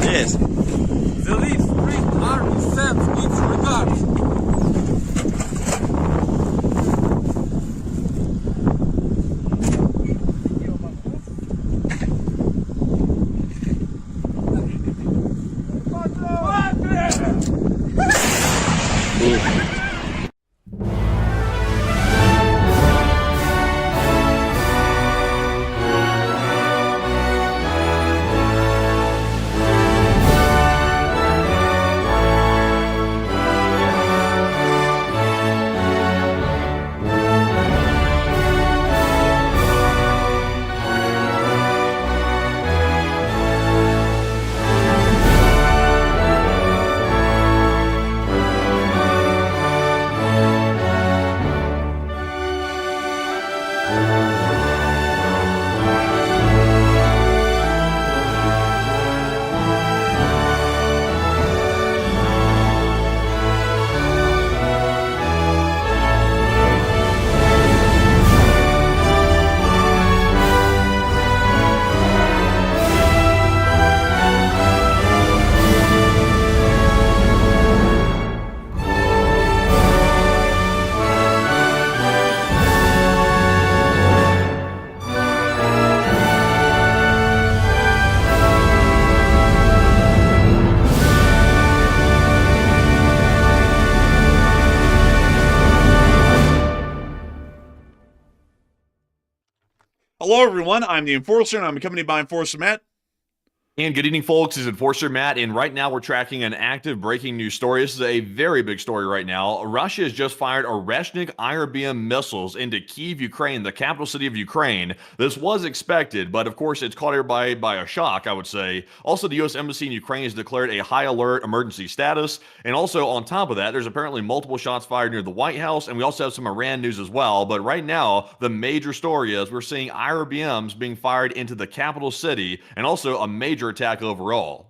Yes. The lead Spring Army sends its regards. Hello, everyone. I'm the Enforcer, and I'm accompanied by Enforcer Matt. And good evening, folks. This is Enforcer Matt, and right now we're tracking an active breaking news story. This is a very big story right now. Russia has just fired Oreshnik IRBM missiles into Kyiv, Ukraine, the capital city of Ukraine. This was expected, but of course it's caught everybody by a shock, I would say. Also, the U.S. Embassy in Ukraine has declared a high alert emergency status. And also, on top of that, there's apparently multiple shots fired near the White House, and we also have some Iran news as well. But right now, the major story is we're seeing IRBMs being fired into the capital city, and also a major attack overall.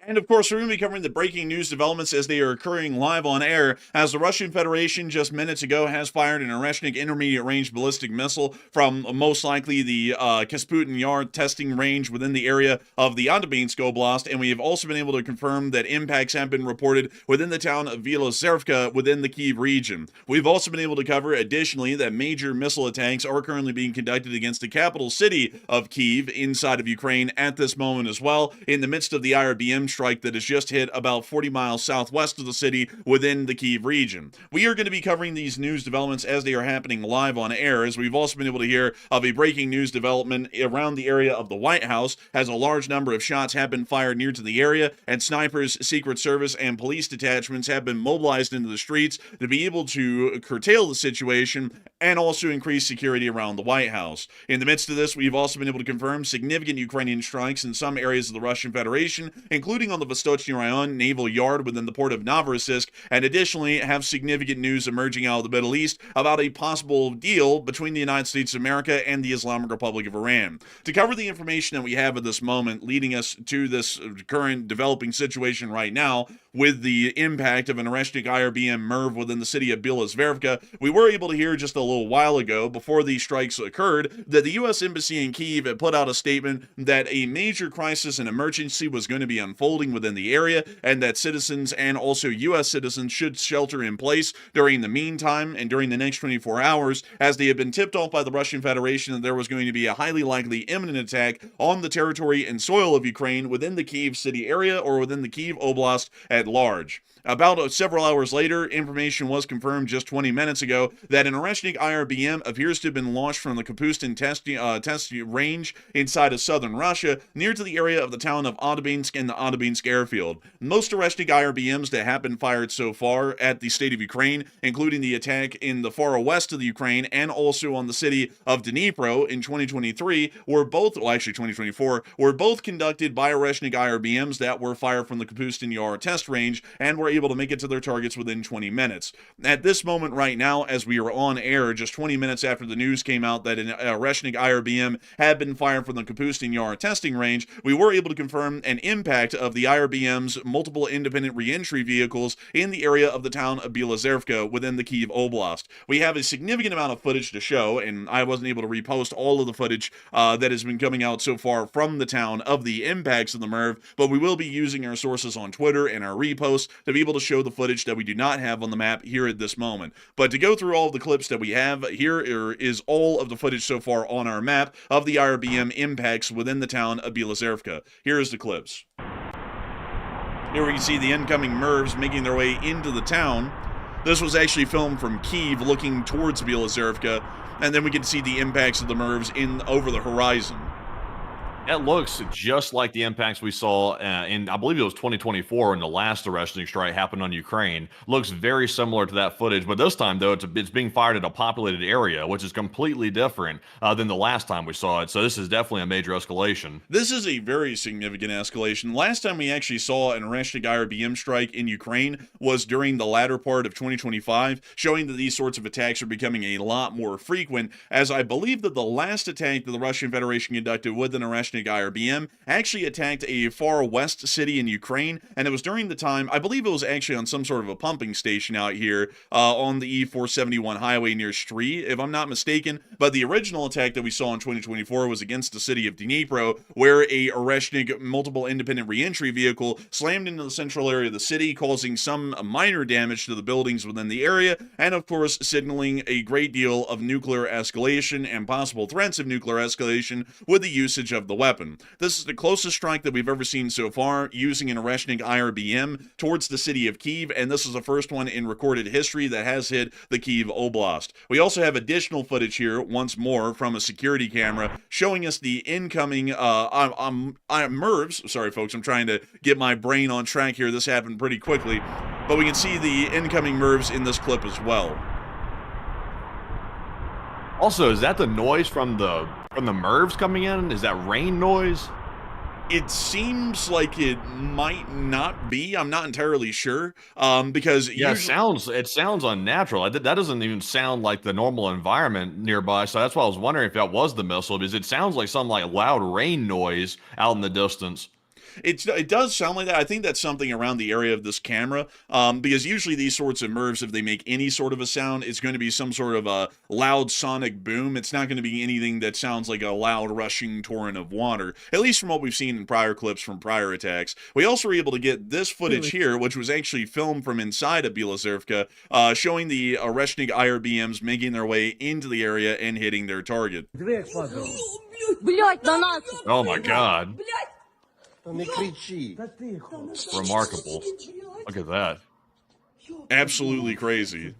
And of course, we're going to be covering the breaking news developments as they are occurring live on air, as the Russian Federation just minutes ago has fired an Oreshnik intermediate range ballistic missile from most likely the Chasiv Yar testing range within the area of the Andabinsk Oblast, and we have also been able to confirm that impacts have been reported within the town of Bila Tservka within the Kyiv region. We've also been able to cover additionally that major missile attacks are currently being conducted against the capital city of Kyiv inside of Ukraine at this moment as well, in the midst of the IRBM strike that has just hit about 40 miles southwest of the city within the Kyiv region. We are going to be covering these news developments as they are happening live on air, as we've also been able to hear of a breaking news development around the area of the White House, as a large number of shots have been fired near to the area, and snipers, Secret Service, and police detachments have been mobilized into the streets to be able to curtail the situation and also increase security around the White House. In the midst of this, we've also been able to confirm significant Ukrainian strikes in some areas of the Russian Federation, including on the Vostochny Raion naval yard within the port of Novorossiysk, and additionally have significant news emerging out of the Middle East about a possible deal between the United States of America and the Islamic Republic of Iran. To cover the information that we have at this moment leading us to this current developing situation right now, with the impact of an Oreshnik IRBM MIRV within the city of Bila Tservka, we were able to hear just a little while ago, before these strikes occurred, that the U.S. Embassy in Kyiv had put out a statement that a major crisis and emergency was going to be unfolding unfolding within the area, and that citizens and also U.S. citizens should shelter in place during the meantime and during the next 24 hours, as they have been tipped off by the Russian Federation that there was going to be a highly likely imminent attack on the territory and soil of Ukraine within the Kyiv city area or within the Kyiv Oblast at large. About several hours later, information was confirmed just 20 minutes ago that an Oreshnik IRBM appears to have been launched from the Kapustin test range inside of southern Russia, near to the area of the town of Ottobinsk and the Ottobinsk airfield. Most Oreshnik IRBMs that have been fired so far at the state of Ukraine, including the attack in the far west of the Ukraine and also on the city of Dnipro in 2023, were both, well, actually 2024, were both conducted by Oreshnik IRBMs that were fired from the Kapustin Yar test range and were able to make it to their targets within 20 minutes. At this moment right now, as we are on air, just 20 minutes after the news came out that an Oreshnik IRBM had been fired from the Kapustin Yar testing range, we were able to confirm an impact of the IRBM's multiple independent re-entry vehicles in the area of the town of Bila Tservka within the Kyiv Oblast. We have a significant amount of footage to show, and I wasn't able to repost all of the footage that has been coming out so far from the town of the impacts of the MIRV, but we will be using our sources on Twitter and our reposts to be able to show the footage that we do not have on the map here at this moment. But to go through all of the clips that we have, here is all of the footage so far on our map of the IRBM impacts within the town of Bila Tservka. Here is the clips. Here we can see the incoming MIRVs making their way into the town. This was actually filmed from Kyiv looking towards Bila Tservka, and then we can see the impacts of the MIRVs over the horizon. It looks just like the impacts we saw in, I believe it was 2024 when the last Oreshnik strike happened on Ukraine. Looks very similar to that footage, but this time, though, it's being fired at a populated area, which is completely different than the last time we saw it. So this is definitely a major escalation. This is a very significant escalation. Last time we actually saw an Oreshnik IRBM strike in Ukraine was during the latter part of 2025, showing that these sorts of attacks are becoming a lot more frequent, as I believe that the last attack that the Russian Federation conducted with an Oreshnik IRBM actually attacked a far west city in Ukraine, and it was during the time, I believe it was actually on some sort of a pumping station out here on the E471 highway near Stry, if I'm not mistaken, but the original attack that we saw in 2024 was against the city of Dnipro, where a Oreshnik multiple independent re-entry vehicle slammed into the central area of the city, causing some minor damage to the buildings within the area, and of course signaling a great deal of nuclear escalation and possible threats of nuclear escalation with the usage of the weapon. This is the closest strike that we've ever seen so far using an Oreshnik IRBM towards the city of Kyiv, and this is the first one in recorded history that has hit the Kyiv Oblast. We also have additional footage here, once more, from a security camera showing us the incoming MIRVs. Sorry, folks, I'm trying to get my brain on track here. This happened pretty quickly, but we can see the incoming MIRVs in this clip as well. Also, is that the noise from the MIRVs coming in? Is that rain noise? It seems like it might not be. I'm not entirely sure. Because yeah, it sounds unnatural. That doesn't even sound like the normal environment nearby. So that's why I was wondering if that was the missile, because it sounds like some like loud rain noise out in the distance. It does sound like that. I think that's something around the area of this camera, because usually these sorts of MIRVs, if they make any sort of a sound, it's going to be some sort of a loud sonic boom. It's not going to be anything that sounds like a loud rushing torrent of water, at least from what we've seen in prior clips from prior attacks. We also were able to get this footage here, which was actually filmed from inside of Bila Tservka, showing the Oreshnik IRBMs making their way into the area and hitting their target. Oh my God. Remarkable. Look at that. Absolutely crazy.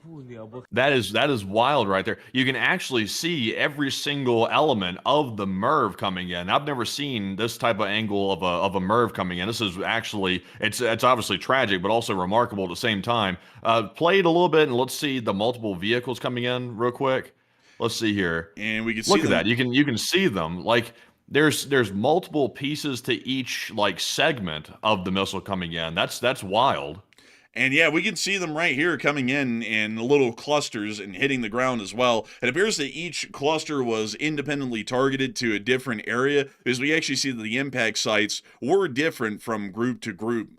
That is wild right there. You can actually see every single element of the MIRV coming in. I've never seen this type of angle of a MIRV coming in. This is actually, it's obviously tragic, but also remarkable at the same time. Play it a little bit and let's see the multiple vehicles coming in real quick. Let's see here. And we can see look at that. You can see them. Like there's multiple pieces to each like segment of the missile coming in. That's wild. And yeah, we can see them right here coming in little clusters and hitting the ground as well. It appears that each cluster was independently targeted to a different area, because we actually see that the impact sites were different from group to group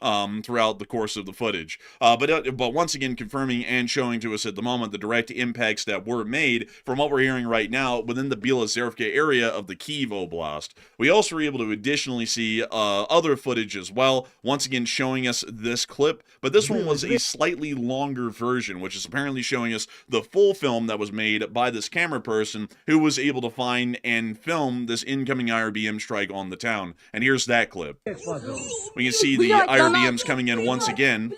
throughout the course of the footage. But once again, confirming and showing to us at the moment the direct impacts that were made from what we're hearing right now within the Bila Tservka area of the Kyiv Oblast. We also were able to additionally see other footage as well, once again showing us this clip, but this one was a slightly longer version, which is apparently showing us the full film that was made by this camera person who was able to find and film this incoming IRBM strike on the town. And here's that clip. We can see the IRBMs coming in once again.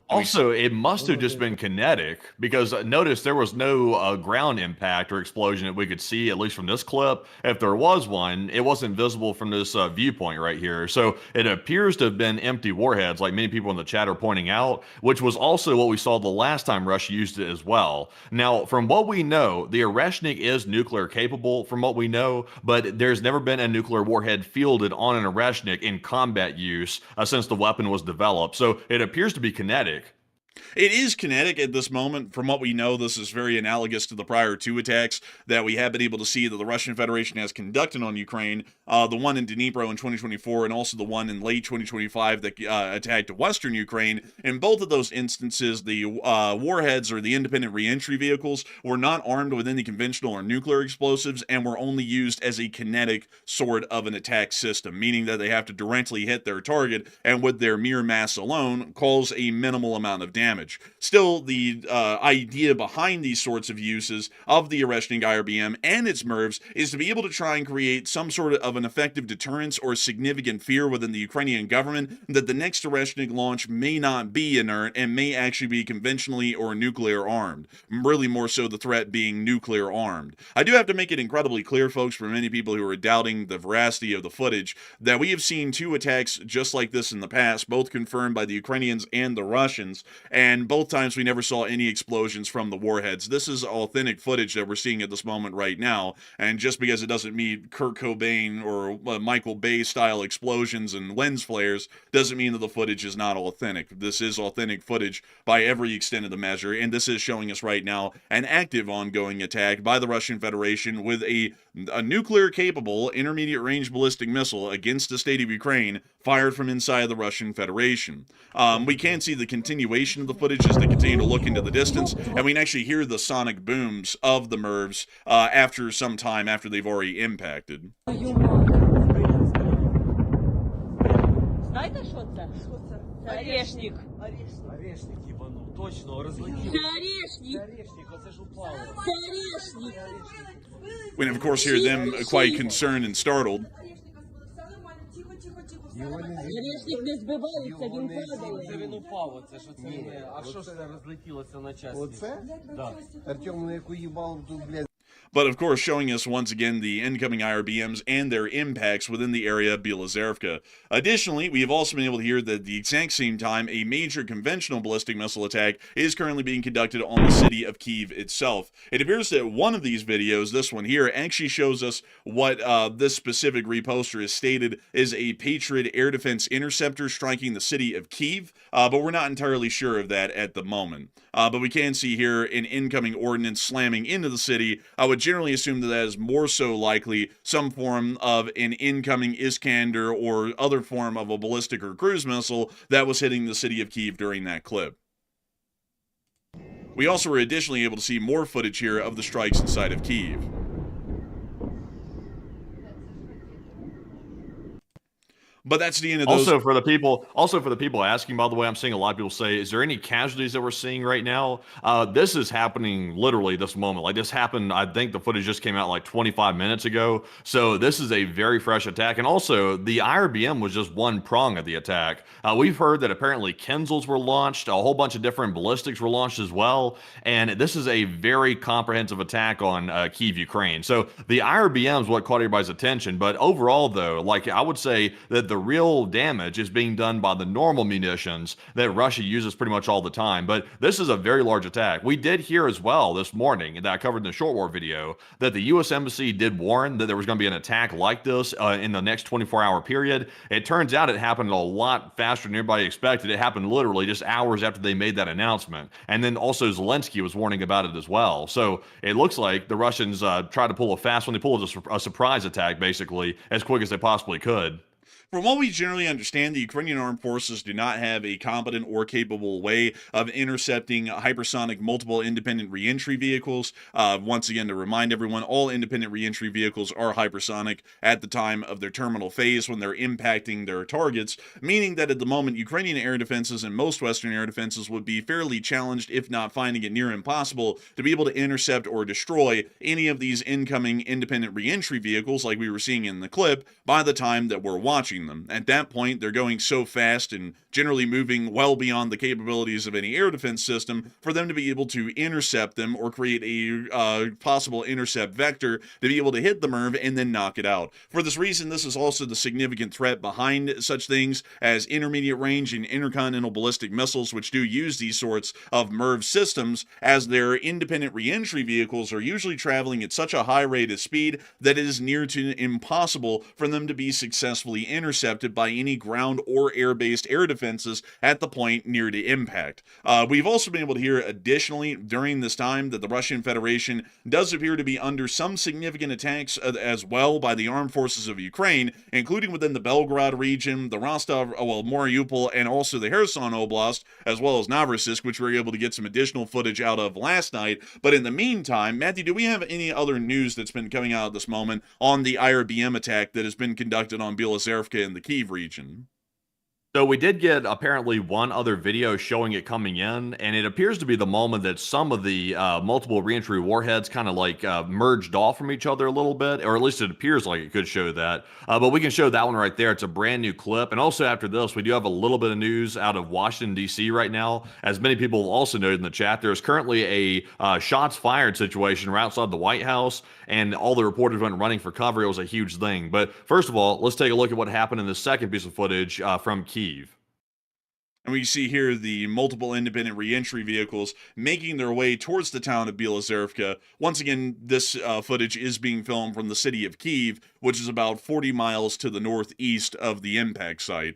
Also, it must have just been kinetic, because notice there was no ground impact or explosion that we could see, at least from this clip. If there was one, it wasn't visible from this viewpoint right here. So it appears to have been empty warheads, like many people in the chat are pointing out, which was also what we saw the last time Russia used it as well. Now, from what we know, the Oreshnik is nuclear capable, from what we know, but there's never been a nuclear warhead fielded on an Oreshnik in combat use since the weapon was developed. So it appears to be kinetic. It is kinetic at this moment. From what we know, this is very analogous to the prior two attacks that we have been able to see that the Russian Federation has conducted on Ukraine, the one in Dnipro in 2024 and also the one in late 2025 that attacked western Ukraine. In both of those instances, the warheads or the independent reentry vehicles were not armed with any conventional or nuclear explosives and were only used as a kinetic sort of an attack system, meaning that they have to directly hit their target and with their mere mass alone cause a minimal amount of damage. Still, the idea behind these sorts of uses of the Oreshnik IRBM and its MIRVs is to be able to try and create some sort of an effective deterrence or significant fear within the Ukrainian government that the next Oreshnik launch may not be inert and may actually be conventionally or nuclear armed. Really more so the threat being nuclear armed. I do have to make it incredibly clear, folks, for many people who are doubting the veracity of the footage, that we have seen two attacks just like this in the past, both confirmed by the Ukrainians and the Russians, and both times we never saw any explosions from the warheads. This is authentic footage that we're seeing at this moment right now, and just because it doesn't meet Kurt Cobain or Michael Bay style explosions and lens flares doesn't mean that the footage is not authentic. This is authentic footage by every extent of the measure, and this is showing us right now an active ongoing attack by the Russian Federation with a nuclear capable intermediate range ballistic missile against the state of Ukraine fired from inside the Russian Federation. We can see the continuation of the footage as they continue to look into the distance, and we can actually hear the sonic booms of the MIRVs after some time after they've already impacted. Знаєте, що це? Орешник. Орешник ебанул, точно, разлетел. Це орешник. Орешник, оце ж упало. Це орешник. We can, of course, hear them quite concerned and startled. Орешник не збивається, він падає. Це він упав, оце ж оце. А що ж це розлетілося на часті? Оце? Да. Артем, на яку їбалу тут, блядь. But of course, showing us once again the incoming IRBMs and their impacts within the area of Bila Tservka. Additionally, we have also been able to hear that at the exact same time, a major conventional ballistic missile attack is currently being conducted on the city of Kyiv itself. It appears that one of these videos, this one here, actually shows us what this specific reposter has stated is a Patriot air defense interceptor striking the city of Kyiv, but we're not entirely sure of that at the moment. But we can see here an incoming ordnance slamming into the city. I would generally assume that that is more so likely some form of an incoming Iskander or other form of a ballistic or cruise missile that was hitting the city of Kyiv during that clip. We also were additionally able to see more footage here of the strikes inside of Kyiv. But that's the end of those. Also for the people asking, by the way, I'm seeing a lot of people say, is there any casualties that we're seeing right now? This is happening literally this moment. Like, this happened, I think the footage just came out like 25 minutes ago. So this is a very fresh attack. And also, the IRBM was just one prong of the attack. We've heard that apparently Kinzels were launched. A whole bunch of different ballistics were launched as well. And this is a very comprehensive attack on Kyiv, Ukraine. So the IRBM is what caught everybody's attention. But overall, though, like, I would say that the real damage is being done by the normal munitions that Russia uses pretty much all the time. But this is a very large attack. We did hear as well this morning that I covered in the short war video that the U.S. Embassy did warn that there was going to be an attack like this in the next 24-hour period. It turns out it happened a lot faster than everybody expected. It happened literally just hours after they made that announcement. And then also Zelensky was warning about it as well. So it looks like the Russians tried to pull a fast one. They pulled a surprise attack, basically, as quick as they possibly could. From what we generally understand, the Ukrainian armed forces do not have a competent or capable way of intercepting hypersonic multiple independent reentry vehicles. Once again, to remind everyone, all independent reentry vehicles are hypersonic at the time of their terminal phase when they're impacting their targets, meaning that at the moment, Ukrainian air defenses and most Western air defenses would be fairly challenged, if not finding it near impossible, to be able to intercept or destroy any of these incoming independent reentry vehicles like we were seeing in the clip by the time that we're watching them. At that point, they're going so fast and generally moving well beyond the capabilities of any air defense system for them to be able to intercept them or create a possible intercept vector to be able to hit the MIRV and then knock it out. For this reason, this is also the significant threat behind such things as intermediate range and intercontinental ballistic missiles, which do use these sorts of MIRV systems, as their independent reentry vehicles are usually traveling at such a high rate of speed that it is near to impossible for them to be successfully intercepted by any ground or air-based air defenses at the point near to impact. We've also been able to hear additionally during this time that the Russian Federation does appear to be under some significant attacks as well by the armed forces of Ukraine, including within the Belgorod region, the Mariupol, and also the Kherson Oblast, as well as Novorossiysk, which we were able to get some additional footage out of last night. But in the meantime, Matthew, do we have any other news that's been coming out at this moment on the IRBM attack that has been conducted on Bila Tservka in the Kyiv region? So we did get apparently one other video showing it coming in, and it appears to be the moment that some of the multiple reentry warheads kind of like merged off from each other a little bit, or at least it appears like it could show that. But we can show that one right there. It's a brand new clip. And also after this, we do have a little bit of news out of Washington, D.C. right now. As many people also noted in the chat, there's currently a shots fired situation right outside the White House, and all the reporters went running for cover. It was a huge thing. But first of all, let's take a look at what happened in the second piece of footage from Kyiv. And we see here the multiple independent reentry vehicles making their way towards the town of Bila Tservka. Once again, this footage is being filmed from the city of Kyiv, which is about 40 miles to the northeast of the impact site.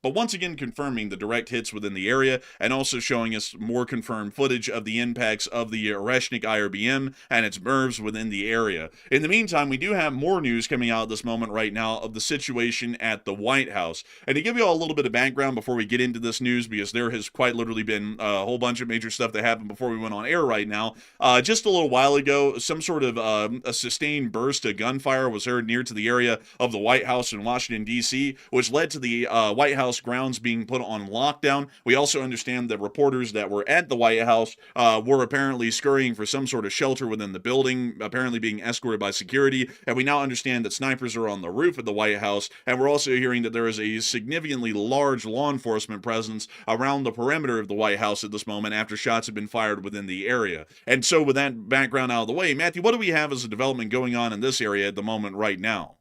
But once again confirming the direct hits within the area and also showing us more confirmed footage of the impacts of the Oreshnik IRBM and its MIRVs within the area. In the meantime, we do have more news coming out at this moment right now of the situation at the White House. And to give you all a little bit of background before we get into this news, because there has quite literally been a whole bunch of major stuff that happened before we went on air right now. Just a little while ago, some sort of a sustained burst of gunfire was heard near to the area of the White House in Washington, D.C., which led to the White House grounds being put on lockdown. We also understand that reporters that were at the White House were apparently scurrying for some sort of shelter within the building, apparently being escorted by security. And we now understand that snipers are on the roof of the White House. And we're also hearing that there is a significantly large law enforcement presence around the perimeter of the White House at this moment after shots have been fired within the area. And so with that background out of the way, Matthew, what do we have as a development going on in this area at the moment right now?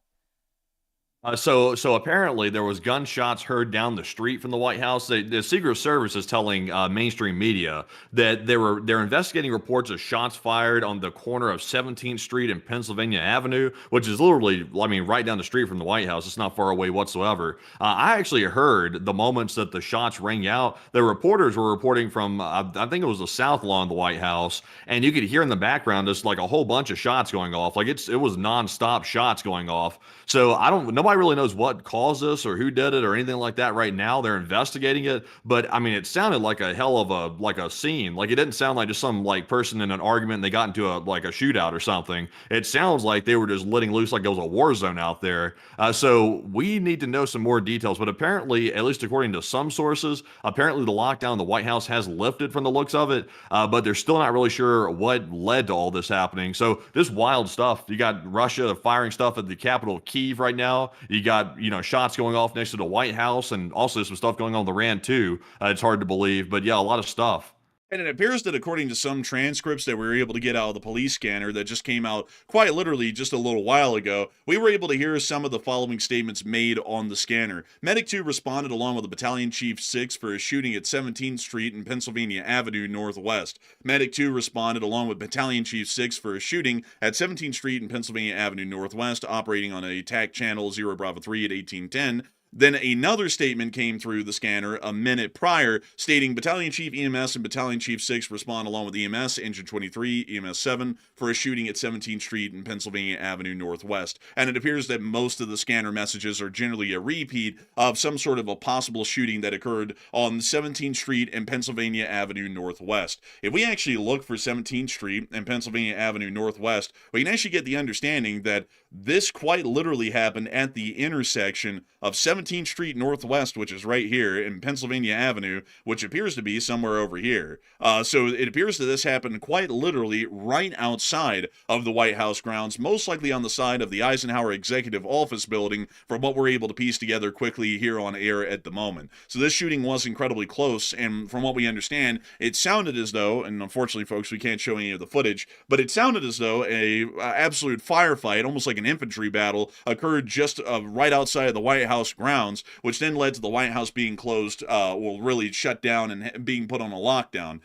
So apparently there was gunshots heard down the street from the White House. The Secret Service is telling mainstream media that they're investigating reports of shots fired on the corner of 17th Street and Pennsylvania Avenue, which is literally, I mean, right down the street from the White House. It's not far away whatsoever. I actually heard the moments that the shots rang out. The reporters were reporting from, I think it was the south lawn of the White House, and you could hear in the background just like a whole bunch of shots going off. Like it was nonstop shots going off. So nobody really knows what caused this or who did it or anything like that right now. They're investigating it, but I mean, it sounded like a hell of a scene. Like it didn't sound like just some like person in an argument and they got into a shootout or something. It sounds like they were just letting loose like it was a war zone out there. So we need to know some more details, but apparently, at least according to some sources, apparently the lockdown in the White House has lifted from the looks of it, but they're still not really sure what led to all this happening. So this wild stuff. You got Russia firing stuff at the capital of Kyiv right now. You got, shots going off next to the White House and also some stuff going on in the RAN too. It's hard to believe, but yeah, a lot of stuff. And it appears that according to some transcripts that we were able to get out of the police scanner that just came out quite literally just a little while ago, we were able to hear some of the following statements made on the scanner. Medic 2 responded along with the Battalion Chief 6 for a shooting at 17th Street and Pennsylvania Avenue Northwest. Medic 2 responded along with Battalion Chief 6 for a shooting at 17th Street and Pennsylvania Avenue Northwest, operating on a TAC channel 0 Bravo 3 at 1810. Then another statement came through the scanner a minute prior stating Battalion Chief EMS and Battalion Chief 6 respond along with EMS, Engine 23, EMS 7 for a shooting at 17th Street and Pennsylvania Avenue Northwest. And it appears that most of the scanner messages are generally a repeat of some sort of a possible shooting that occurred on 17th Street and Pennsylvania Avenue Northwest. If we actually look for 17th Street and Pennsylvania Avenue Northwest, we can actually get the understanding that this quite literally happened at the intersection of 17th Street Northwest, which is right here, and Pennsylvania Avenue, which appears to be somewhere over here. So it appears that this happened quite literally right outside of the White House grounds, most likely on the side of the Eisenhower Executive Office building, from what we're able to piece together quickly here on air at the moment. So this shooting was incredibly close, and from what we understand, it sounded as though, and unfortunately, folks, we can't show any of the footage, but it sounded as though a absolute firefight, almost like an infantry battle, occurred just right outside of the White House grounds, which then led to the White House being closed, really shut down and being put on a lockdown.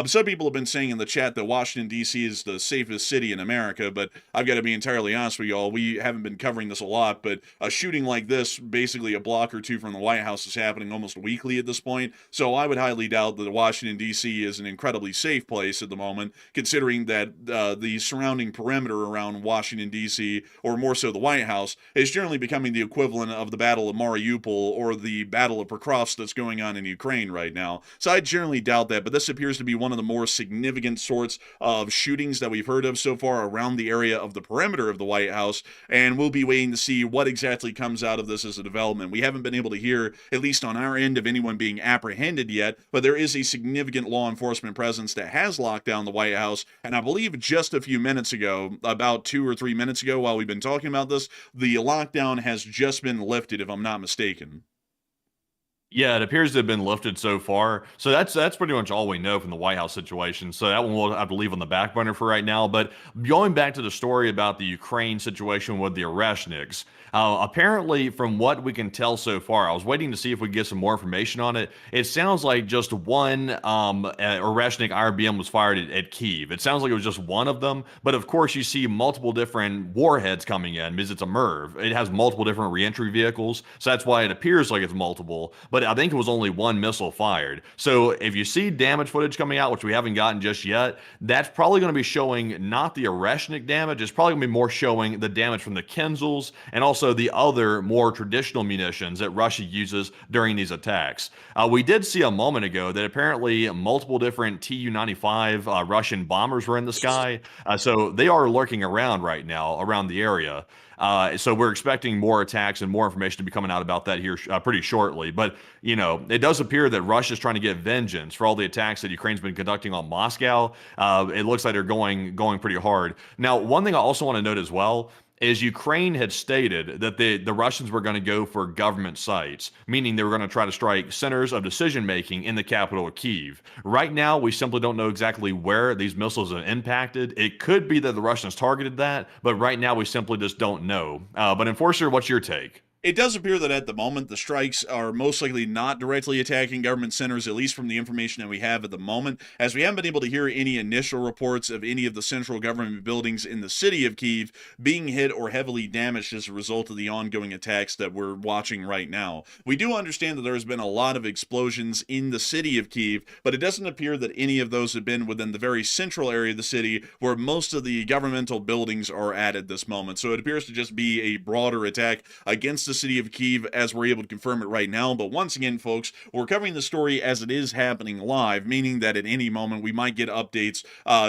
Some people have been saying in the chat that Washington, D.C. is the safest city in America, but I've got to be entirely honest with y'all, we haven't been covering this a lot, but a shooting like this, basically a block or two from the White House, is happening almost weekly at this point, so I would highly doubt that Washington, D.C. is an incredibly safe place at the moment, considering that the surrounding perimeter around Washington, D.C., or more so the White House, is generally becoming the equivalent of the Battle of Mariupol or the Battle of Pokrovsk that's going on in Ukraine right now. So I generally doubt that, but this appears to be one of the more significant sorts of shootings that we've heard of so far around the area of the perimeter of the White House, and we'll be waiting to see what exactly comes out of this as a development. We haven't been able to hear, at least on our end, of anyone being apprehended yet, but there is a significant law enforcement presence that has locked down the White House, and I believe just a few minutes ago, about 2 or 3 minutes ago while we've been talking about this, the lockdown has just been lifted, if I'm not mistaken. Yeah, it appears to have been lifted so far. So that's pretty much all we know from the White House situation. So that one we'll have to leave on the back burner for right now. But going back to the story about the Ukraine situation with the Oreshniks, apparently from what we can tell so far, I was waiting to see if we could get some more information on it. It sounds like just one Oreshnik IRBM was fired at Kyiv. It sounds like it was just one of them. But of course, you see multiple different warheads coming in because it's a MIRV. It has multiple different reentry vehicles. So that's why it appears like it's multiple. But I think it was only one missile fired. So if you see damage footage coming out, which we haven't gotten just yet, that's probably going to be showing not the Oreshnik damage. It's probably going to be more showing the damage from the Kinzels and also the other more traditional munitions that Russia uses during these attacks. We did see a moment ago that apparently multiple different Tu-95 Russian bombers were in the sky. So they are lurking around right now around the area. So we're expecting more attacks and more information to be coming out about that here pretty shortly. But, you know, it does appear that Russia's trying to get vengeance for all the attacks that Ukraine's been conducting on Moscow. It looks like they're going pretty hard. Now, one thing I also want to note as well is Ukraine had stated that the Russians were going to go for government sites, meaning they were going to try to strike centers of decision-making in the capital of Kyiv. Right now, we simply don't know exactly where these missiles have impacted. It could be that the Russians targeted that, but right now we simply just don't know. But Enforcer, what's your take? It does appear that at the moment, the strikes are most likely not directly attacking government centers, at least from the information that we have at the moment, as we haven't been able to hear any initial reports of any of the central government buildings in the city of Kyiv being hit or heavily damaged as a result of the ongoing attacks that we're watching right now. We do understand that there has been a lot of explosions in the city of Kyiv, but it doesn't appear that any of those have been within the very central area of the city where most of the governmental buildings are at this moment. So it appears to just be a broader attack against the city of Kyiv as we're able to confirm it right now. But once again, folks, we're covering the story as it is happening live, meaning that at any moment we might get updates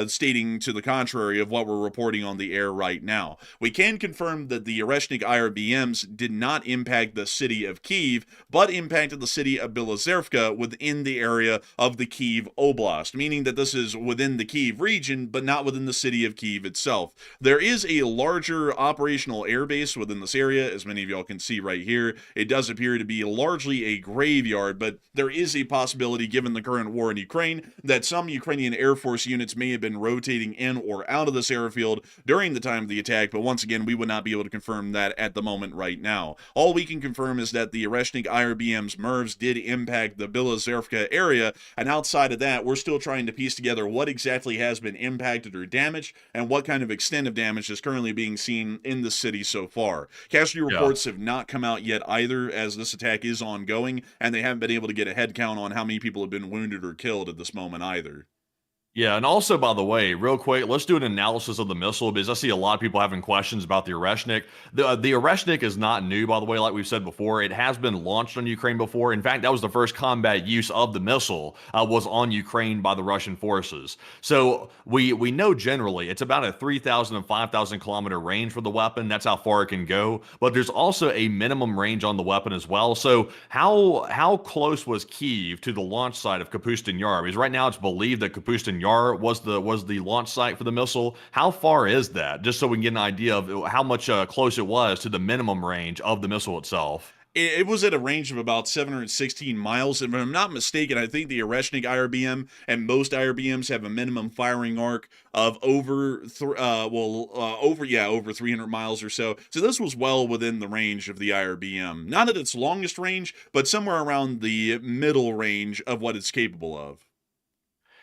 stating to the contrary of what we're reporting on the air right now. We can confirm that the Oreshnik IRBMs did not impact the city of Kyiv, but impacted the city of Bila Tservka within the area of the Kyiv Oblast, meaning that this is within the Kyiv region, but not within the city of Kyiv itself. There is a larger operational airbase within this area, as many of y'all can see see right here. It does appear to be largely a graveyard, but there is a possibility, given the current war in Ukraine, that some Ukrainian Air Force units may have been rotating in or out of this airfield during the time of the attack, but once again, we would not be able to confirm that at the moment right now. All we can confirm is that the Oreshnik IRBM's MIRVs did impact the Bila Tservka area, and outside of that, we're still trying to piece together what exactly has been impacted or damaged, and what kind of extent of damage is currently being seen in the city so far. Casualty reports have not come out yet either, as this attack is ongoing, and they haven't been able to get a head count on how many people have been wounded or killed at this moment either. Yeah, and also, by the way, real quick, let's do an analysis of the missile, because I see a lot of people having questions about the Oreshnik. The Oreshnik is not new, by the way, like we've said before. It has been launched on Ukraine before. In fact, that was the first combat use of the missile, was on Ukraine by the Russian forces. So we know generally it's about a 3,000 and 5,000 kilometer range for the weapon. That's how far it can go. But there's also a minimum range on the weapon as well. So how close was Kyiv to the launch site of Kapustin Yar? Because right now it's believed that Kapustin Yar was the launch site for the missile. How far is that? Just so we can get an idea of how much close it was to the minimum range of the missile itself. It was at a range of about 716 miles. If I'm not mistaken, I think the Oreshnik IRBM and most IRBMs have a minimum firing arc of over 300 miles or so. So this was well within the range of the IRBM. Not at its longest range, but somewhere around the middle range of what it's capable of.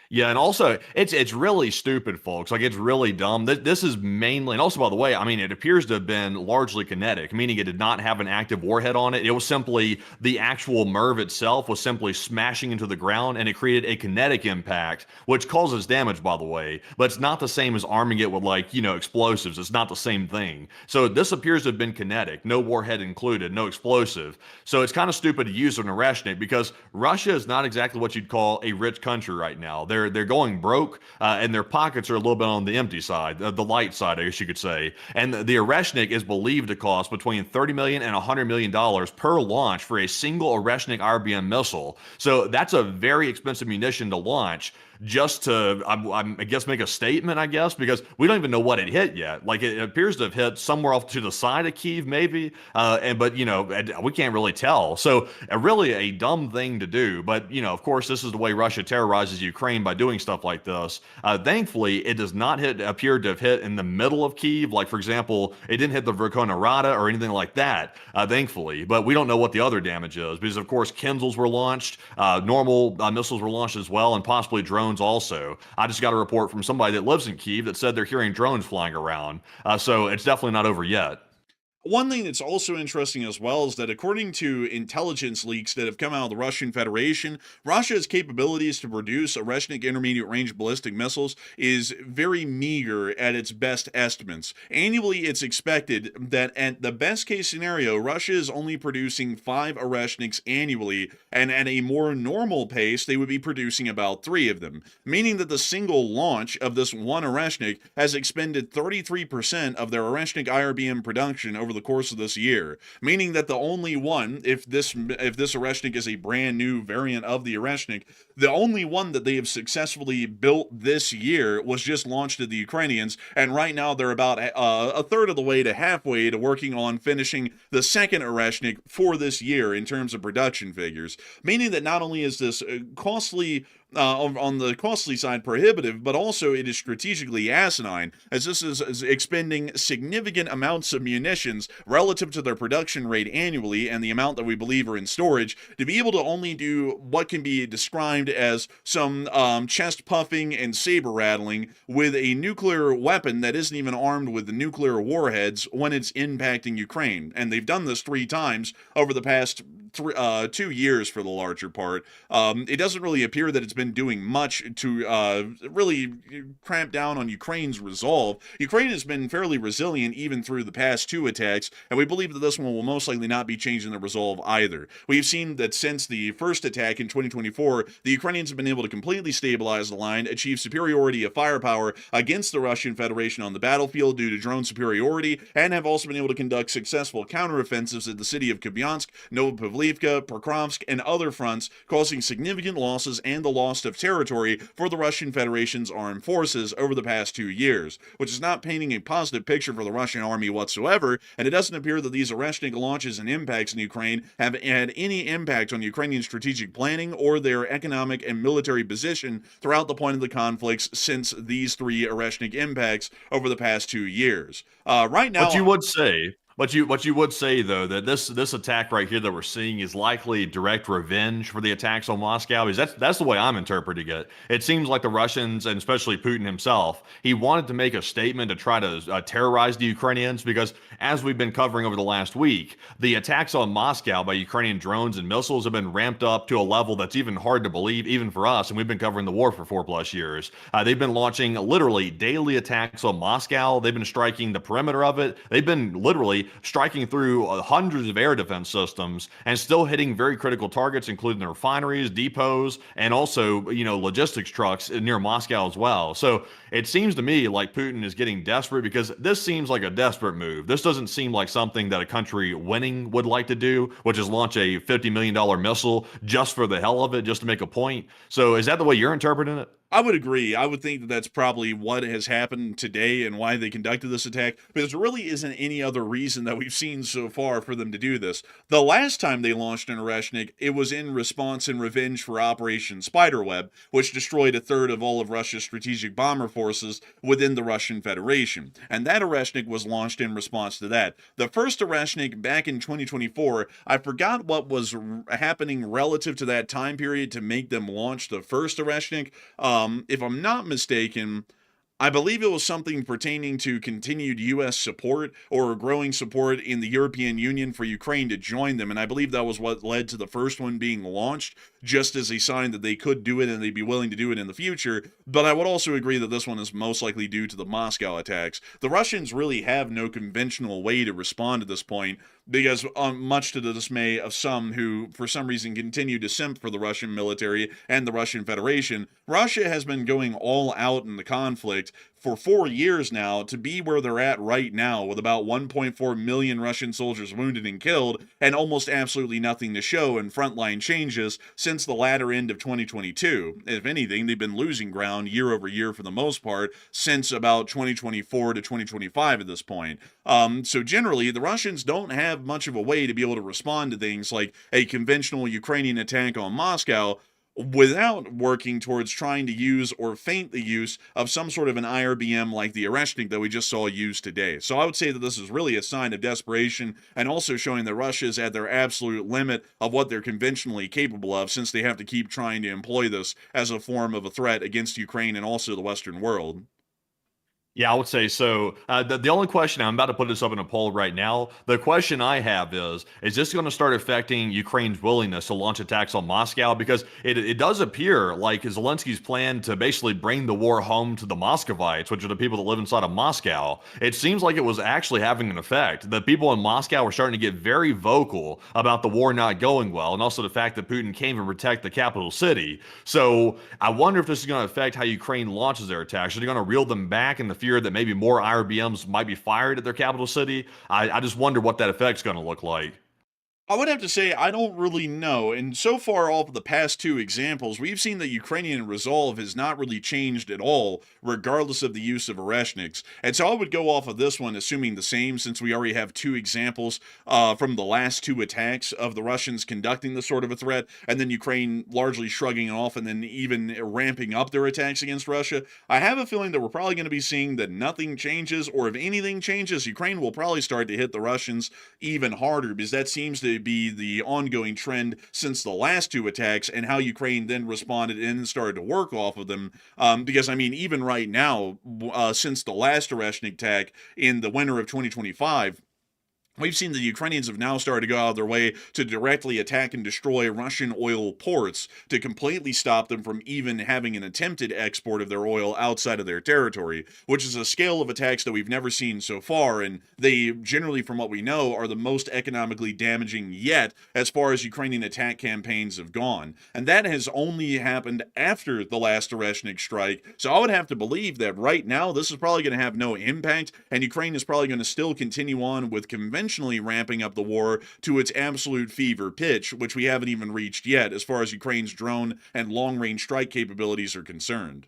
Yeah, and also it's really stupid, folks. Like, it's really dumb. This is mainly, and also, by the way, I mean, it appears to have been largely kinetic, meaning it did not have an active warhead on it. It was simply the actual MIRV itself was simply smashing into the ground, and it created a kinetic impact, which causes damage, by the way. But it's not the same as arming it with, like, explosives. It's not the same thing. So this appears to have been kinetic, no warhead included, no explosive. So it's kind of stupid to use an Oreshnik, because Russia is not exactly what you'd call a rich country right now. They're going broke, and their pockets are a little bit on the empty side, the light side, I guess you could say. And the Oreshnik is believed to cost between $30 million and $100 million per launch for a single Oreshnik IRBM missile. So that's a very expensive munition to launch, just to, I guess, make a statement, I guess, because we don't even know what it hit yet. Like, it appears to have hit somewhere off to the side of Kyiv, maybe, but we can't really tell. So really a dumb thing to do. But of course, this is the way Russia terrorizes Ukraine, by doing stuff like this. Thankfully, it does not appear to have hit in the middle of Kyiv. Like, for example, it didn't hit the Verkhovna Rada or anything like that, thankfully. But we don't know what the other damage is, because of course Kinzels were launched, normal missiles were launched as well, and possibly drones also. I just got a report from somebody that lives in Kyiv that said they're hearing drones flying around. So it's definitely not over yet. One thing that's also interesting as well is that according to intelligence leaks that have come out of the Russian Federation, Russia's capabilities to produce Oreshnik intermediate range ballistic missiles is very meager at its best estimates. Annually, it's expected that at the best case scenario, Russia is only producing 5 Oreshniks annually, and at a more normal pace, they would be producing about 3 of them, meaning that the single launch of this one Oreshnik has expended 33% of their Oreshnik IRBM production over the course of this year, meaning that the only one, if this Oreshnik is a brand new variant of the Oreshnik, the only one that they have successfully built this year was just launched to the Ukrainians, and right now they're about a third of the way to halfway to working on finishing the second Oreshnik for this year in terms of production figures, meaning that not only is this costly, on the costly side, prohibitive, but also it is strategically asinine, as this is expending significant amounts of munitions relative to their production rate annually and the amount that we believe are in storage, to be able to only do what can be described as some chest puffing and saber rattling with a nuclear weapon that isn't even armed with the nuclear warheads when it's impacting Ukraine. And they've done this 3 times over the past 2 years for the larger part. It doesn't really appear that it's been doing much to really cramp down on Ukraine's resolve. Ukraine has been fairly resilient even through the past 2 attacks, and we believe that this one will most likely not be changing the resolve either. We've seen that since the first attack in 2024, the Ukrainians have been able to completely stabilize the line, achieve superiority of firepower against the Russian Federation on the battlefield due to drone superiority, and have also been able to conduct successful counteroffensives at the city of Kupiansk, Novopavlivsk, Avdiivka, Pokrovsk, and other fronts, causing significant losses and the loss of territory for the Russian Federation's armed forces over the past 2 years, which is not painting a positive picture for the Russian army whatsoever, and it doesn't appear that these Oreshnik launches and impacts in Ukraine have had any impact on Ukrainian strategic planning or their economic and military position throughout the point of the conflicts since these 3 Oreshnik impacts over the past 2 years. Right now, But you would say, but you would say though that this attack right here that we're seeing is likely direct revenge for the attacks on Moscow. Is that's the way I'm interpreting it. It seems like the Russians and especially Putin himself, he wanted to make a statement to try to terrorize the Ukrainians because as we've been covering over the last week, the attacks on Moscow by Ukrainian drones and missiles have been ramped up to a level that's even hard to believe, even for us. And we've been covering the war for 4+ years. They've been launching literally daily attacks on Moscow. They've been striking the perimeter of it. They've been literally striking through hundreds of air defense systems and still hitting very critical targets, including the refineries, depots, and also, logistics trucks near Moscow as well. So it seems to me like Putin is getting desperate because this seems like a desperate move. This doesn't seem like something that a country winning would like to do, which is launch a $50 million missile just for the hell of it, just to make a point. So is that the way you're interpreting it? I would agree. I would think that that's probably what has happened today and why they conducted this attack, because there really isn't any other reason that we've seen so far for them to do this. The last time they launched an Oreshnik, it was in response and revenge for Operation Spiderweb, which destroyed 1/3 of all of Russia's strategic bomber forces within the Russian Federation. And that Oreshnik was launched in response to that. The first Oreshnik back in 2024, I forgot what was happening relative to that time period to make them launch the first Oreshnik. If I'm not mistaken, I believe it was something pertaining to continued U.S. support or growing support in the European Union for Ukraine to join them, and I believe that was what led to the first one being launched, just as a sign that they could do it and they'd be willing to do it in the future. But I would also agree that this one is most likely due to the Moscow attacks. The Russians really have no conventional way to respond at this point, because much to the dismay of some who, for some reason, continue to simp for the Russian military and the Russian Federation, Russia has been going all out in the conflict for 4 years now to be where they're at right now, with about 1.4 million Russian soldiers wounded and killed, and almost absolutely nothing to show in frontline changes since the latter end of 2022. If anything, they've been losing ground year over year for the most part since about 2024 to 2025 at this point. So generally, the Russians don't have much of a way to be able to respond to things like a conventional Ukrainian attack on Moscow without working towards trying to use or feint the use of some sort of an IRBM like the Oreshnik that we just saw used today. So I would say that this is really a sign of desperation and also showing that Russia is at their absolute limit of what they're conventionally capable of, since they have to keep trying to employ this as a form of a threat against Ukraine and also the Western world. Yeah, I would say so. The only question, I'm about to put this up in a poll right now. The question I have is this going to start affecting Ukraine's willingness to launch attacks on Moscow? Because it does appear like Zelensky's plan to basically bring the war home to the Muscovites, which are the people that live inside of Moscow. It seems like it was actually having an effect. The people in Moscow were starting to get very vocal about the war not going well, and also the fact that Putin came to protect the capital city. So I wonder if this is going to affect how Ukraine launches their attacks. Are they going to reel them back in the fear that maybe more IRBMs might be fired at their capital city? I just wonder what that effect's going to look like. I would have to say I don't really know, and so far off of the past 2 examples, we've seen that Ukrainian resolve has not really changed at all, regardless of the use of Oreshniks. And so I would go off of this one assuming the same, since we already have 2 examples from the last 2 attacks of the Russians conducting this sort of a threat, and then Ukraine largely shrugging it off and then even ramping up their attacks against Russia. I have a feeling that we're probably going to be seeing that nothing changes, or if anything changes, Ukraine will probably start to hit the Russians even harder, because that seems to be the ongoing trend since the last 2 attacks, and how Ukraine then responded and started to work off of them. Because, I mean, even right now, since the last Oreshnik attack in the winter of 2025, we've seen the Ukrainians have now started to go out of their way to directly attack and destroy Russian oil ports to completely stop them from even having an attempted export of their oil outside of their territory, which is a scale of attacks that we've never seen so far, and they generally, from what we know, are the most economically damaging yet as far as Ukrainian attack campaigns have gone. And that has only happened after the last Oreshnik strike, so I would have to believe that right now this is probably going to have no impact, and Ukraine is probably going to still continue on with conventional intentionally ramping up the war to its absolute fever pitch, which we haven't even reached yet as far as Ukraine's drone and long-range strike capabilities are concerned.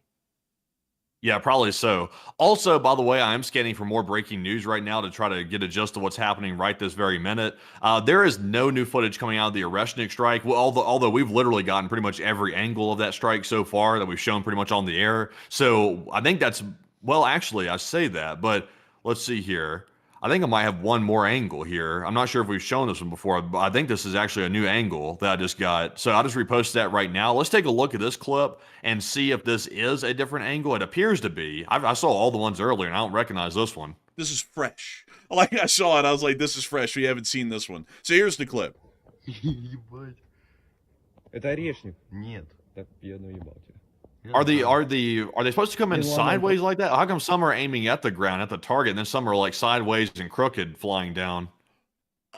Yeah, probably so. Also, by the way, I am scanning for more breaking news right now to try to get a gist of what's happening right this very minute. There is no new footage coming out of the Oreshnik strike, well, although we've literally gotten pretty much every angle of that strike so far that we've shown pretty much on the air. So I think that's, well, actually, I say that, but let's see here. I think I might have one more angle here. I'm not sure if we've shown this one before, but I think this is actually a new angle that I just got. So I'll just repost that right now. Let's take a look at this clip and see if this is a different angle. It appears to be. I saw all the ones earlier, and I don't recognize this one. This is fresh. Like, I saw it, I was like, this is fresh. We haven't seen this one. So here's the clip. Ебать. Это Орешник? Нет. Так я наебал тебя. Are they supposed to come in sideways like that? How come some are aiming at the ground, at the target, and then some are like sideways and crooked flying down?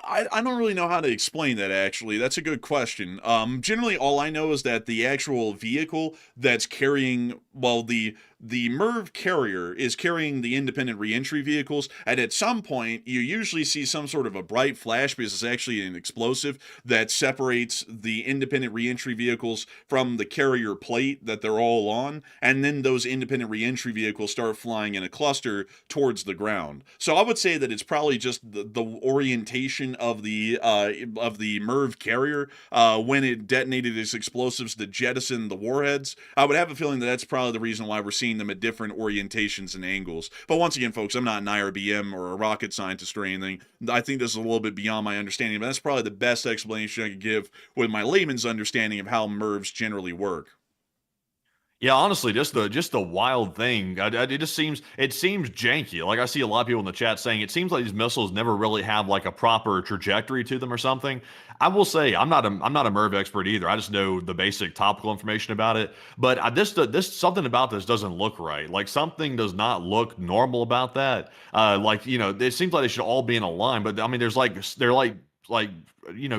I don't really know how to explain that, actually. That's a good question. Generally, all I know is that the actual vehicle that's carrying, well, the MIRV carrier is carrying the independent reentry vehicles, and at some point, you usually see some sort of a bright flash because it's actually an explosive that separates the independent reentry vehicles from the carrier plate that they're all on, and then those independent reentry vehicles start flying in a cluster towards the ground. So I would say that it's probably just the orientation of the MIRV carrier when it detonated its explosives to jettison the warheads. I would have a feeling that that's probably the reason why we're seeing them at different orientations and angles. But once again, folks, I'm not an IRBM or a rocket scientist or anything. I think this is a little bit beyond my understanding, but that's probably the best explanation I could give with my layman's understanding of how MIRVs generally work. Yeah, honestly, just the wild thing. It just seems janky. Like I see a lot of people in the chat saying it seems like these missiles never really have like a proper trajectory to them or something. I will say I'm not a MIRV expert either. I just know the basic topical information about it. But this something about this doesn't look right. Like something does not look normal about that. Like it seems like they should all be in a line. But I mean, they're like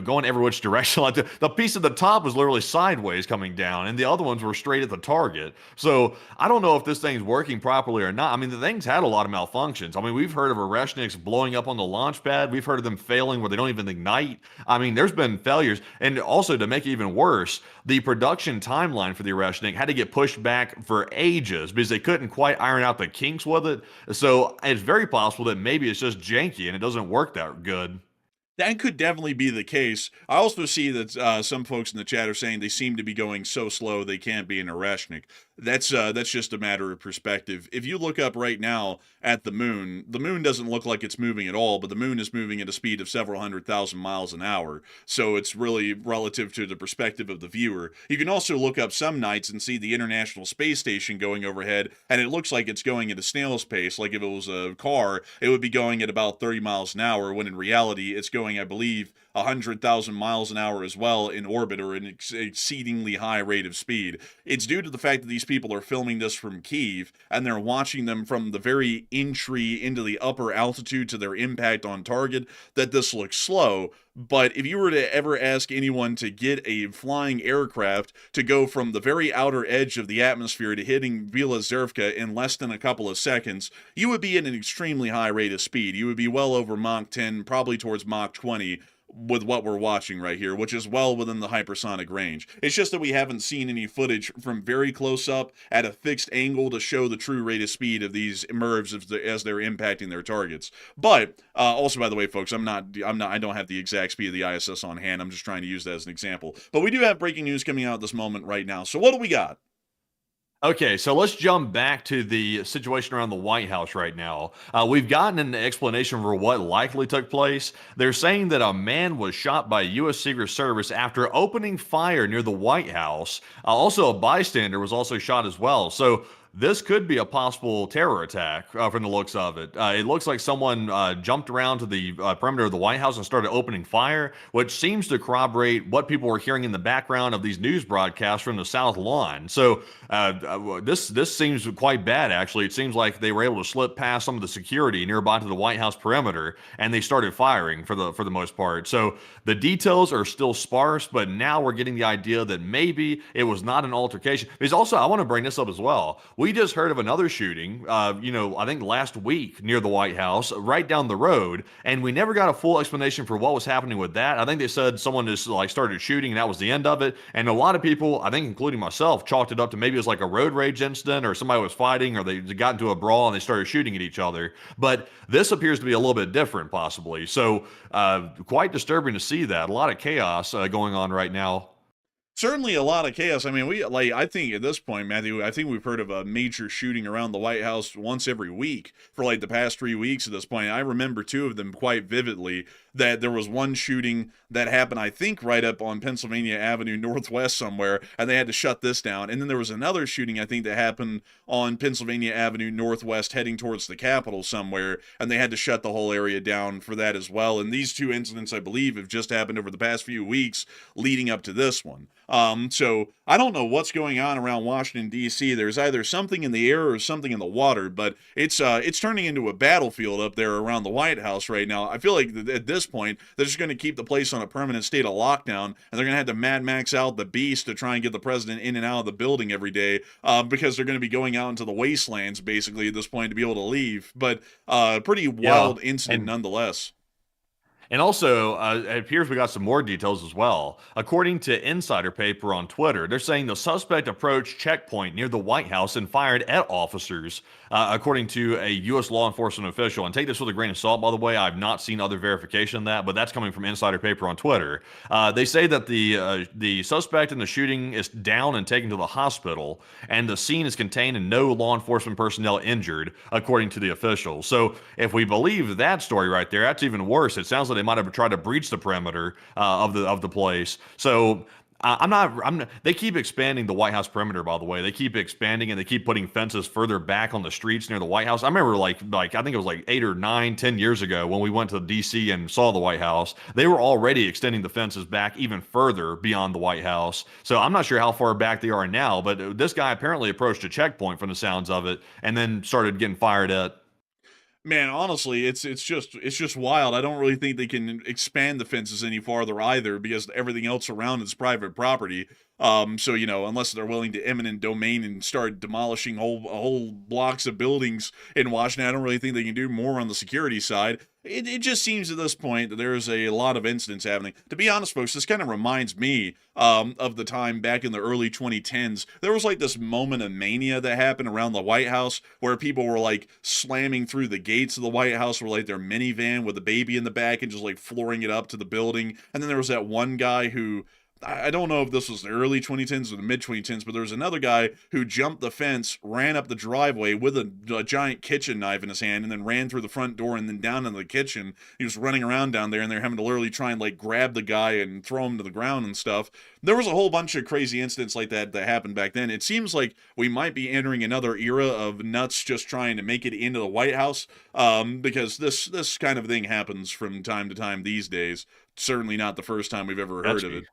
going every which direction. Like the piece at the top was literally sideways coming down, and the other ones were straight at the target. So I don't know if this thing's working properly or not. I mean, the thing's had a lot of malfunctions. I mean, we've heard of Oreshniks blowing up on the launch pad. We've heard of them failing where they don't even ignite. I mean, there's been failures. And also, to make it even worse, the production timeline for the Oreshnik had to get pushed back for ages because they couldn't quite iron out the kinks with it. So it's very possible that maybe it's just janky and it doesn't work that good. That could definitely be the case. I also see that some folks in the chat are saying they seem to be going so slow they can't be an Oreshnik. That's just a matter of perspective. If you look up right now at the moon doesn't look like it's moving at all, but the moon is moving at a speed of several 100,000 miles an hour. So it's really relative to the perspective of the viewer. You can also look up some nights and see the International Space Station going overhead, and it looks like it's going at a snail's pace. Like if it was a car, it would be going at about 30 miles an hour, when in reality it's going, I believe, 100,000 miles an hour as well in orbit, or an exceedingly high rate of speed. It's due to the fact that these people are filming this from Kyiv, and they're watching them from the very entry into the upper altitude to their impact on target, that this looks slow. But if you were to ever ask anyone to get a flying aircraft to go from the very outer edge of the atmosphere to hitting Bila Tservka in less than a couple of seconds, you would be at an extremely high rate of speed. You would be well over Mach 10, probably towards Mach 20, with what we're watching right here, which is well within the hypersonic range. It's just that we haven't seen any footage from very close up at a fixed angle to show the true rate of speed of these MIRVs as they're impacting their targets. But also, by the way, folks, I don't have the exact speed of the ISS on hand. I'm just trying to use that as an example. But we do have breaking news coming out at this moment right now. So what do we got? Okay, so let's jump back to the situation around the White House right now. We've gotten an explanation for what likely took place. They're saying that a man was shot by U.S. Secret Service after opening fire near the White House. Also, a bystander was also shot as well. So this could be a possible terror attack from the looks of it. It looks like someone jumped around to the perimeter of the White House and started opening fire, which seems to corroborate what people were hearing in the background of these news broadcasts from the South Lawn. So this seems quite bad, actually. It seems like they were able to slip past some of the security nearby to the White House perimeter, and they started firing for the most part. So the details are still sparse, but now we're getting the idea that maybe it was not an altercation. Because also, I want to bring this up as well. we just heard of another shooting, I think last week near the White House, right down the road, and we never got a full explanation for what was happening with that. I think they said someone just like started shooting and that was the end of it. And a lot of people, I think including myself, chalked it up to maybe it was like a road rage incident or somebody was fighting or they got into a brawl and they started shooting at each other. But this appears to be a little bit different, possibly. So quite disturbing to see that. A lot of chaos going on right now. Certainly a lot of chaos. I mean, I think at this point, Matthew, I think we've heard of a major shooting around the White House once every week for like the past 3 weeks at this point. I remember 2 of them quite vividly. That there was one shooting that happened, I think, right up on Pennsylvania Avenue Northwest somewhere, and they had to shut this down. And then there was another shooting, I think, that happened on Pennsylvania Avenue Northwest heading towards the Capitol somewhere, and they had to shut the whole area down for that as well. And these 2 incidents, I believe, have just happened over the past few weeks leading up to this one. So I don't know what's going on around Washington, D.C. There's either something in the air or something in the water, but it's turning into a battlefield up there around the White House right now. I feel like at this point, they're just going to keep the place on a permanent state of lockdown, and they're going to have to Mad Max out the beast to try and get the president in and out of the building every day, because they're going to be going out into the wastelands, basically, at this point to be able to leave. But pretty wild incident nonetheless. And also, it appears we got some more details as well. According to Insider Paper on Twitter, they're saying the suspect approached checkpoint near the White House and fired at officers, according to a U.S. law enforcement official. And take this with a grain of salt, by the way. I've not seen other verification of that, but that's coming from Insider Paper on Twitter. They say that the suspect in the shooting is down and taken to the hospital, and the scene is contained and no law enforcement personnel injured, according to the official. So if we believe that story right there, that's even worse. It sounds like they might have tried to breach the perimeter of the place. So I'm not. They keep expanding the White House perimeter. By the way, they keep expanding and they keep putting fences further back on the streets near the White House. I remember like I think it was like 8 or 9, 10 years ago when we went to D.C. and saw the White House. They were already extending the fences back even further beyond the White House. So I'm not sure how far back they are now. But this guy apparently approached a checkpoint from the sounds of it, and then started getting fired at. Man, honestly, it's just wild. I don't really think they can expand the fences any farther either, because everything else around is private property. So unless they're willing to eminent domain and start demolishing whole blocks of buildings in Washington, I don't really think they can do more on the security side. It just seems at this point that there's a lot of incidents happening. To be honest, folks, this kind of reminds me of the time back in the early 2010s. There was like this moment of mania that happened around the White House where people were like slamming through the gates of the White House with like their minivan with a baby in the back and just like flooring it up to the building. And then there was that one guy who, I don't know if this was the early 2010s or the mid 2010s, but there was another guy who jumped the fence, ran up the driveway with a giant kitchen knife in his hand, and then ran through the front door and then down into the kitchen. He was running around down there, and they're having to literally try and like grab the guy and throw him to the ground and stuff. There was a whole bunch of crazy incidents like that happened back then. It seems like we might be entering another era of nuts just trying to make it into the White House, because this kind of thing happens from time to time these days. Certainly not the first time we've ever heard of it.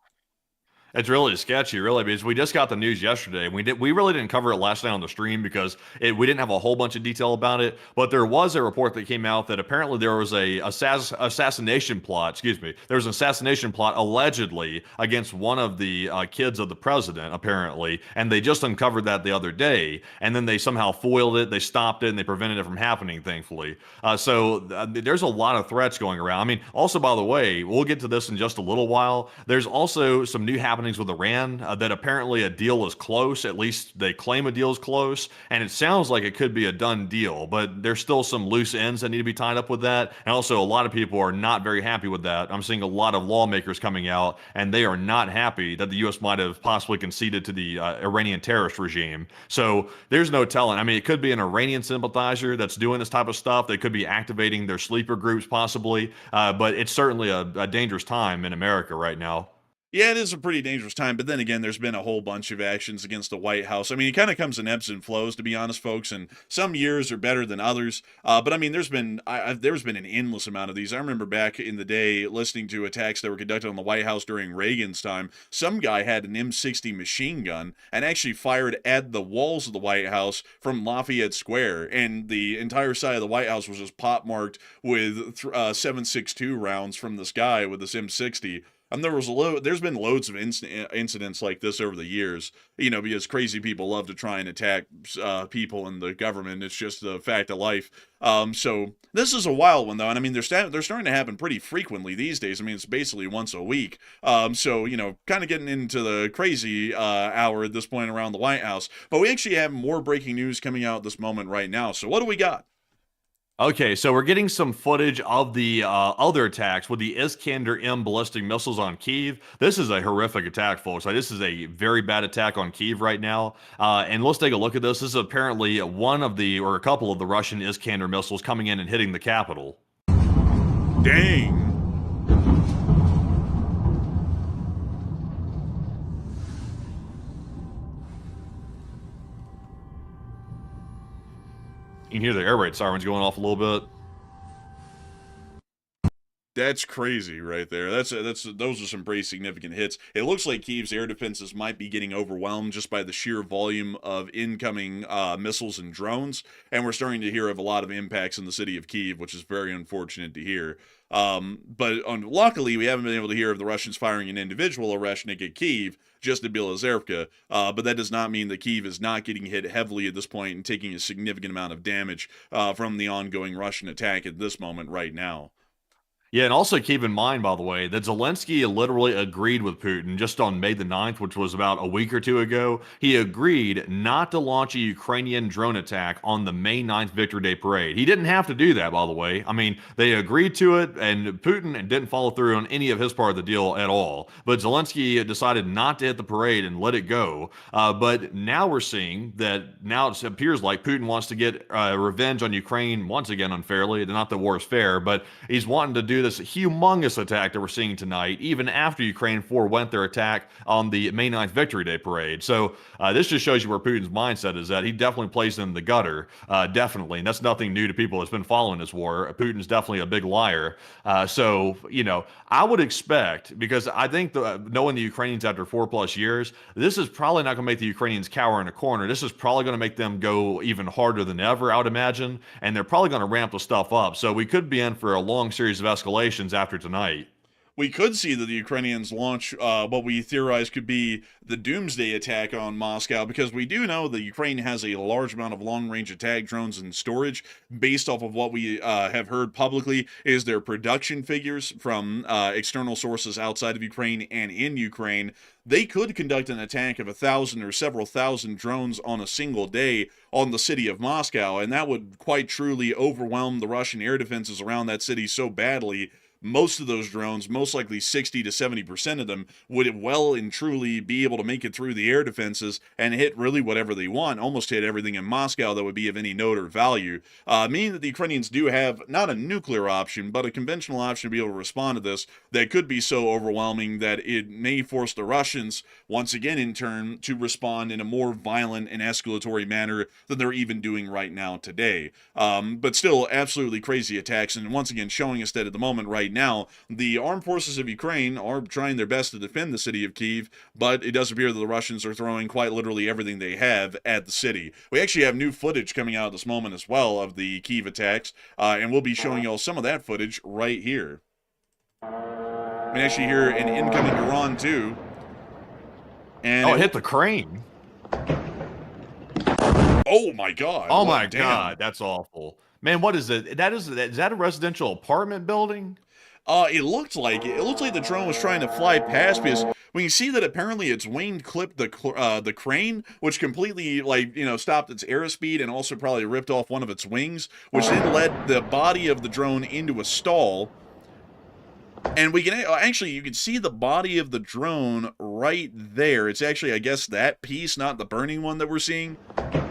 It's really sketchy, really, because we just got the news yesterday. We really didn't cover it last night on the stream because we didn't have a whole bunch of detail about it. But there was a report that came out that apparently there was a assassination plot. Excuse me, there was an assassination plot allegedly against one of the kids of the president, apparently, and they just uncovered that the other day. And then they somehow foiled it, they stopped it, and they prevented it from happening, thankfully. So there's a lot of threats going around. I mean, also, by the way, we'll get to this in just a little while. There's also some new happenings with Iran, that apparently a deal is close. At least they claim a deal is close, and it sounds like it could be a done deal, but there's still some loose ends that need to be tied up with that. And also, a lot of people are not very happy with that. I'm seeing a lot of lawmakers coming out, and they are not happy that the U.S. might have possibly conceded to the Iranian terrorist regime. So there's no telling. I mean, it could be an Iranian sympathizer that's doing this type of stuff. They could be activating their sleeper groups possibly, but it's certainly a dangerous time in America right now. Yeah, it is a pretty dangerous time, but then again, there's been a whole bunch of actions against the White House. I mean, it kind of comes in ebbs and flows, to be honest, folks, and some years are better than others. But I mean, there's been an endless amount of these. I remember back in the day listening to attacks that were conducted on the White House during Reagan's time. Some guy had an M60 machine gun and actually fired at the walls of the White House from Lafayette Square, and the entire side of the White House was just pop marked with 7.62 rounds from this guy with this M60. And there's been loads of incidents like this over the years, because crazy people love to try and attack people and the government. It's just the fact of life. So this is a wild one though, and I mean they're starting to happen pretty frequently these days. I mean it's basically once a week. So kind of getting into the crazy hour at this point around the White House. But we actually have more breaking news coming out at this moment right now. So what do we got? Okay, so we're getting some footage of the other attacks with the Iskander-M ballistic missiles on Kyiv. This is a horrific attack, folks. Like, this is a very bad attack on Kyiv right now. And let's take a look at this. This is apparently one of the, or a couple of the Russian Iskander missiles coming in and hitting the capital. Dang. You can hear the air raid sirens going off a little bit. That's crazy right there. Those are some pretty significant hits. It looks like Kyiv's air defenses might be getting overwhelmed just by the sheer volume of incoming missiles and drones, and we're starting to hear of a lot of impacts in the city of Kyiv, which is very unfortunate to hear. But luckily, we haven't been able to hear of the Russians firing an individual Oreshnik at Kyiv, just at Bila Tservka. But that does not mean that Kyiv is not getting hit heavily at this point and taking a significant amount of damage from the ongoing Russian attack at this moment right now. Yeah, and also keep in mind, by the way, that Zelensky literally agreed with Putin just on May the 9th, which was about a week or two ago. He agreed not to launch a Ukrainian drone attack on the May 9th Victory Day parade. He didn't have to do that, by the way. I mean, they agreed to it, and Putin didn't follow through on any of his part of the deal at all. But Zelensky decided not to hit the parade and let it go. But now we're seeing that now it appears like Putin wants to get revenge on Ukraine once again unfairly. Not that war is fair, but he's wanting to do this humongous attack that we're seeing tonight, even after Ukraine forewent their attack on the May 9th Victory Day parade. So this just shows you where Putin's mindset is at. He definitely plays in the gutter, definitely. And that's nothing new to people that's been following this war. Putin's definitely a big liar. So, I would expect, because I think knowing the Ukrainians after 4+ years, this is probably not going to make the Ukrainians cower in a corner. This is probably going to make them go even harder than ever, I would imagine. And they're probably going to ramp the stuff up. So we could be in for a long series of escalations after tonight. We could see that the Ukrainians launch what we theorize could be the doomsday attack on Moscow, because we do know that Ukraine has a large amount of long-range attack drones in storage. Based off of what we have heard publicly is their production figures from external sources outside of Ukraine and in Ukraine. They could conduct an attack of 1,000 or several thousand drones on a single day on the city of Moscow, and that would quite truly overwhelm the Russian air defenses around that city so badly. Most of those drones, most likely 60 to 70% of them, would well and truly be able to make it through the air defenses and hit really whatever they want, almost hit everything in Moscow that would be of any note or value, meaning that the Ukrainians do have not a nuclear option, but a conventional option to be able to respond to this that could be so overwhelming that it may force the Russians, once again in turn, to respond in a more violent and escalatory manner than they're even doing right now today. But still, absolutely crazy attacks, and once again showing us that at the moment right now, the armed forces of Ukraine are trying their best to defend the city of Kyiv, but it does appear that the Russians are throwing quite literally everything they have at the city. We actually have new footage coming out at this moment as well of the Kyiv attacks, and we'll be showing y'all some of that footage right here. We can actually hear an incoming Iran too. And it hit the crane. Oh my God. Oh my God, that's awful. Man, what is it? Is that a residential apartment building? It looked like the drone was trying to fly past, because we can see that apparently its wing clipped the crane, which completely stopped its airspeed and also probably ripped off one of its wings, which then led the body of the drone into a stall. And we can actually, you can see the body of the drone right there. It's actually, I guess, that piece, not the burning one that we're seeing.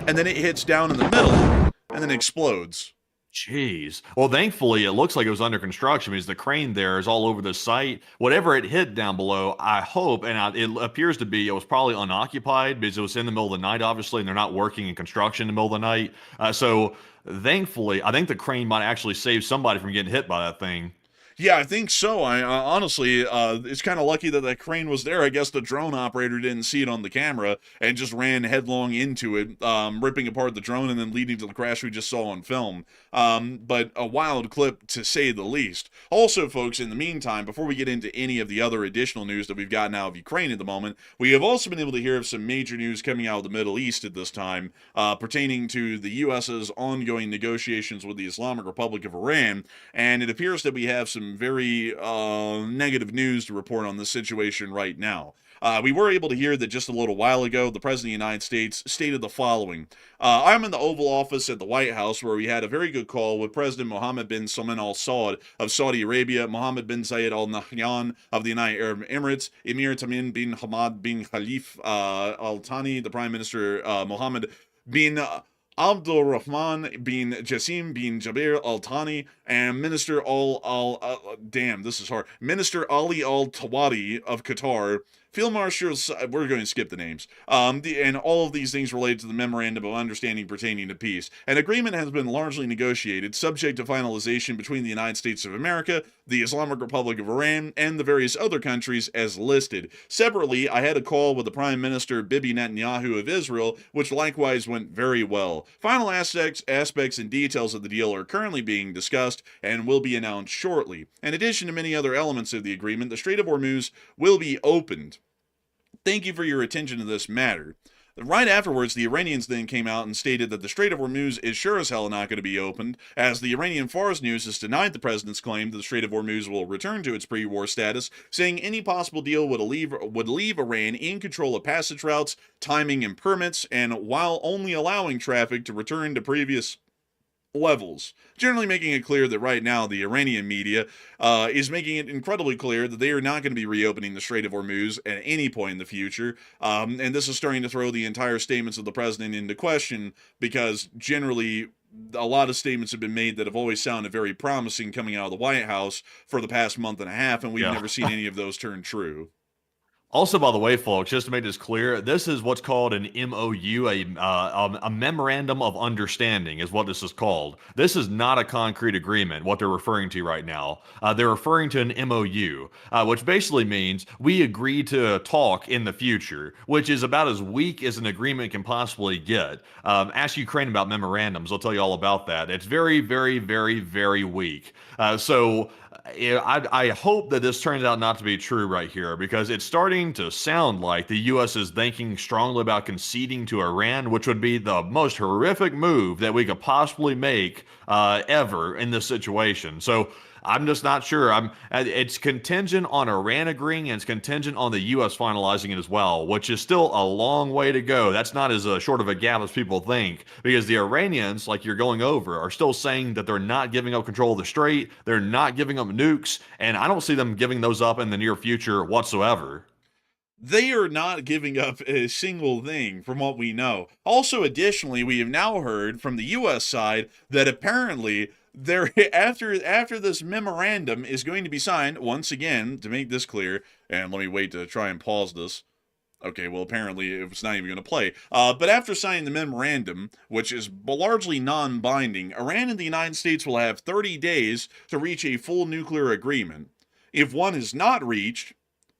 And then it hits down in the middle and then explodes. Jeez. Well, thankfully, it looks like it was under construction because the crane there is all over the site. Whatever it hit down below, I hope, and it appears to be, it was probably unoccupied because it was in the middle of the night, obviously, and they're not working in construction in the middle of the night. So thankfully, I think the crane might actually save somebody from getting hit by that thing. Yeah, I think so. I honestly, it's kind of lucky that that crane was there. I guess the drone operator didn't see it on the camera and just ran headlong into it, ripping apart the drone and then leading to the crash we just saw on film. But a wild clip to say the least. Also, folks, in the meantime, before we get into any of the other additional news that we've gotten out of Ukraine at the moment, we have also been able to hear of some major news coming out of the Middle East at this time, pertaining to the U.S.'s ongoing negotiations with the Islamic Republic of Iran. And it appears that we have some very negative news to report on this situation right now. We were able to hear that just a little while ago, the President of the United States stated the following. I'm in the Oval Office at the White House where we had a very good call with President Mohammed bin Salman Al Saud of Saudi Arabia, Mohammed bin Zayed Al Nahyan of the United Arab Emirates, Emir Tamim bin Hamad bin Khalif Al Thani, the Prime Minister Mohammed bin Abdul Rahman bin Jassim bin Jaber Al Thani, and Minister Minister Ali Al Tawadi of Qatar, Field Marshals, we're going to skip the names, and all of these things related to the Memorandum of Understanding pertaining to peace. An agreement has been largely negotiated, subject to finalization between the United States of America, the Islamic Republic of Iran, and the various other countries as listed. Separately, I had a call with the Prime Minister Bibi Netanyahu of Israel, which likewise went very well. Final aspects and details of the deal are currently being discussed and will be announced shortly. In addition to many other elements of the agreement, the Strait of Hormuz will be opened. Thank you for your attention to this matter. Right afterwards, the Iranians then came out and stated that the Strait of Hormuz is sure as hell not going to be opened, as the Iranian Fars News has denied the president's claim that the Strait of Hormuz will return to its pre-war status, saying any possible deal would leave Iran in control of passage routes, timing, and permits, and while only allowing traffic to return to previous levels, generally making it clear that right now the Iranian media is making it incredibly clear that they are not going to be reopening the Strait of Hormuz at any point in the future, and this is starting to throw the entire statements of the president into question, because generally a lot of statements have been made that have always sounded very promising coming out of the White House for the past month and a half, and we've never seen any of those turn true. Also, by the way, folks, just to make this clear, this is what's called an MOU, a Memorandum of Understanding is what this is called. This is not a concrete agreement, what they're referring to right now. They're referring to an MOU, which basically means we agree to talk in the future, which is about as weak as an agreement can possibly get. Ask Ukraine about memorandums. They'll tell you all about that. It's very, very, very, very weak. I hope that this turns out not to be true right here, because it's starting to sound like the U.S. is thinking strongly about conceding to Iran, which would be the most horrific move that we could possibly make ever in this situation. So I'm just not sure. It's contingent on Iran agreeing, and it's contingent on the U.S. finalizing it as well, which is still a long way to go. That's not as short of a gap as people think, because the Iranians, like you're going over, are still saying that they're not giving up control of the strait, they're not giving up nukes, and I don't see them giving those up in the near future whatsoever. They are not giving up a single thing from what we know. Also, additionally, we have now heard from the U.S. side that apparently after this memorandum is going to be signed, once again, to make this clear, and let me wait to try and pause this. Okay, well, apparently it's not even going to play. But after signing the memorandum, which is largely non-binding, Iran and the United States will have 30 days to reach a full nuclear agreement. If one is not reached,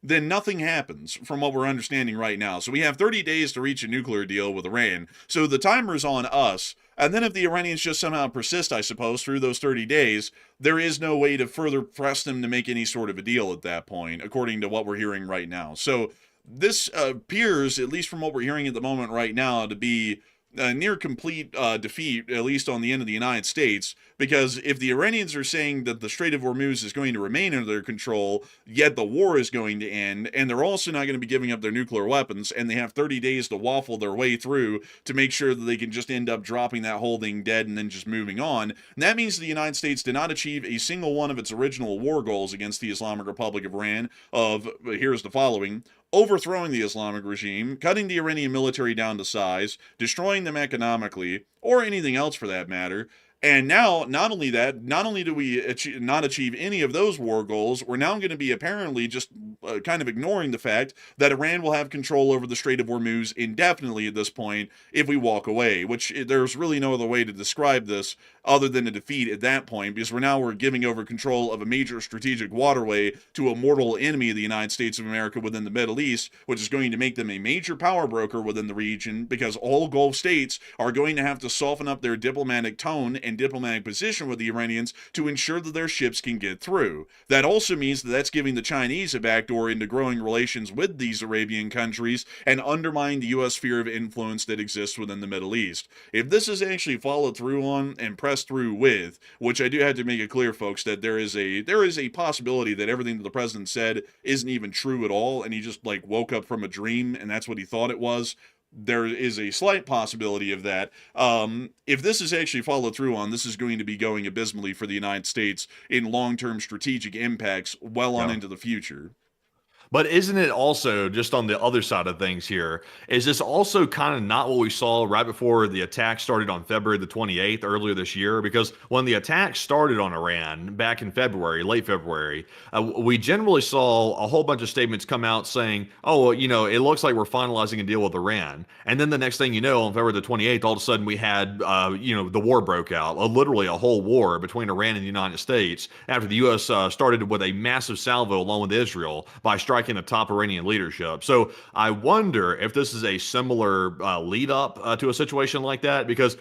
then nothing happens from what we're understanding right now. So we have 30 days to reach a nuclear deal with Iran. So the timer's on us. And then if the Iranians just somehow persist, I suppose, through those 30 days, there is no way to further press them to make any sort of a deal at that point, according to what we're hearing right now. So this appears, at least from what we're hearing at the moment right now, to be near complete defeat, at least on the end of the United States, because if the Iranians are saying that the Strait of Hormuz is going to remain under their control, yet the war is going to end, and they're also not going to be giving up their nuclear weapons, and they have 30 days to waffle their way through to make sure that they can just end up dropping that whole thing dead and then just moving on, and that means the United States did not achieve a single one of its original war goals against the Islamic Republic of Iran of, here's the following: overthrowing the Islamic regime, cutting the Iranian military down to size, destroying them economically, or anything else for that matter, And now, not only that, not only do we not achieve any of those war goals, we're now going to be apparently just kind of ignoring the fact that Iran will have control over the Strait of Hormuz indefinitely at this point if we walk away, which there's really no other way to describe this other than a defeat at that point, because we're giving over control of a major strategic waterway to a mortal enemy of the United States of America within the Middle East, which is going to make them a major power broker within the region, because all Gulf states are going to have to soften up their diplomatic tone and diplomatic position with the Iranians to ensure that their ships can get through. That also means that that's giving the Chinese a backdoor into growing relations with these Arabian countries and undermining the U.S. sphere of influence that exists within the Middle East. If this is actually followed through on and pressed through with, which I do have to make it clear, folks, that there is a possibility that everything that the president said isn't even true at all, and he just like woke up from a dream and that's what he thought it was. There is a slight possibility of that. If this is actually followed through on, this is going to be going abysmally for the United States in long-term strategic impacts well on into the future. But isn't it also, just on the other side of things here, is this also kind of not what we saw right before the attack started on February the 28th earlier this year? Because when the attack started on Iran back in February, late February, we generally saw a whole bunch of statements come out saying, oh, well, you know, it looks like we're finalizing a deal with Iran. And then the next thing you know, on February the 28th, all of a sudden we had, the war broke out, literally a whole war between Iran and the United States after the U.S. Started with a massive salvo along with Israel by striking the top Iranian leadership. So I wonder if this is a similar lead up to a situation like that, because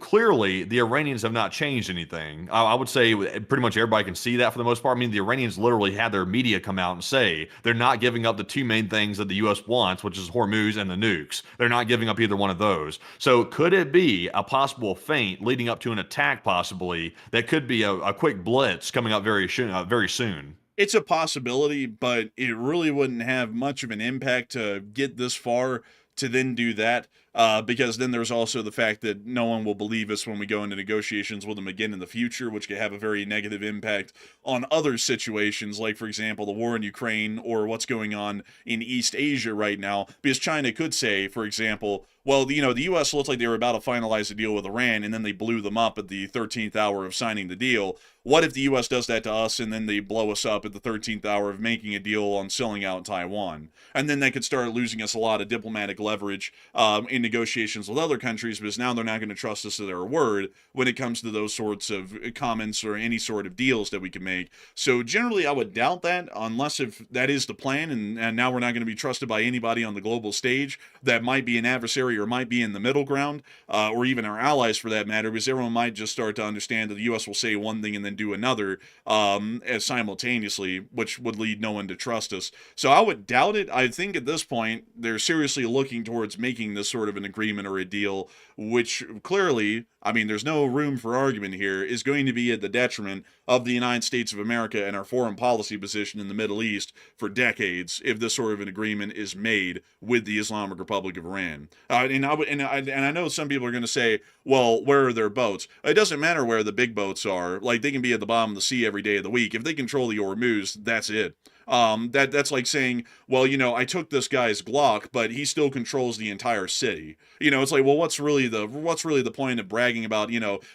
clearly the Iranians have not changed anything. I would say pretty much everybody can see that for the most part. I mean, the Iranians literally had their media come out and say they're not giving up the two main things that the U.S. wants, which is Hormuz and the nukes. They're not giving up either one of those. So could it be a possible feint leading up to an attack, possibly, that could be a quick blitz coming up very soon? It's a possibility, but it really wouldn't have much of an impact to get this far to then do that, because then there's also the fact that no one will believe us when we go into negotiations with them again in the future, which could have a very negative impact on other situations, like, for example, the war in Ukraine or what's going on in East Asia right now, because China could say, for example, well, the U.S. looked like they were about to finalize a deal with Iran, and then they blew them up at the 13th hour of signing the deal. What if the U.S. does that to us, and then they blow us up at the 13th hour of making a deal on selling out Taiwan? And then they could start losing us a lot of diplomatic leverage in negotiations with other countries, because now they're not going to trust us to their word when it comes to those sorts of comments or any sort of deals that we can make. So generally, I would doubt that, unless if that is the plan, and now we're not going to be trusted by anybody on the global stage that might be an adversary or might be in the middle ground, or even our allies for that matter, because everyone might just start to understand that the U.S. will say one thing and then do another as simultaneously, which would lead no one to trust us. So I would doubt it. I think at this point, they're seriously looking towards making this sort of an agreement or a deal, which clearly, I mean, there's no room for argument here, is going to be at the detriment of the United States of America and our foreign policy position in the Middle East for decades if this sort of an agreement is made with the Islamic Republic of Iran. And I know some people are going to say, well, where are their boats? It doesn't matter where the big boats are. Like, they can be at the bottom of the sea every day of the week. If they control the Hormuz, that's it. That's like saying, well, I took this guy's Glock, but he still controls the entire city. It's like, well, what's really the point of bragging about,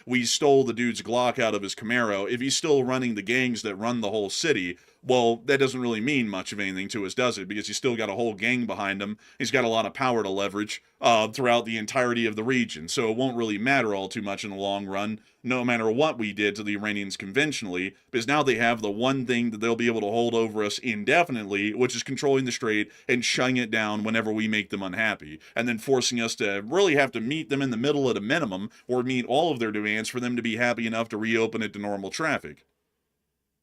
we stole the dude's Glock out of his Camaro if he's still running the gangs that run the whole city? Well, that doesn't really mean much of anything to us, does it? Because he's still got a whole gang behind him. He's got a lot of power to leverage throughout the entirety of the region. So it won't really matter all too much in the long run, no matter what we did to the Iranians conventionally, because now they have the one thing that they'll be able to hold over us indefinitely, which is controlling the strait and shutting it down whenever we make them unhappy, and then forcing us to really have to meet them in the middle at a minimum, or meet all of their demands for them to be happy enough to reopen it to normal traffic.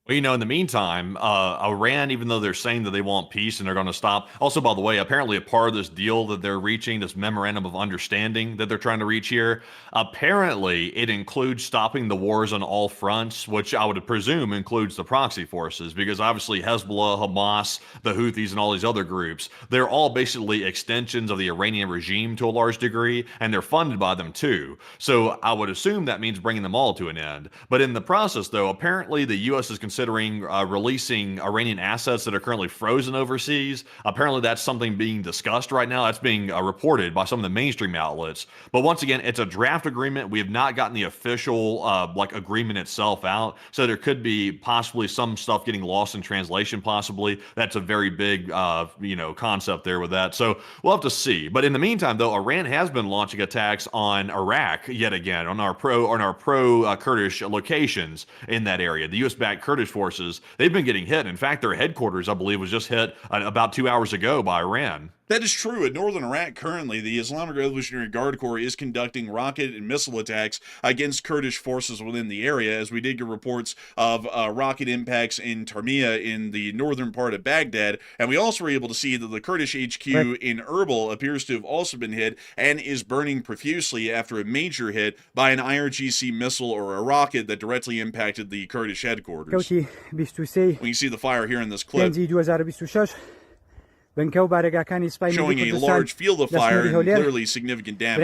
Well, in the meantime, Iran, even though they're saying that they want peace and they're going to stop. Also, by the way, apparently a part of this deal that they're reaching, this memorandum of understanding that they're trying to reach here, apparently it includes stopping the wars on all fronts, which I would presume includes the proxy forces, because obviously Hezbollah, Hamas, the Houthis, and all these other groups, they're all basically extensions of the Iranian regime to a large degree, and they're funded by them too. So I would assume that means bringing them all to an end. But in the process, though, apparently the U.S. is concerned considering releasing Iranian assets that are currently frozen overseas. Apparently, that's something being discussed right now. That's being reported by some of the mainstream outlets. But once again, it's a draft agreement. We have not gotten the official agreement itself out, so there could be possibly some stuff getting lost in translation. Possibly that's a very big concept there with that. So we'll have to see. But in the meantime, though, Iran has been launching attacks on Iraq yet again on our pro Kurdish locations in that area. The U.S.-backed Kurdish forces, they've been getting hit. In fact, their headquarters, I believe, was just hit about 2 hours ago by Iran. That is true. In northern Iraq, currently, the Islamic Revolutionary Guard Corps is conducting rocket and missile attacks against Kurdish forces within the area, as we did get reports of rocket impacts in Tarmiya in the northern part of Baghdad. And we also were able to see that the Kurdish HQ in Erbil appears to have also been hit and is burning profusely after a major hit by an IRGC missile or a rocket that directly impacted the Kurdish headquarters. We can see the fire here in this clip, showing a large field of fire and clearly significant damage.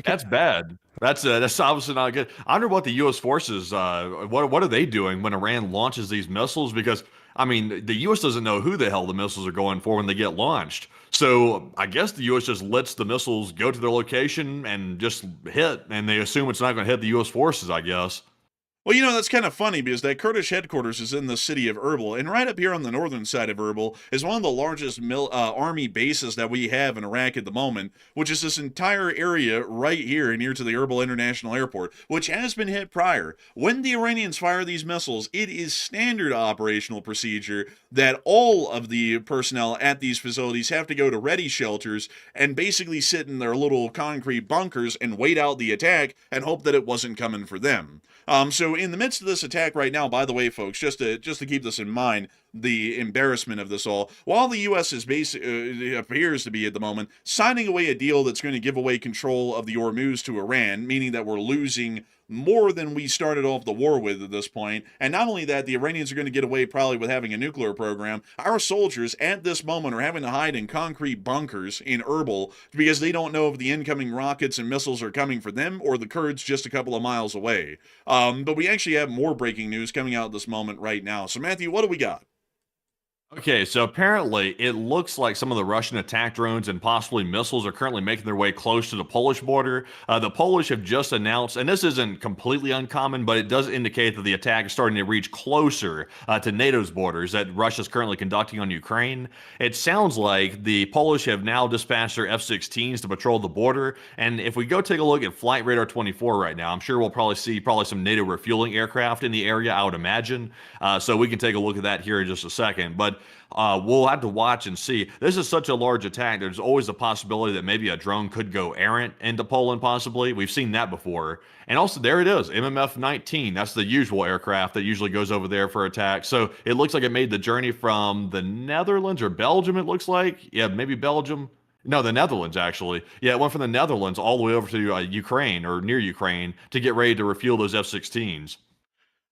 That's bad. That's obviously not good. I wonder what the U.S. forces, what are they doing when Iran launches these missiles? Because, I mean, the U.S. doesn't know who the hell the missiles are going for when they get launched. So I guess the U.S. just lets the missiles go to their location and just hit, and they assume it's not going to hit the U.S. forces, I guess. Well, that's kind of funny because that Kurdish headquarters is in the city of Erbil, and right up here on the northern side of Erbil is one of the largest army bases that we have in Iraq at the moment, which is this entire area right here near to the Erbil International Airport, which has been hit prior. When the Iranians fire these missiles, it is standard operational procedure that all of the personnel at these facilities have to go to ready shelters and basically sit in their little concrete bunkers and wait out the attack and hope that it wasn't coming for them. So in the midst of this attack right now, by the way, folks, just to keep this in mind, the embarrassment of this all, while the U.S. is appears to be at the moment signing away a deal that's going to give away control of the Hormuz to Iran, meaning that we're losing more than we started off the war with at this point. And not only that, the Iranians are going to get away probably with having a nuclear program. Our soldiers at this moment are having to hide in concrete bunkers in Erbil because they don't know if the incoming rockets and missiles are coming for them or the Kurds just a couple of miles away. But we actually have more breaking news coming out at this moment right now. So Matthew, what do we got? Okay, so apparently it looks like some of the Russian attack drones and possibly missiles are currently making their way close to the Polish border. The Polish have just announced, and this isn't completely uncommon, but it does indicate that the attack is starting to reach closer to NATO's borders that Russia's currently conducting on Ukraine. It sounds like the Polish have now dispatched their F-16s to patrol the border, and if we go take a look at Flight Radar 24 right now, I'm sure we'll probably see some NATO refueling aircraft in the area, I would imagine. So we can take a look at that here in just a second. But we'll have to watch and see. This is such a large attack. There's always a possibility that maybe a drone could go errant into Poland, possibly. We've seen that before. And also, there it is, MMF-19. That's the usual aircraft that usually goes over there for attacks. So it looks like it made the journey from the Netherlands or Belgium, it looks like. Yeah, maybe Belgium. No, the Netherlands, actually. Yeah, it went from the Netherlands all the way over to Ukraine or near Ukraine to get ready to refuel those F-16s.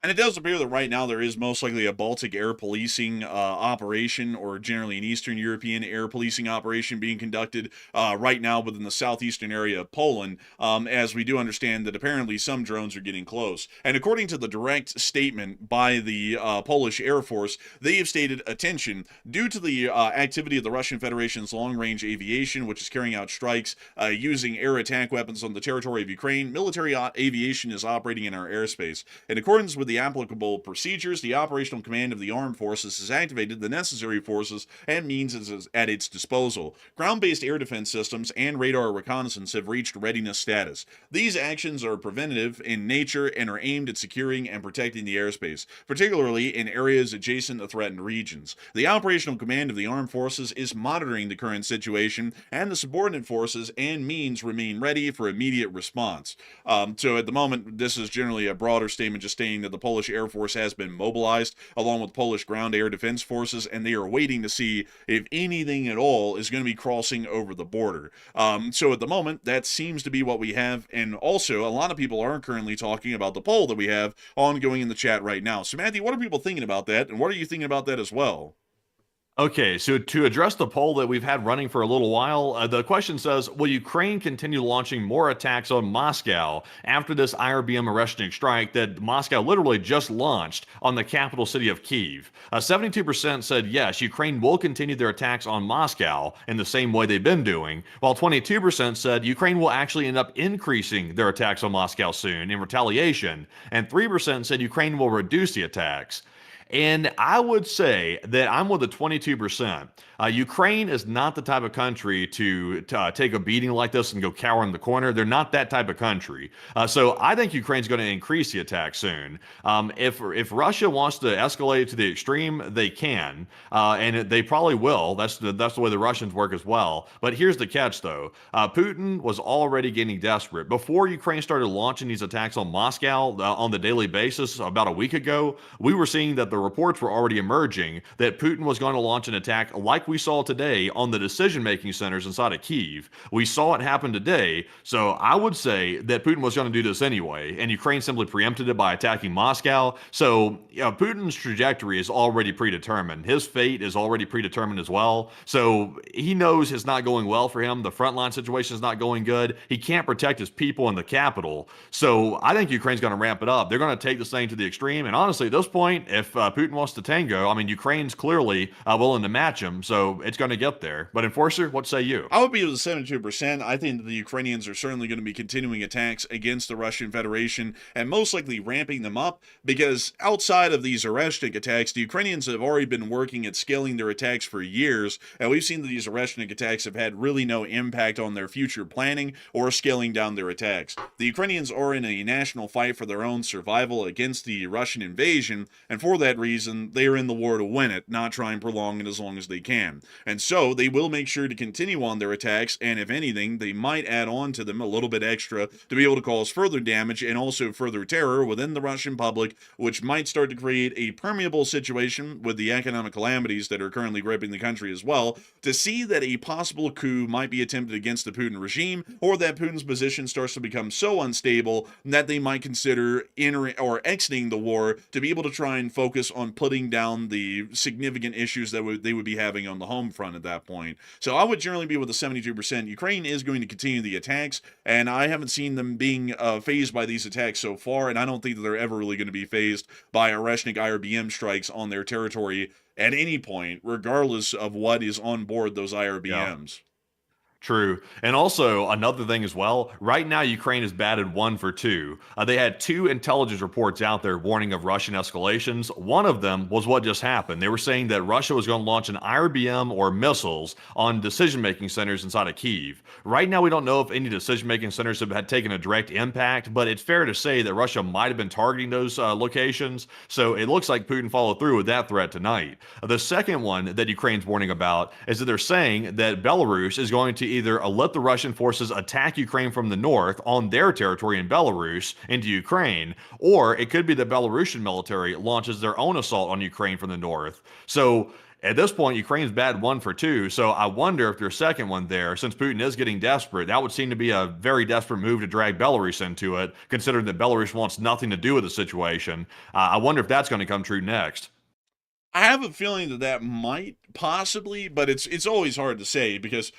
And it does appear that right now there is most likely a Baltic air policing operation, or generally an Eastern European air policing operation being conducted right now within the southeastern area of Poland, as we do understand that apparently some drones are getting close. And according to the direct statement by the Polish Air Force, they have stated, attention, due to the activity of the Russian Federation's long-range aviation, which is carrying out strikes using air attack weapons on the territory of Ukraine, military aviation is operating in our airspace. In accordance with the applicable procedures, the operational command of the armed forces has activated the necessary forces and means at its disposal. Ground-based air defense systems and radar reconnaissance have reached readiness status. These actions are preventative in nature and are aimed at securing and protecting the airspace, particularly in areas adjacent to threatened regions. The operational command of the armed forces is monitoring the current situation, and the subordinate forces and means remain ready for immediate response. So at the moment, this is generally a broader statement just stating that the Polish Air Force has been mobilized along with Polish ground air defense forces, and they are waiting to see if anything at all is going to be crossing over the border. So at the moment, that seems to be what we have, and also a lot of people are currently talking about the poll that we have ongoing in the chat right now. So Matthew, what are people thinking about that, and what are you thinking about that as well? Okay, so to address the poll that we've had running for a little while, the question says, will Ukraine continue launching more attacks on Moscow after this IRBM Oreshnik strike that Moscow literally just launched on the capital city of Kyiv? 72% said yes, Ukraine will continue their attacks on Moscow in the same way they've been doing, while 22% said Ukraine will actually end up increasing their attacks on Moscow soon in retaliation, and 3% said Ukraine will reduce the attacks. And I would say that I'm with the 22%. Ukraine is not the type of country to take a beating like this and go cower in the corner. They're not that type of country. So I think Ukraine's going to increase the attack soon. If Russia wants to escalate it to the extreme, they can, and they probably will. That's the way the Russians work as well. But here's the catch, though. Putin was already getting desperate before Ukraine started launching these attacks on Moscow on the daily basis. About a week ago, we were seeing that the reports were already emerging that Putin was going to launch an attack like we saw today on the decision-making centers inside of Kyiv. We saw it happen today, so I would say that Putin was going to do this anyway, and Ukraine simply preempted it by attacking Moscow. So Putin's trajectory is already predetermined. His fate is already predetermined as well. So he knows it's not going well for him. The frontline situation is not going good. He can't protect his people in the capital. So I think Ukraine's going to ramp it up. They're going to take this thing to the extreme. And honestly, at this point, if Putin wants to tango, I mean, Ukraine's clearly willing to match him. So it's going to get there. But Enforcer, what say you? I would be with 72%. I think that the Ukrainians are certainly going to be continuing attacks against the Russian Federation and most likely ramping them up because outside of these Oreshnik attacks, the Ukrainians have already been working at scaling their attacks for years, and we've seen that these Oreshnik attacks have had really no impact on their future planning or scaling down their attacks. The Ukrainians are in a national fight for their own survival against the Russian invasion, and for that reason, they are in the war to win it, not try and prolong it as long as they can. And so they will make sure to continue on their attacks, and if anything, they might add on to them a little bit extra to be able to cause further damage and also further terror within the Russian public, which might start to create a permeable situation with the economic calamities that are currently gripping the country as well, to see that a possible coup might be attempted against the Putin regime, or that Putin's position starts to become so unstable that they might consider entering or exiting the war to be able to try and focus on putting down the significant issues that they would be having on the home front at that point. So I would generally be with the 72%. Ukraine is going to continue the attacks, and I haven't seen them being phased by these attacks so far, and I don't think that they're ever really going to be phased by Oreshnik IRBM strikes on their territory at any point, regardless of what is on board those IRBMs. Yeah. True. And also, another thing as well, right now Ukraine is batted 1 for 2. They had 2 intelligence reports out there warning of Russian escalations. One of them was what just happened. They were saying that Russia was going to launch an IRBM or missiles on decision-making centers inside of Kyiv. Right now, we don't know if any decision-making centers have had taken a direct impact, but it's fair to say that Russia might have been targeting those locations. So it looks like Putin followed through with that threat tonight. The second one that Ukraine's warning about is that they're saying that Belarus is going to either let the Russian forces attack Ukraine from the north on their territory in Belarus into Ukraine, or it could be the Belarusian military launches their own assault on Ukraine from the north. So at this point, Ukraine's batted 1 for 2, so I wonder if there's a second one there. Since Putin is getting desperate, that would seem to be a very desperate move to drag Belarus into it, considering that Belarus wants nothing to do with the situation. I wonder if that's going to come true next. I have a feeling that that might possibly, but it's always hard to say because,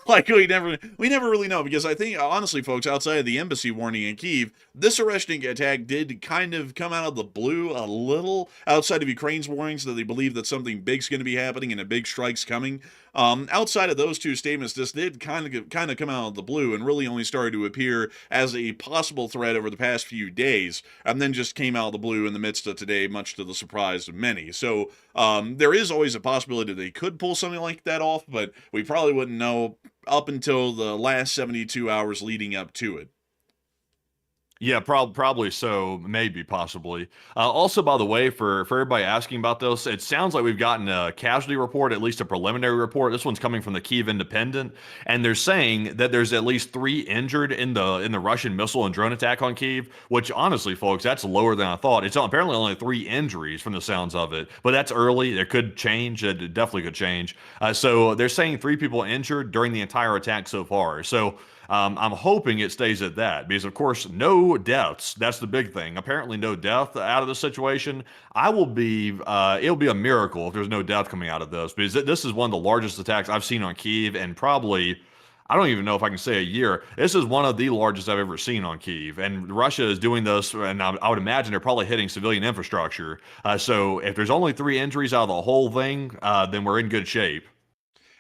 like we never really know, because I think honestly, folks, outside of the embassy warning in Kyiv, this Oreshnik attack did kind of come out of the blue a little, outside of Ukraine's warnings that they believe that something big's going to be happening and a big strike's coming. Outside of those two statements, this did kind of come out of the blue and really only started to appear as a possible threat over the past few days, and then just came out of the blue in the midst of today, much to the surprise of many. So there is always a possibility they could pull something like that off, but we probably wouldn't know up until the last 72 hours leading up to it. Yeah, probably so, maybe, possibly. Also, by the way, for everybody asking about this, it sounds like we've gotten a casualty report, at least a preliminary report. This one's coming from the Kyiv Independent, and they're saying that there's at least 3 injured in the Russian missile and drone attack on Kyiv, which honestly, folks, that's lower than I thought. It's apparently only 3 injuries from the sounds of it, but that's early. It could change. It definitely could change. So they're saying 3 people injured during the entire attack so far. So I'm hoping it stays at that because, of course, no no deaths. That's the big thing. Apparently, no death out of the situation. I will be. It'll be a miracle if there's no death coming out of this, because this is one of the largest attacks I've seen on Kyiv, and probably. I don't even know if I can say a year. This is one of the largest I've ever seen on Kyiv, and Russia is doing this, and I would imagine they're probably hitting civilian infrastructure. So if there's only 3 injuries out of the whole thing, then we're in good shape.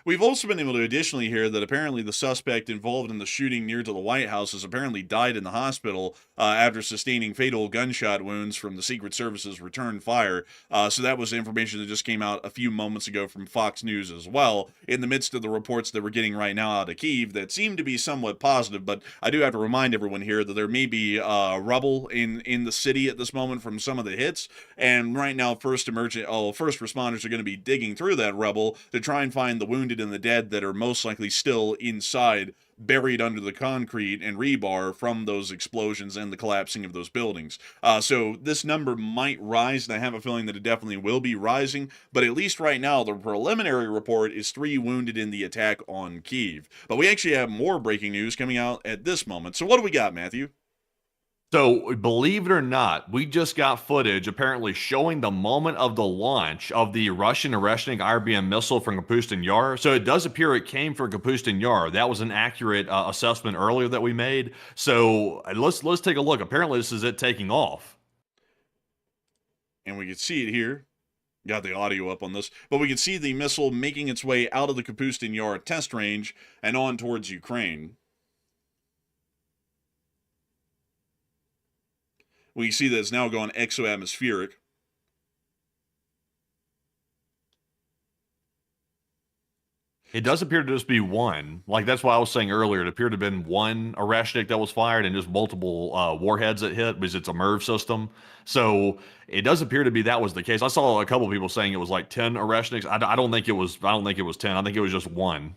We've also been able to additionally hear that apparently the suspect involved in the shooting near to the White House has apparently died in the hospital after sustaining fatal gunshot wounds from the Secret Service's return fire. So that was information that just came out a few moments ago from Fox News as well, in the midst of the reports that we're getting right now out of Kyiv that seem to be somewhat positive. But I do have to remind everyone here that there may be rubble in the city at this moment from some of the hits. And right now, first responders are going to be digging through that rubble to try and find the wounded and the dead that are most likely still inside, buried under the concrete and rebar from those explosions and the collapsing of those buildings. So this number might rise, and I have a feeling that it definitely will be rising, but at least right now, the preliminary report is 3 wounded in the attack on Kyiv. But we actually have more breaking news coming out at this moment. So what do we got, Matthew? So, believe it or not, we just got footage apparently showing the moment of the launch of the Russian Oreshnik IRBM missile from Kapustin Yar. So, it does appear it came from Kapustin Yar. That was an accurate assessment earlier that we made. So, let's take a look. Apparently, this is it taking off. And we can see it here. Got the audio up on this. But we can see the missile making its way out of the Kapustin Yar test range and on towards Ukraine. We see that it's now gone exoatmospheric. It does appear to just be one. Like, that's why I was saying earlier. It appeared to have been one Oreshnik that was fired and just multiple warheads that hit, because it's a MIRV system. So it does appear to be that was the case. I saw a couple people saying it was like 10 Oreshniks. I don't think it was 10. I think it was just one.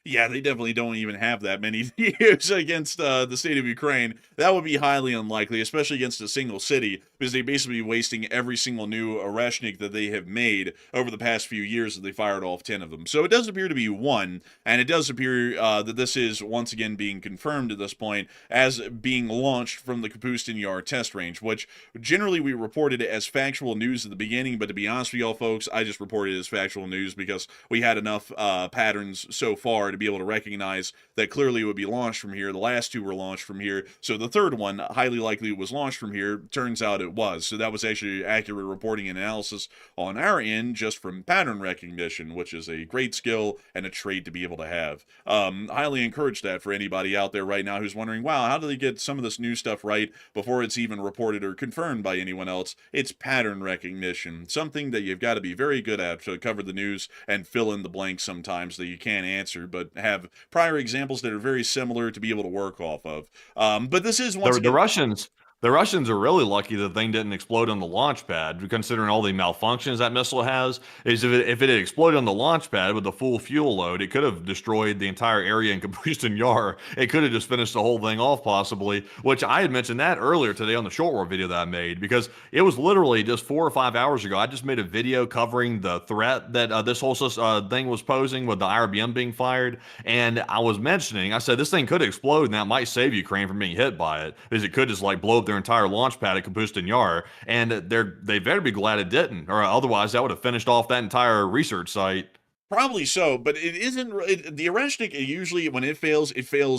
Yeah, they definitely don't even have that many to use against the state of Ukraine. That would be highly unlikely, especially against a single city, because they'd basically be wasting every single new Oreshnik that they have made over the past few years that they fired off 10 of them. So it does appear to be one, and it does appear that this is once again being confirmed at this point as being launched from the Kapustin Yar test range, which generally we reported it as factual news at the beginning, but to be honest with y'all folks, I just reported it as factual news because we had enough patterns so far to be able to recognize that clearly it would be launched from here. The last 2 were launched from here, so the third one highly likely was launched from here. Turns out it was. So that was actually accurate reporting and analysis on our end, just from pattern recognition, which is a great skill and a trait to be able to have. Highly encourage that for anybody out there right now who's wondering, wow, how do they get some of this new stuff right before it's even reported or confirmed by anyone else? It's pattern recognition, something that you've got to be very good at to cover the news and fill in the blanks sometimes that you can't answer, but have prior examples that are very similar to be able to work off of. But this is once again, the Russians are really lucky the thing didn't explode on the launch pad, considering all the malfunctions that missile has. Is if it had exploded on the launch pad with the full fuel load, it could have destroyed the entire area in Kapustin Yar. It could have just finished the whole thing off, possibly, which I had mentioned that earlier today on the short war video that I made, because it was literally just 4 or 5 hours ago. I just made a video covering the threat that this whole thing was posing with the IRBM being fired, and I was mentioning, I said, this thing could explode, and that might save Ukraine from being hit by it, because it could just like blow up their entire launch pad at Kapustin Yar, and they better be glad it didn't, or otherwise that would have finished off that entire research site. Probably so, but it isn't. The Oreshnik, usually when it fails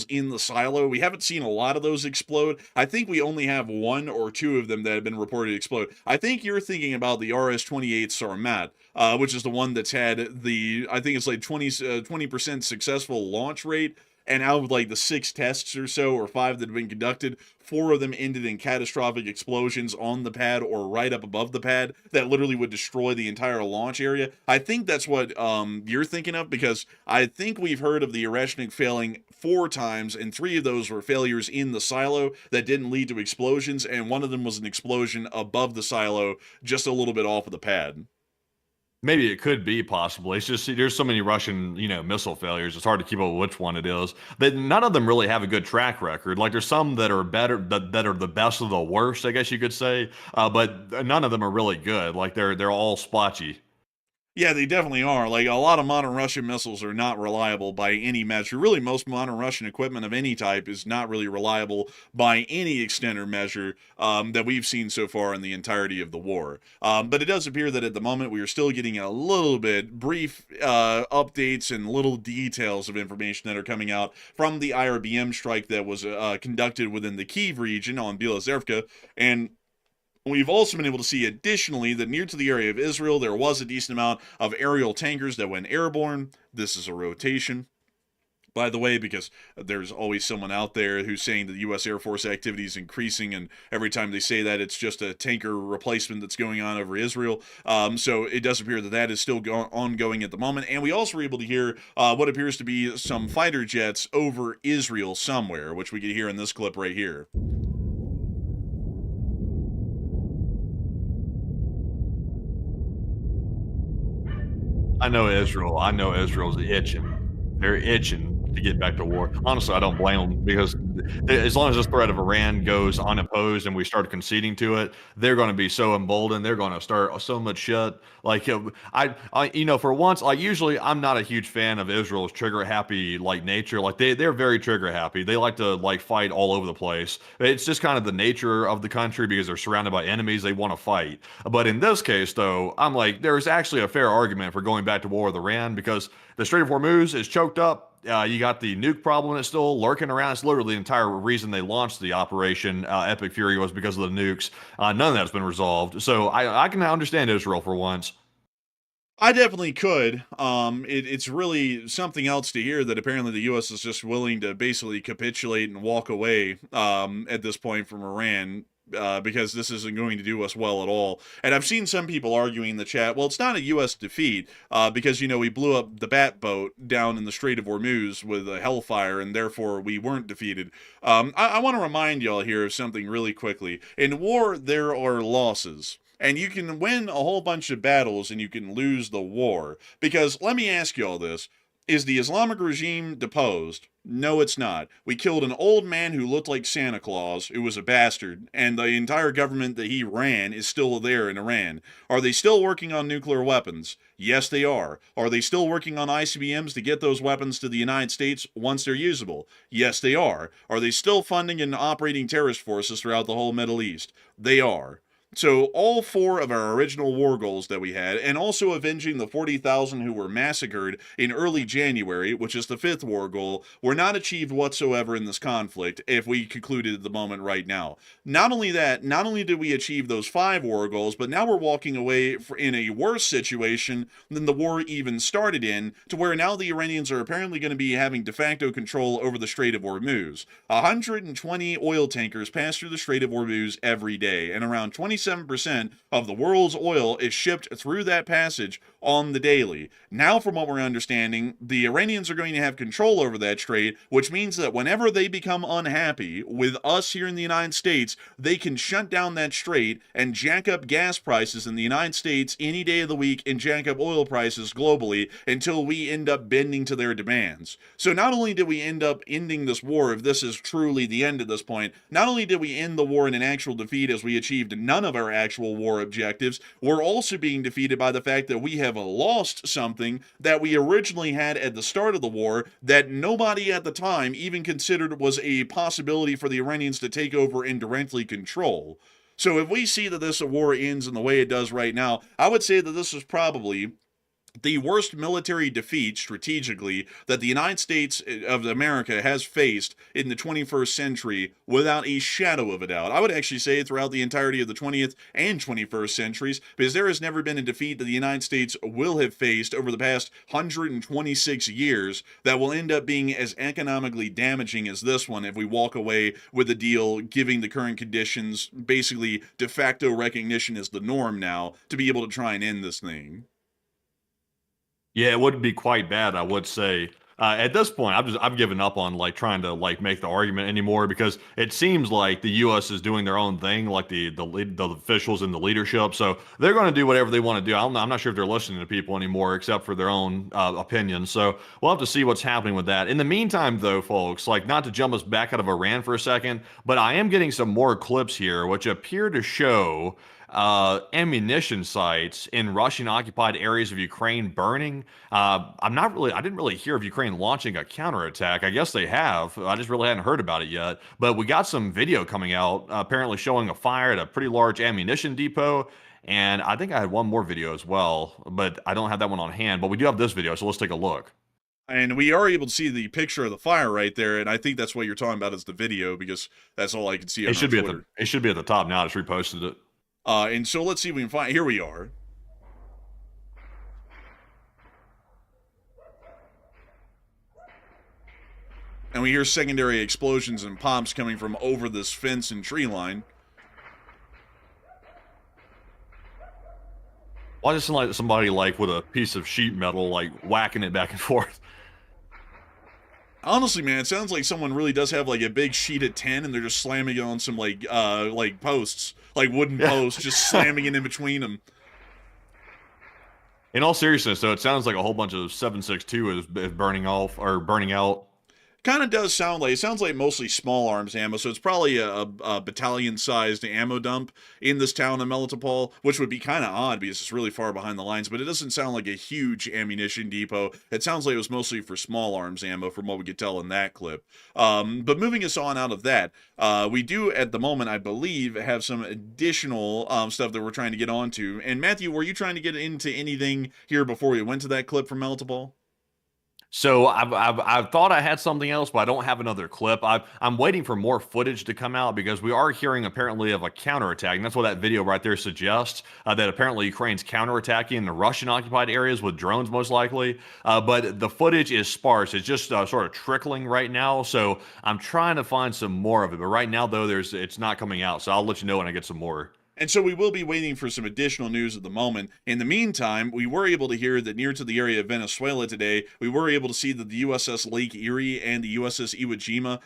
in the silo. We haven't seen a lot of those explode. I think we only have 1 or 2 of them that have been reported to explode. I think you're thinking about the RS-28 Sarmat, which is the one that's had the, I think it's like 20% successful launch rate. And out of like the 6 tests or so, or 5 that have been conducted, 4 of them ended in catastrophic explosions on the pad or right up above the pad that literally would destroy the entire launch area. I think that's what you're thinking of, because I think we've heard of the Oreshnik failing 4 times, and 3 of those were failures in the silo that didn't lead to explosions, and 1 of them was an explosion above the silo, just a little bit off of the pad. Maybe it could be, possibly. It's just there's so many Russian, missile failures. It's hard to keep up with which one it is. But none of them really have a good track record. Like, there's some that are better, that are the best of the worst, I guess you could say. But none of them are really good. Like, they're all splotchy. Yeah, they definitely are. Like, a lot of modern Russian missiles are not reliable by any measure. Really, most modern Russian equipment of any type is not really reliable by any extent or measure that we've seen so far in the entirety of the war. But it does appear that at the moment we are still getting a little bit brief updates and little details of information that are coming out from the IRBM strike that was conducted within the Kyiv region on Bila Tservka. And we've also been able to see additionally that near to the area of Israel, there was a decent amount of aerial tankers that went airborne. This is a rotation, by the way, because there's always someone out there who's saying that the U.S. Air Force activity is increasing, and every time they say that, it's just a tanker replacement that's going on over Israel. So it does appear that that is still ongoing at the moment. And we also were able to hear what appears to be some fighter jets over Israel somewhere, which we can hear in this clip right here. I know Israel's itching. They're itching to get back to war. Honestly, I don't blame them, because as long as this threat of Iran goes unopposed and we start conceding to it, they're going to be so emboldened. They're going to start so much shit. Like, for once, like, usually I'm not a huge fan of Israel's trigger happy like nature. Like, they're very trigger happy. They like to like fight all over the place. It's just kind of the nature of the country, because they're surrounded by enemies. They want to fight. But in this case, though, I'm like, there's actually a fair argument for going back to war with Iran, because the Strait of Hormuz is choked up. You got the nuke problem that's still lurking around. It's literally the entire reason they launched the Operation Epic Fury was because of the nukes. None of that's been resolved. So I can understand Israel for once. I definitely could. It's really something else to hear that apparently the U.S. is just willing to basically capitulate and walk away at this point from Iran. Because this isn't going to do us well at all. And I've seen some people arguing in the chat, well, it's not a U.S. defeat, because, we blew up the Bat boat down in the Strait of Hormuz with a Hellfire, and therefore we weren't defeated. I want to remind y'all here of something really quickly. In war, there are losses. And you can win a whole bunch of battles, and you can lose the war. Because, let me ask you all this. Is the Islamic regime deposed? No, it's not. We killed an old man who looked like Santa Claus, who was a bastard, and the entire government that he ran is still there in Iran. Are they still working on nuclear weapons? Yes, they are. Are they still working on ICBMs to get those weapons to the United States once they're usable? Yes, they are. Are they still funding and operating terrorist forces throughout the whole Middle East? They are. So all 4 of our original war goals that we had, and also avenging the 40,000 who were massacred in early January, which is the 5th war goal, were not achieved whatsoever in this conflict if we concluded at the moment right now. Not only that, not only did we achieve those 5 war goals, but now we're walking away in a worse situation than the war even started in, to where now the Iranians are apparently going to be having de facto control over the Strait of Hormuz. 120 oil tankers pass through the Strait of Hormuz every day, and around 27% of the world's oil is shipped through that passage on the daily. Now, from what we're understanding, the Iranians are going to have control over that strait, which means that whenever they become unhappy with us here in the United States, they can shut down that strait and jack up gas prices in the United States any day of the week and jack up oil prices globally until we end up bending to their demands. So not only did we end up ending this war, if this is truly the end at this point, not only did we end the war in an actual defeat as we achieved none of our actual war objectives, we're also being defeated by the fact that we have lost something that we originally had at the start of the war that nobody at the time even considered was a possibility for the Iranians to take over and directly control. So if we see that this war ends in the way it does right now, I would say that this is probably the worst military defeat strategically that the United States of America has faced in the 21st century without a shadow of a doubt. I would actually say throughout the entirety of the 20th and 21st centuries, because there has never been a defeat that the United States will have faced over the past 126 years that will end up being as economically damaging as this one if we walk away with a deal giving the current conditions basically de facto recognition as the norm now to be able to try and end this thing. Yeah, it would be quite bad, I would say. At this point, I've given up on like trying to like make the argument anymore, because it seems like the U.S. is doing their own thing, like the officials and the leadership. So they're going to do whatever they want to do. I'm not sure if they're listening to people anymore, except for their own opinions. So we'll have to see what's happening with that. In the meantime, though, folks, like, not to jump us back out of Iran for a second, but I am getting some more clips here, which appear to show ammunition sites in Russian-occupied areas of Ukraine burning. I didn't really hear of Ukraine launching a counterattack. I guess they have. I just really hadn't heard about it yet. But we got some video coming out, apparently showing a fire at a pretty large ammunition depot. And I think I had one more video as well, but I don't have that one on hand. But we do have this video, so let's take a look. And we are able to see the picture of the fire right there, and I think that's what you're talking about is the video, because that's all I can see on Twitter. It should be at the top now. I just reposted it. And so let's see if we can find. Here we are. And we hear secondary explosions and pops coming from over this fence and tree line. Why does it sound like somebody like with a piece of sheet metal like whacking it back and forth? Honestly, man, it sounds like someone really does have like a big sheet of tin, and they're just slamming it on some like posts, like wooden posts, just slamming it in between them. In all seriousness, though, it sounds like a whole bunch of 7.62 is burning off or burning out. Kind of does sound like, it sounds like mostly small arms ammo, so it's probably a battalion-sized ammo dump in this town of Melitopol, which would be kind of odd because it's really far behind the lines, but it doesn't sound like a huge ammunition depot. It sounds like it was mostly for small arms ammo from what we could tell in that clip. But moving us on out of that, we do, at the moment, I believe, have some additional stuff that we're trying to get onto. And Matthew, were you trying to get into anything here before we went to that clip from Melitopol? So I've thought I had something else, but I don't have another clip. I'm waiting for more footage to come out because we are hearing apparently of a counterattack. And that's what that video right there suggests, that apparently Ukraine's counterattacking in the Russian-occupied areas with drones most likely. But the footage is sparse. It's just sort of trickling right now. So I'm trying to find some more of it. But right now, though, it's not coming out. So I'll let you know when I get some more. And so we will be waiting for some additional news at the moment. In the meantime, we were able to hear that near to the area of Venezuela today, we were able to see that the USS Lake Erie and the USS Iwo Jima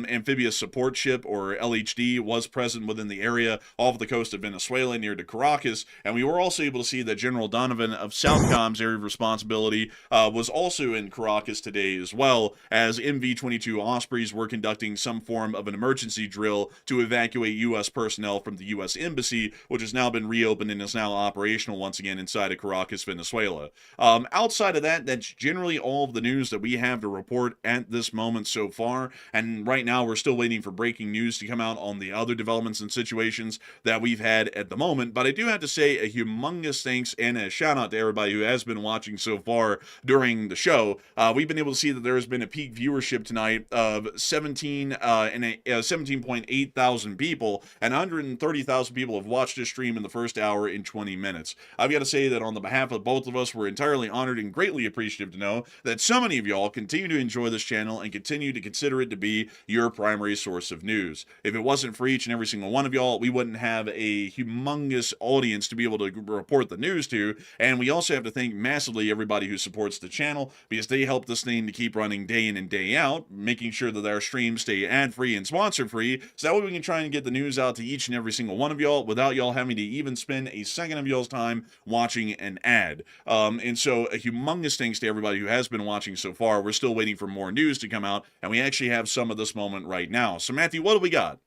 amphibious support ship, or LHD, was present within the area off the coast of Venezuela near to Caracas. And we were also able to see that General Donovan of Southcom's area of responsibility was also in Caracas today as well, as MV-22 Ospreys were conducting some form of an emergency drill to evacuate U.S. personnel from the U.S. Embassy, which has now been reopened and is now operational once again inside of Caracas, Venezuela. Outside of that, that's generally all of the news that we have to report at this moment so far. And right now, we're still waiting for breaking news to come out on the other developments and situations that we've had at the moment. But I do have to say a humongous thanks and a shout out to everybody who has been watching so far during the show. We've been able to see that there has been a peak viewership tonight of 17.8 thousand people, and 130,000 people have watched this stream in the first hour in 20 minutes. I've got to say that on the behalf of both of us, we're entirely honored and greatly appreciative to know that so many of y'all continue to enjoy this channel and continue to consider it to be your primary source of news. If it wasn't for each and every single one of y'all, we wouldn't have a humongous audience to be able to report the news to. And we also have to thank massively everybody who supports the channel, because they help this thing to keep running day in and day out, making sure that our streams stay ad-free and sponsor-free, so that way we can try and get the news out to each and every single one of y'all without y'all having to even spend a second of y'all's time watching an ad. And so a humongous thanks to everybody who has been watching so far. We're still waiting for more news to come out, and we actually have some of this moment right now. So Matthew, what do we got?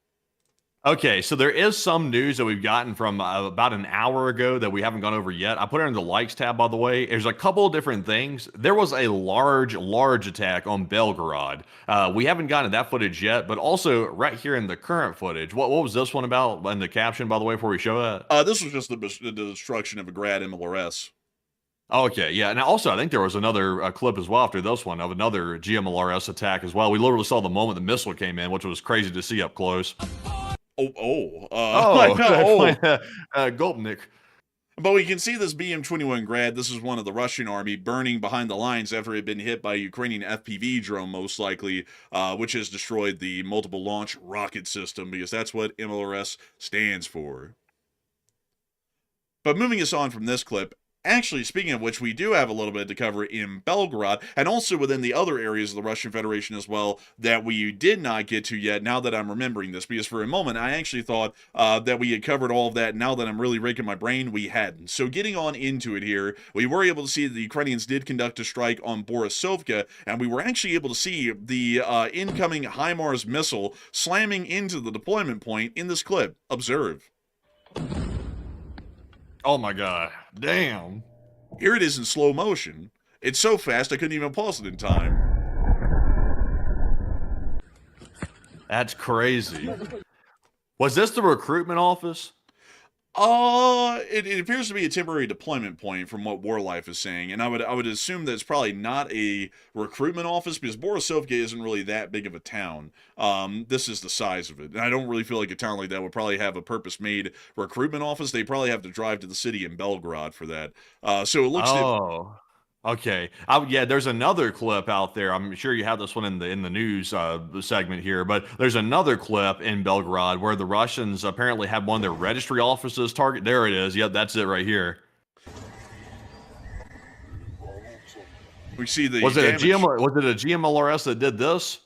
Okay, so there is some news that we've gotten from about an hour ago that we haven't gone over yet. I put it in the likes tab, by the way. There's a couple of different things. There was a large attack on Belgorod. We haven't gotten that footage yet, but also right here in the current footage. What was this one about in the caption, by the way, before we show that? This was just the destruction of a grad MLRS. Okay, yeah, and also I think there was another clip as well after this one of another GMLRS attack as well. We literally saw the moment the missile came in, which was crazy to see up close. Gulpnik. But we can see this BM-21 grad. This is one of the Russian army burning behind the lines after it had been hit by a Ukrainian FPV drone, most likely, which has destroyed the multiple launch rocket system, because that's what MLRS stands for. But moving us on from this clip, actually, speaking of which, we do have a little bit to cover in Belgorod, and also within the other areas of the Russian Federation as well that we did not get to yet, now that I'm remembering this, because for a moment I actually thought that we had covered all of that. Now that I'm really raking my brain, we hadn't. So getting on into it here, we were able to see that the Ukrainians did conduct a strike on Borisovka, and we were actually able to see the incoming HIMARS missile slamming into the deployment point in this clip. Observe. Oh my God. Damn. Here it is in slow motion. It's so fast I couldn't even pause it in time. That's crazy. Was this the recruitment office? It appears to be a temporary deployment point from what Warlife is saying, and I would assume that it's probably not a recruitment office because Borisovka isn't really that big of a town. This is the size of it, and I don't really feel like a town like that would probably have a purpose-made recruitment office. They probably have to drive to the city in Belgrade for that. So it looks. Okay. Yeah, there's another clip out there. I'm sure you have this one in the news segment here, but there's another clip in Belgrade where the Russians apparently had one of their registry offices target. There it is. Yep, that's it right here. We see the was it damage. was it a GMLRS that did this?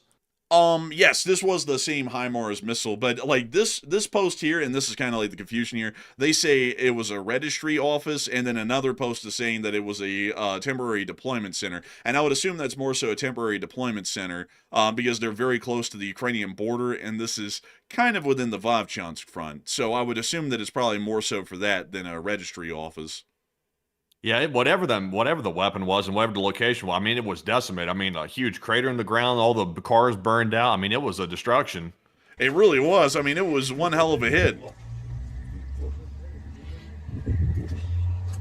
Yes, this was the same HIMARS missile, but like this post here, and this is kind of like the confusion here, they say it was a registry office, and then another post is saying that it was a temporary deployment center, and I would assume that's more so a temporary deployment center, because they're very close to the Ukrainian border, and this is kind of within the Vovchansk front, so I would assume that it's probably more so for that than a registry office. Yeah, whatever the weapon was and whatever the location was, I mean, it was decimated. I mean, a huge crater in the ground, all the cars burned out. I mean, it was a destruction. It really was. I mean, it was one hell of a hit.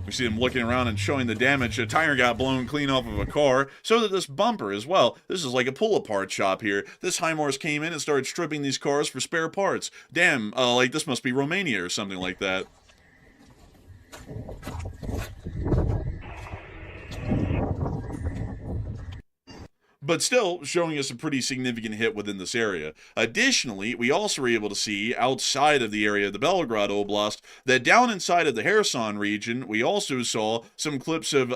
We see him looking around and showing the damage. A tire got blown clean off of a car. So did this bumper as well. This is like a pull-apart shop here. This HIMARS came in and started stripping these cars for spare parts. Damn, like this must be Romania or something like that. But still showing us a pretty significant hit within this area. Additionally, we also were able to see outside of the area of the Belgrade Oblast that down inside of the Kherson region, we also saw some clips of,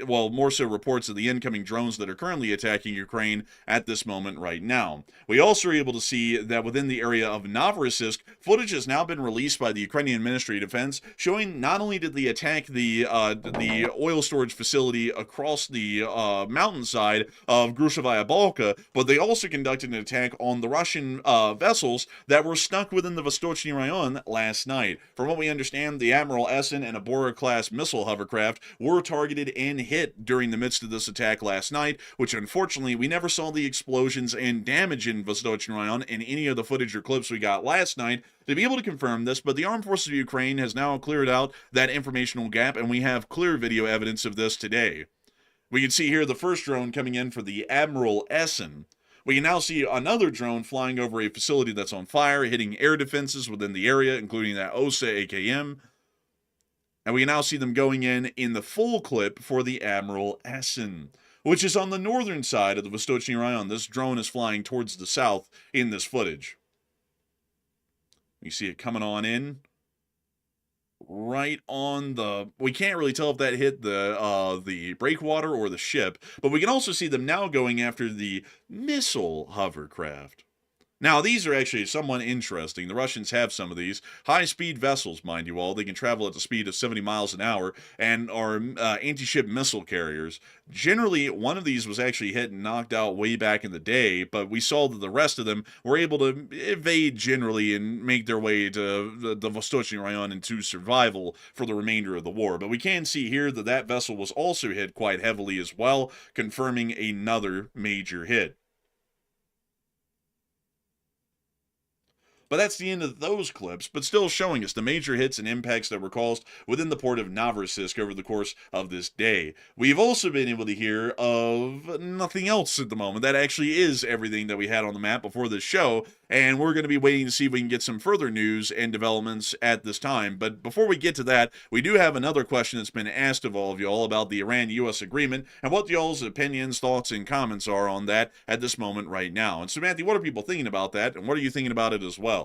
more so reports of the incoming drones that are currently attacking Ukraine at this moment right now. We also were able to see that within the area of Novorossiysk, footage has now been released by the Ukrainian Ministry of Defense, showing not only did they attack the oil storage facility across the mountainside of Grushovaya Balka, but they also conducted an attack on the Russian vessels that were stuck within the Vostochny Rayon last night. From what we understand, the Admiral Essen and a Bora-class missile hovercraft were targeted and hit during the midst of this attack last night, which unfortunately we never saw the explosions and damage in Vostochny Rayon in any of the footage or clips we got last night to be able to confirm this, but the Armed Forces of Ukraine has now cleared out that informational gap, and we have clear video evidence of this today. We can see here the first drone coming in for the Admiral Essen. We can now see another drone flying over a facility that's on fire, hitting air defenses within the area, including that OSA AKM. And we can now see them going in the full clip for the Admiral Essen, which is on the northern side of the Vostochny Rayon. This drone is flying towards the south in this footage. You see it coming on in. Right on the, we can't really tell if that hit the breakwater or the ship, but we can also see them now going after the missile hovercraft. Now, these are actually somewhat interesting. The Russians have some of these. High-speed vessels, mind you all. They can travel at the speed of 70 miles an hour and are anti-ship missile carriers. Generally, one of these was actually hit and knocked out way back in the day, but we saw that the rest of them were able to evade generally and make their way to the Vostochny Rayon into survival for the remainder of the war. But we can see here that that vessel was also hit quite heavily as well, confirming another major hit. But that's the end of those clips, but still showing us the major hits and impacts that were caused within the port of Novorossiysk over the course of this day. We've also been able to hear of nothing else at the moment. That actually is everything that we had on the map before this show, and we're going to be waiting to see if we can get some further news and developments at this time. But before we get to that, we do have another question that's been asked of all of y'all about the Iran-U.S. agreement and what y'all's opinions, thoughts, and comments are on that at this moment right now. And so, Matthew, what are people thinking about that, and what are you thinking about it as well?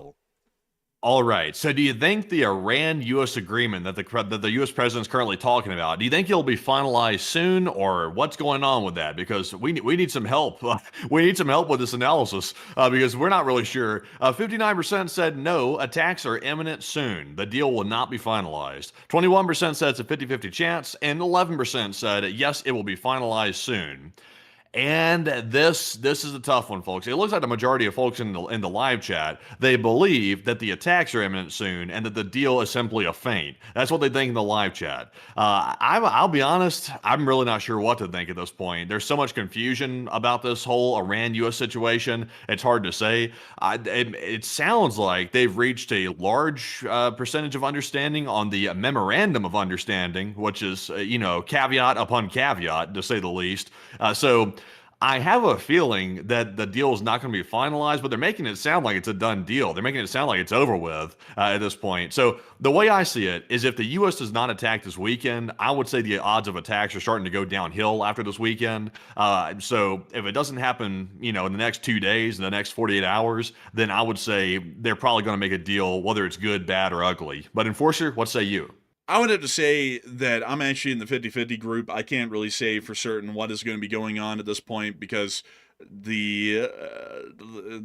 All right. So do you think the Iran-U.S. agreement that the U.S. president's currently talking about, do you think it'll be finalized soon, or what's going on with that? Because we need some help. We need some help with this analysis because we're not really sure. 59% said no, attacks are imminent soon. The deal will not be finalized. 21% said it's a 50-50 chance, and 11% said yes, it will be finalized soon. And this is a tough one, folks. It looks like the majority of folks in the live chat, they believe that the attacks are imminent soon and that the deal is simply a feint. That's what they think in the live chat. I'll be honest, I'm really not sure what to think at this point. There's so much confusion about this whole Iran-U.S. situation. It's hard to say. It sounds like they've reached a large percentage of understanding on the memorandum of understanding, which is, caveat upon caveat, to say the least. So I have a feeling that the deal is not going to be finalized, but they're making it sound like it's a done deal. They're making it sound like it's over with at this point. So the way I see it is if the U.S. does not attack this weekend, I would say the odds of attacks are starting to go downhill after this weekend. So if it doesn't happen, in the next 2 days, in the next 48 hours, then I would say they're probably going to make a deal, whether it's good, bad, or ugly. But Enforcer, what say you? I would have to say that I'm actually in the 50-50 group. I can't really say for certain what is going to be going on at this point because the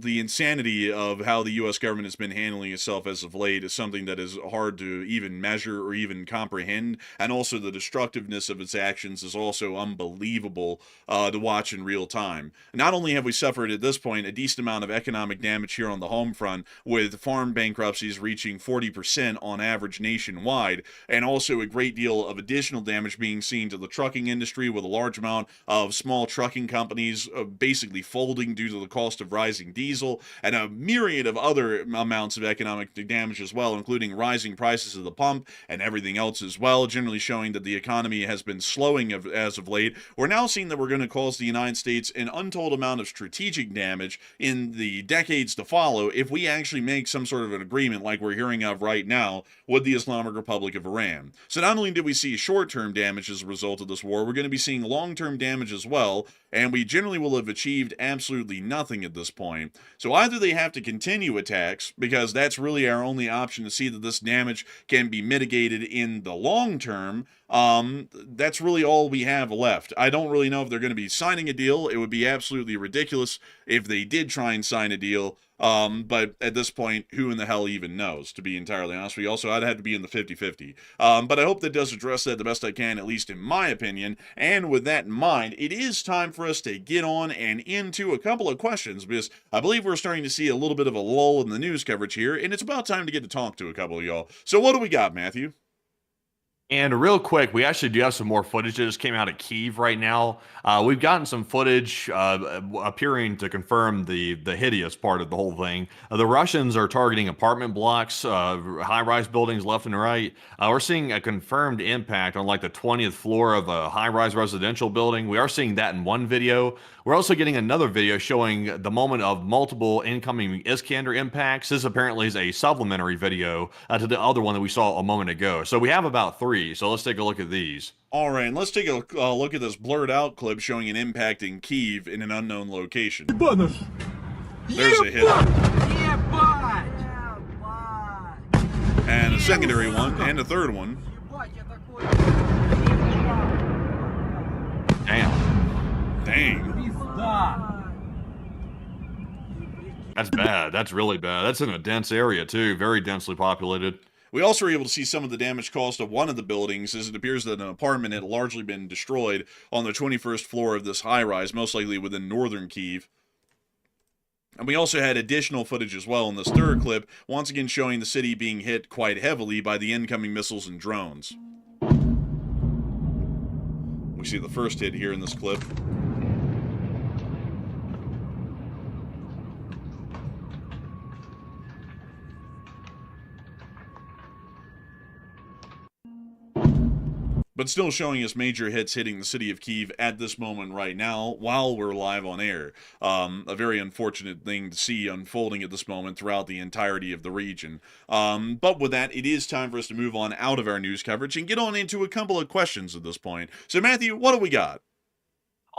insanity of how the U.S. government has been handling itself as of late is something that is hard to even measure or even comprehend, and also the destructiveness of its actions is also unbelievable to watch in real time. Not only have we suffered at this point a decent amount of economic damage here on the home front, with farm bankruptcies reaching 40% on average nationwide, and also a great deal of additional damage being seen to the trucking industry, with a large amount of small trucking companies basically folding due to the cost of rising diesel, and a myriad of other amounts of economic damage as well, including rising prices at the pump and everything else as well, generally showing that the economy has been slowing as of late. We're now seeing that we're going to cause the United States an untold amount of strategic damage in the decades to follow if we actually make some sort of an agreement like we're hearing of right now with the Islamic Republic of Iran. So not only did we see short-term damage as a result of this war, we're going to be seeing long-term damage as well, and we generally will have achieved absolutely nothing at this point. So either they have to continue attacks, because that's really our only option to see that this damage can be mitigated in the long term. That's really all we have left. I don't really know if they're going to be signing a deal. It would be absolutely ridiculous if they did try and sign a deal. But at this point, who in the hell even knows, to be entirely honest with you. Also, I'd have to be in the 50-50. But I hope that does address that the best I can, at least in my opinion. And with that in mind, it is time for us to get on and into a couple of questions, because I believe we're starting to see a little bit of a lull in the news coverage here, and it's about time to get to talk to a couple of y'all. So what do we got, Matthew? And real quick, we actually do have some more footage that just came out of Kyiv right now. We've gotten some footage appearing to confirm the hideous part of the whole thing. The Russians are targeting apartment blocks, high-rise buildings left and right. We're seeing a confirmed impact on like the 20th floor of a high-rise residential building. We are seeing that in one video. We're also getting another video showing the moment of multiple incoming Iskander impacts. This apparently is a supplementary video to the other one that we saw a moment ago. So we have about 3. So let's take a look at these. All right, let's take a look at this blurred out clip showing an impact in Kyiv in an unknown location. There's a hit. And a secondary one, and a third one. Damn. Dang. That's bad. That's really bad. That's in a dense area, too. Very densely populated. We also were able to see some of the damage caused to one of the buildings, as it appears that an apartment had largely been destroyed on the 21st floor of this high-rise, most likely within northern Kyiv. And we also had additional footage as well in this third clip, once again showing the city being hit quite heavily by the incoming missiles and drones. We see the first hit here in this clip. But still showing us major hits hitting the city of Kyiv at this moment right now while we're live on air. A very unfortunate thing to see unfolding at this moment throughout the entirety of the region. But with that, it is time for us to move on out of our news coverage and get on into a couple of questions at this point. So Matthew, what do we got?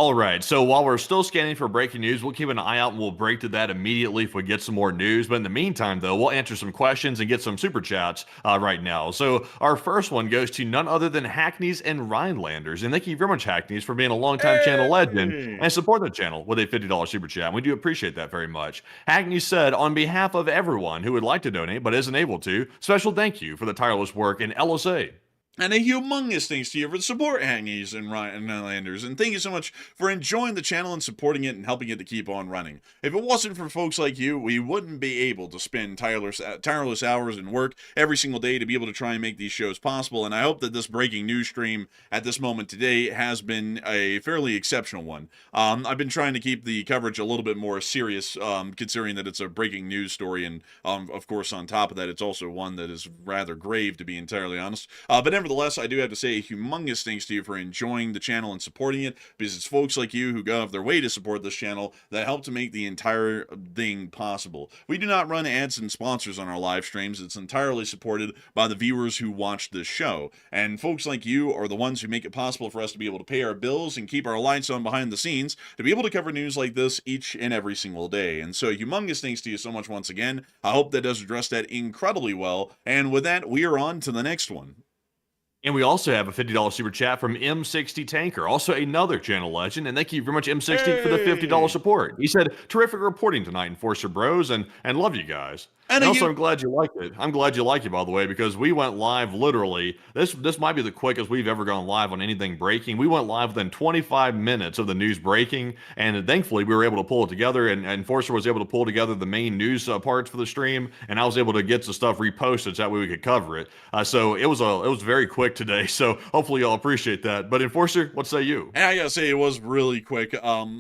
All right, so while we're still scanning for breaking news, we'll keep an eye out and we'll break to that immediately if we get some more news. But in the meantime, though, we'll answer some questions and get some super chats right now. So our first one goes to none other than Hackneys and Rhinelanders. And thank you very much, Hackneys, for being a longtime channel legend and supporting the channel with a $50 super chat. We do appreciate that very much. Hackneys said, on behalf of everyone who would like to donate but isn't able to, special thank you for the tireless work in LSA. And a humongous thanks to you for the support, Hangies and Landers. And thank you so much for enjoying the channel and supporting it and helping it to keep on running. If it wasn't for folks like you, we wouldn't be able to spend tireless hours and work every single day to be able to try and make these shows possible. And I hope that this breaking news stream at this moment today has been a fairly exceptional one. I've been trying to keep the coverage a little bit more serious, considering that it's a breaking news story. And of course, on top of that, it's also one that is rather grave, to be entirely honest. But nevertheless, I do have to say a humongous thanks to you for enjoying the channel and supporting it, because it's folks like you who go out of their way to support this channel that help to make the entire thing possible. We do not run ads and sponsors on our live streams. It's entirely supported by the viewers who watch this show. And folks like you are the ones who make it possible for us to be able to pay our bills and keep our lights on behind the scenes to be able to cover news like this each and every single day. And so humongous thanks to you so much once again. I hope that does address that incredibly well. And with that, we are on to the next one. And we also have a $50 super chat from M60 Tanker, also another channel legend. And thank you very much, M60, for the $50 support. He said, terrific reporting tonight, Enforcer Bros, and love you guys. And also, I'm glad you liked it. I'm glad you like it, by the way, because we went live literally. This might be the quickest we've ever gone live on anything breaking. We went live within 25 minutes of the news breaking, and thankfully we were able to pull it together. And Enforcer was able to pull together the main news parts for the stream, and I was able to get the stuff reposted so that way we could cover it. So it was very quick today. So hopefully y'all appreciate that. But Enforcer, what say you? And I gotta say, it was really quick.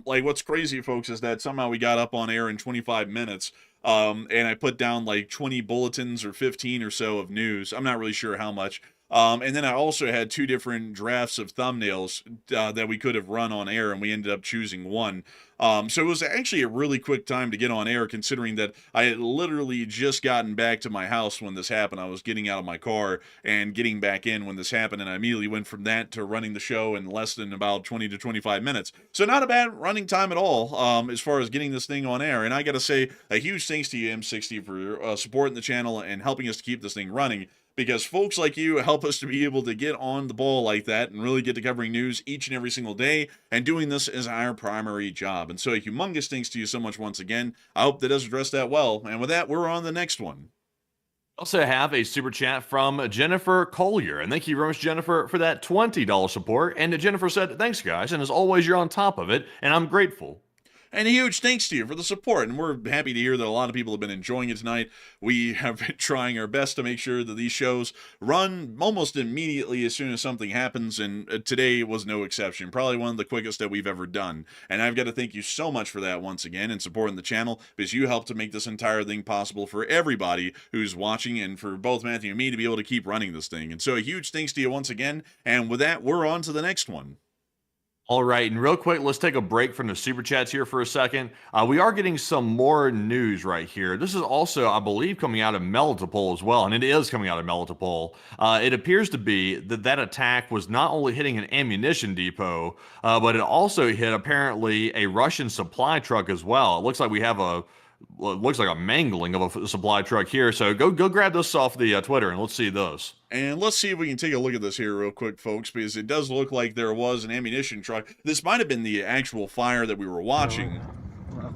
Like, what's crazy, folks, is that somehow we got up on air in 25 minutes. And I put down like 20 bulletins or 15 or so of news. I'm not really sure how much. And then I also had 2 different drafts of thumbnails that we could have run on air, and we ended up choosing one. So it was actually a really quick time to get on air, considering that I had literally just gotten back to my house when this happened. I was getting out of my car and getting back in when this happened, and I immediately went from that to running the show in less than about 20 to 25 minutes. So not a bad running time at all, as far as getting this thing on air. And I gotta say a huge thanks to you, M60, for supporting the channel and helping us to keep this thing running, because folks like you help us to be able to get on the ball like that and really get to covering news each and every single day, and doing this is our primary job. And so a humongous thanks to you so much once again. I hope that does address that well. And with that, we're on the next one. Also have a super chat from Jennifer Collier, and thank you very much, Jennifer, for that $20 support. And Jennifer said, thanks guys, and as always, you're on top of it, and I'm grateful. And a huge thanks to you for the support, and we're happy to hear that a lot of people have been enjoying it tonight. We have been trying our best to make sure that these shows run almost immediately as soon as something happens, and today was no exception. Probably one of the quickest that we've ever done. And I've got to thank you so much for that once again, and supporting the channel, because you helped to make this entire thing possible for everybody who's watching, and for both Matthew and me to be able to keep running this thing. And so a huge thanks to you once again, and with that, we're on to the next one. All right, and real quick, let's take a break from the super chats here for a second. We are getting some more news right here. This is also, I believe, coming out of Melitopol as well, and it is coming out of Melitopol. It appears to be that attack was not only hitting an ammunition depot, but it also hit apparently a Russian supply truck as well. It looks like we have it looks like a mangling of a supply truck here. So go grab this off the Twitter, and let's see this. And let's see if we can take a look at this here real quick, folks, because it does look like there was an ammunition truck. This might have been the actual fire that we were watching. I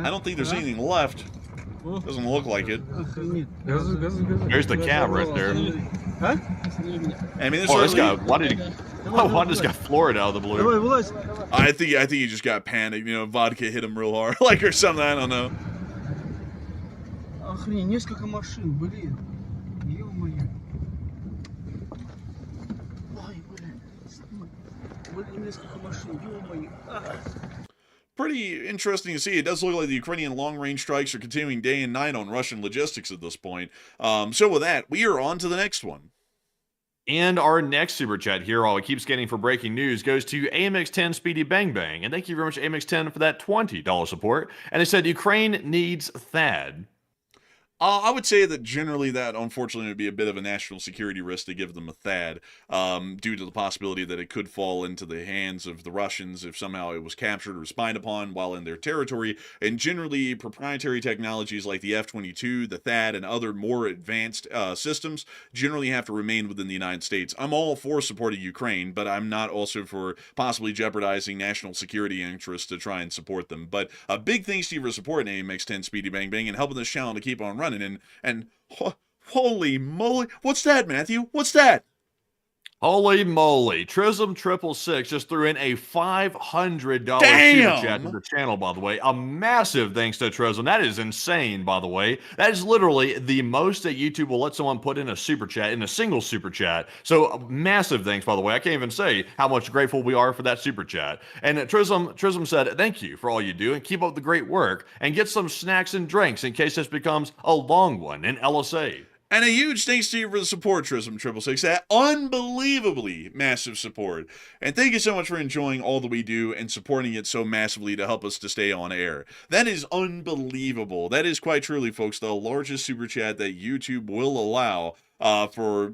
don't think there's anything left. Doesn't look like it. There's the cab right there. I mean, this guy, why did this guy floor it out of the blue? I think he just got panicked. You know, vodka hit him real hard, like, or something. I don't know. Pretty interesting to see. It does look like the Ukrainian long-range strikes are continuing day and night on Russian logistics at this point. So with that, we are on to the next one. And our next super chat here, while we keep scanning for breaking news, goes to AMX10 Speedy Bang Bang. And thank you very much, AMX10, for that $20 support. And they said Ukraine needs THAAD. I would say that generally that unfortunately would be a bit of a national security risk to give them a THAAD, due to the possibility that it could fall into the hands of the Russians if somehow it was captured or spied upon while in their territory. And generally, proprietary technologies like the F-22, the THAAD, and other more advanced systems generally have to remain within the United States. I'm all for supporting Ukraine, but I'm not also for possibly jeopardizing national security interests to try and support them. But a big thanks to you for supporting AMX10 Speedy Bang Bang and helping this channel to keep on running. And holy moly, what's that, Matthew? What's that? Holy moly. Trism 666 just threw in a $500 Damn! super chat to the channel, by the way. A massive thanks to Trism. That is insane, by the way. That is literally the most that YouTube will let someone put in a super chat, in a single super chat. So massive thanks, by the way. I can't even say how much grateful we are for that super chat. And Trism said, thank you for all you do and keep up the great work and get some snacks and drinks in case this becomes a long one in LSA. And a huge thanks to you for the support, Trism 666. That unbelievably massive support. And thank you so much for enjoying all that we do and supporting it so massively to help us to stay on air. That is unbelievable. That is quite truly, folks, the largest super chat that YouTube will allow for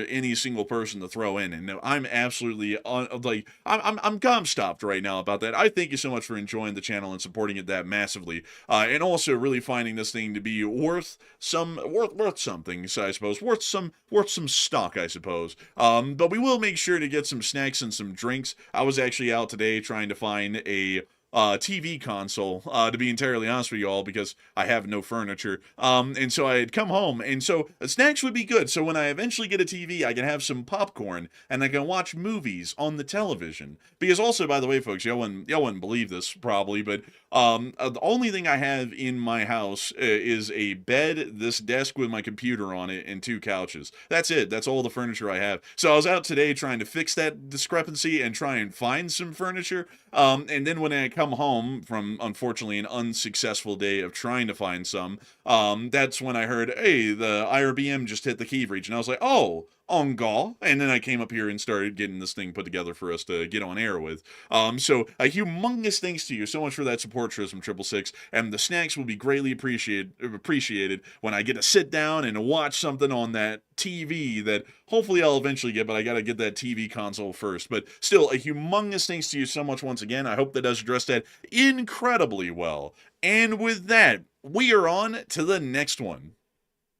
any single person to throw in. And I'm absolutely I'm gum-stopped right now about that. I thank you so much for enjoying the channel and supporting it that massively, and also really finding this thing to be worth something, so I suppose, worth some stock, I suppose. But we will make sure to get some snacks and some drinks. I was actually out today trying to find a TV console, to be entirely honest with you all, because I have no furniture. And so I had come home, and so snacks would be good. So when I eventually get a TV, I can have some popcorn, and I can watch movies on the television. Because also, by the way, folks, y'all wouldn't believe this probably, but the only thing I have in my house is a bed, this desk with my computer on it, and 2 couches. That's it. That's all the furniture I have. So I was out today trying to fix that discrepancy and try and find some furniture. And then when I come home from, unfortunately, an unsuccessful day of trying to find some, that's when I heard, hey, the IRBM just hit the Kyiv region. I was like, oh, on Gaul. And then I came up here and started getting this thing put together for us to get on air with. So a humongous thanks to you so much for that support, Trism 666. And the snacks will be greatly appreciated when I get to sit down and watch something on that TV that hopefully I'll eventually get, but I gotta get that TV console first. But still, a humongous thanks to you so much once again. I hope that does address that incredibly well. And with that, we are on to the next one.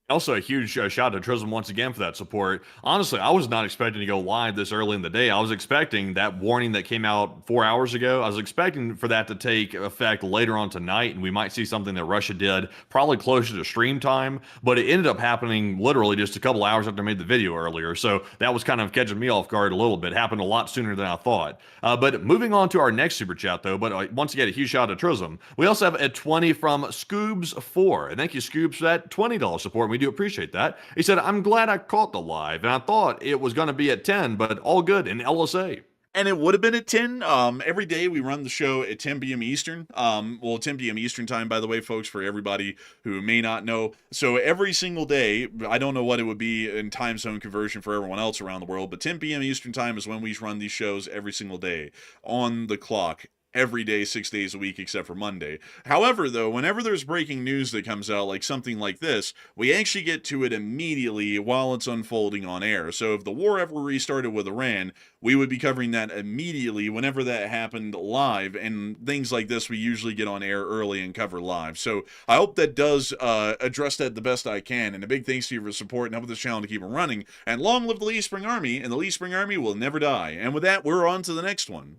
Also, a huge shout out to Trism once again for that support. Honestly, I was not expecting to go live this early in the day. I was expecting that warning that came out 4 hours ago. I was expecting for that to take effect later on tonight, and we might see something that Russia did probably closer to stream time, but it ended up happening literally just a couple hours after I made the video earlier. So that was kind of catching me off guard a little bit. It happened a lot sooner than I thought. But moving on to our next super chat, though, but once again, a huge shout out to Trism. We also have a 20 from Scoobs4. And thank you, Scoobs, for that $20 support. We do appreciate that. He said, I'm glad I caught the live, and I thought it was going to be at 10, but all good in LSA. And it would have been at 10. Every day we run the show at 10 p.m. Eastern. Well, 10 p.m. Eastern time, by the way, folks, for everybody who may not know. So every single day, I don't know what it would be in time zone conversion for everyone else around the world, but 10 p.m. Eastern time is when we run these shows every single day on the clock. Every day, 6 days a week, except for Monday. However, though, whenever there's breaking news that comes out, like something like this, we actually get to it immediately while it's unfolding on air. So if the war ever restarted with Iran, we would be covering that immediately whenever that happened live. And things like this, we usually get on air early and cover live. So I hope that does address that the best I can. And a big thanks to you for support and helping this channel to keep it running. And long live the Lee Spring Army, and the Lee Spring Army will never die. And with that, we're on to the next one.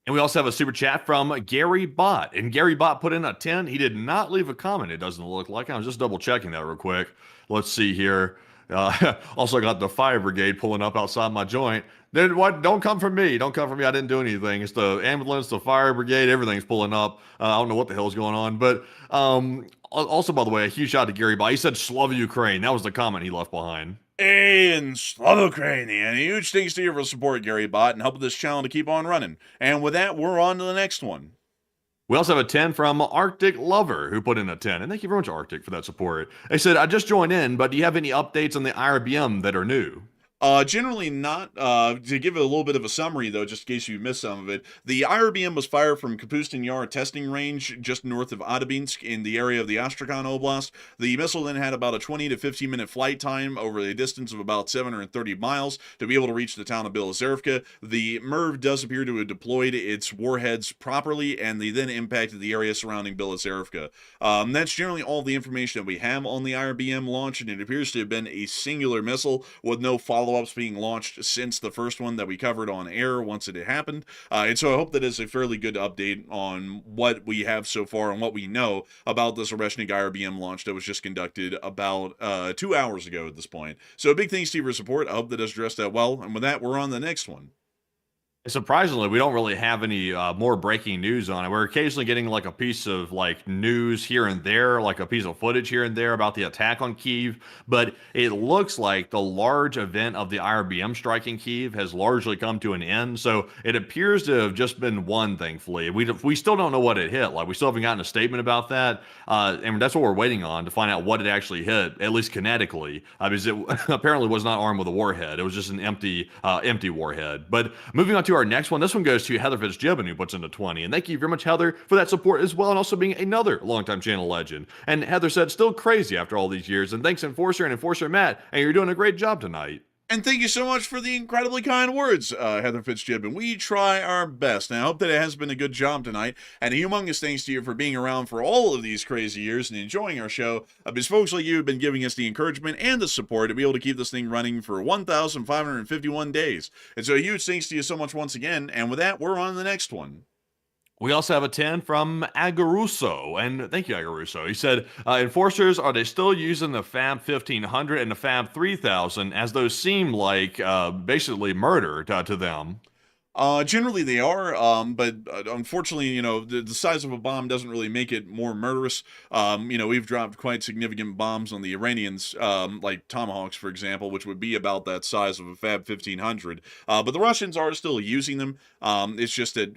And we also have a super chat from Gary Bott. And Gary Bott put in a 10. He did not leave a comment, it doesn't look like. I was just double checking that real quick. Let's see here. Also got the fire brigade pulling up outside my joint. Then what? Don't come for me. Don't come for me. I didn't do anything. It's the ambulance, the fire brigade, everything's pulling up. I don't know what the hell's going on. But also, by the way, a huge shout out to Gary Bott. He said Slava Ukraine. That was the comment he left behind. In Slava Ukraine, and huge thanks to you for support, Gary Bott, and helping this channel to keep on running. And with that, we're on to the next one. We also have a 10 from Arctic Lover, who put in a 10. And thank you very much, Arctic, for that support. They said, I just joined in, but do you have any updates on the IRBM that are new? Generally not. To give it a little bit of a summary, though, just in case you missed some of it, the IRBM was fired from Kapustin Yar testing range just north of Adabinsk in the area of the Astrakhan Oblast. The missile then had about a 20 to 15 minute flight time over a distance of about 730 miles to be able to reach the town of Bila Tservka. The MIRV does appear to have deployed its warheads properly, and they then impacted the area surrounding Bila Tservka. That's generally all the information that we have on the IRBM launch, and it appears to have been a singular missile with no follow follow-ups being launched since the first one that we covered on air once it had happened. And so I hope that is a fairly good update on what we have so far and what we know about this Oreshnik IRBM launch that was just conducted about 2 hours ago at this point. So big thanks to you for your support. I hope that has addressed that well. And with that, we're on the next one. Surprisingly, we don't really have any more breaking news on it. We're occasionally getting like a piece of like news here and there, like a piece of footage here and there about the attack on Kyiv. But it looks like the large event of the IRBM strike in Kyiv has largely come to an end. So it appears to have just been one, thankfully. We still don't know what it hit. Like we still haven't gotten a statement about that, and that's what we're waiting on to find out what it actually hit, at least kinetically, because it apparently was not armed with a warhead. It was just an empty warhead. But moving on to our next one. This one goes to Heather Fitzgibbon, who puts into 20. And thank you very much, Heather, for that support as well, and also being another longtime channel legend. And Heather said, still crazy after all these years. And thanks, Enforcer and Enforcer Matt. And you're doing a great job tonight. And thank you so much for the incredibly kind words, Heather Fitzgibbon. We try our best, and I hope that it has been a good job tonight. And a humongous thanks to you for being around for all of these crazy years and enjoying our show. Because folks like you have been giving us the encouragement and the support to be able to keep this thing running for 1,551 days. And so a huge thanks to you so much once again. And with that, we're on to the next one. We also have a 10 from Agaruso, and thank you, Agaruso. He said, enforcers, are they still using the FAB 1500 and the FAB 3000 as those seem like basically murder to them? Generally they are, but unfortunately, the size of a bomb doesn't really make it more murderous. We've dropped quite significant bombs on the Iranians, like Tomahawks, for example, which would be about that size of a FAB 1500. But the Russians are still using them. It's just that,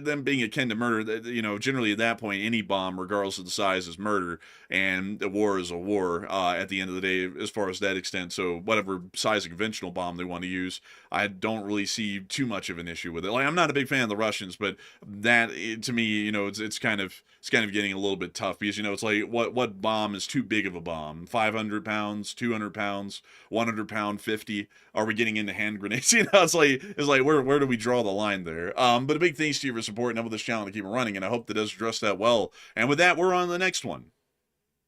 them being akin to murder, generally at that point, any bomb, regardless of the size, is murder. And a war is a war at the end of the day, as far as that extent. So whatever size of conventional bomb they want to use, I don't really see too much of an issue with it. Like, I'm not a big fan of the Russians, but that to me, it's kind of getting a little bit tough because it's like what bomb is too big of a bomb? 500 pounds, 200 pounds, 100 pound, 50. Are we getting into hand grenades? It's like where do we draw the line there? But a big thanks to you for supporting up with this channel to keep it running, and I hope that does address that well. And with that, we're on to the next one.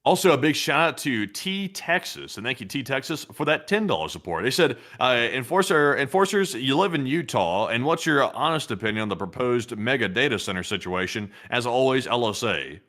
Also, a big shout out to T Texas, and thank you, T Texas, for that $10 support. They said, enforcers, you live in Utah, and what's your honest opinion on the proposed mega data center situation? As always, LSA.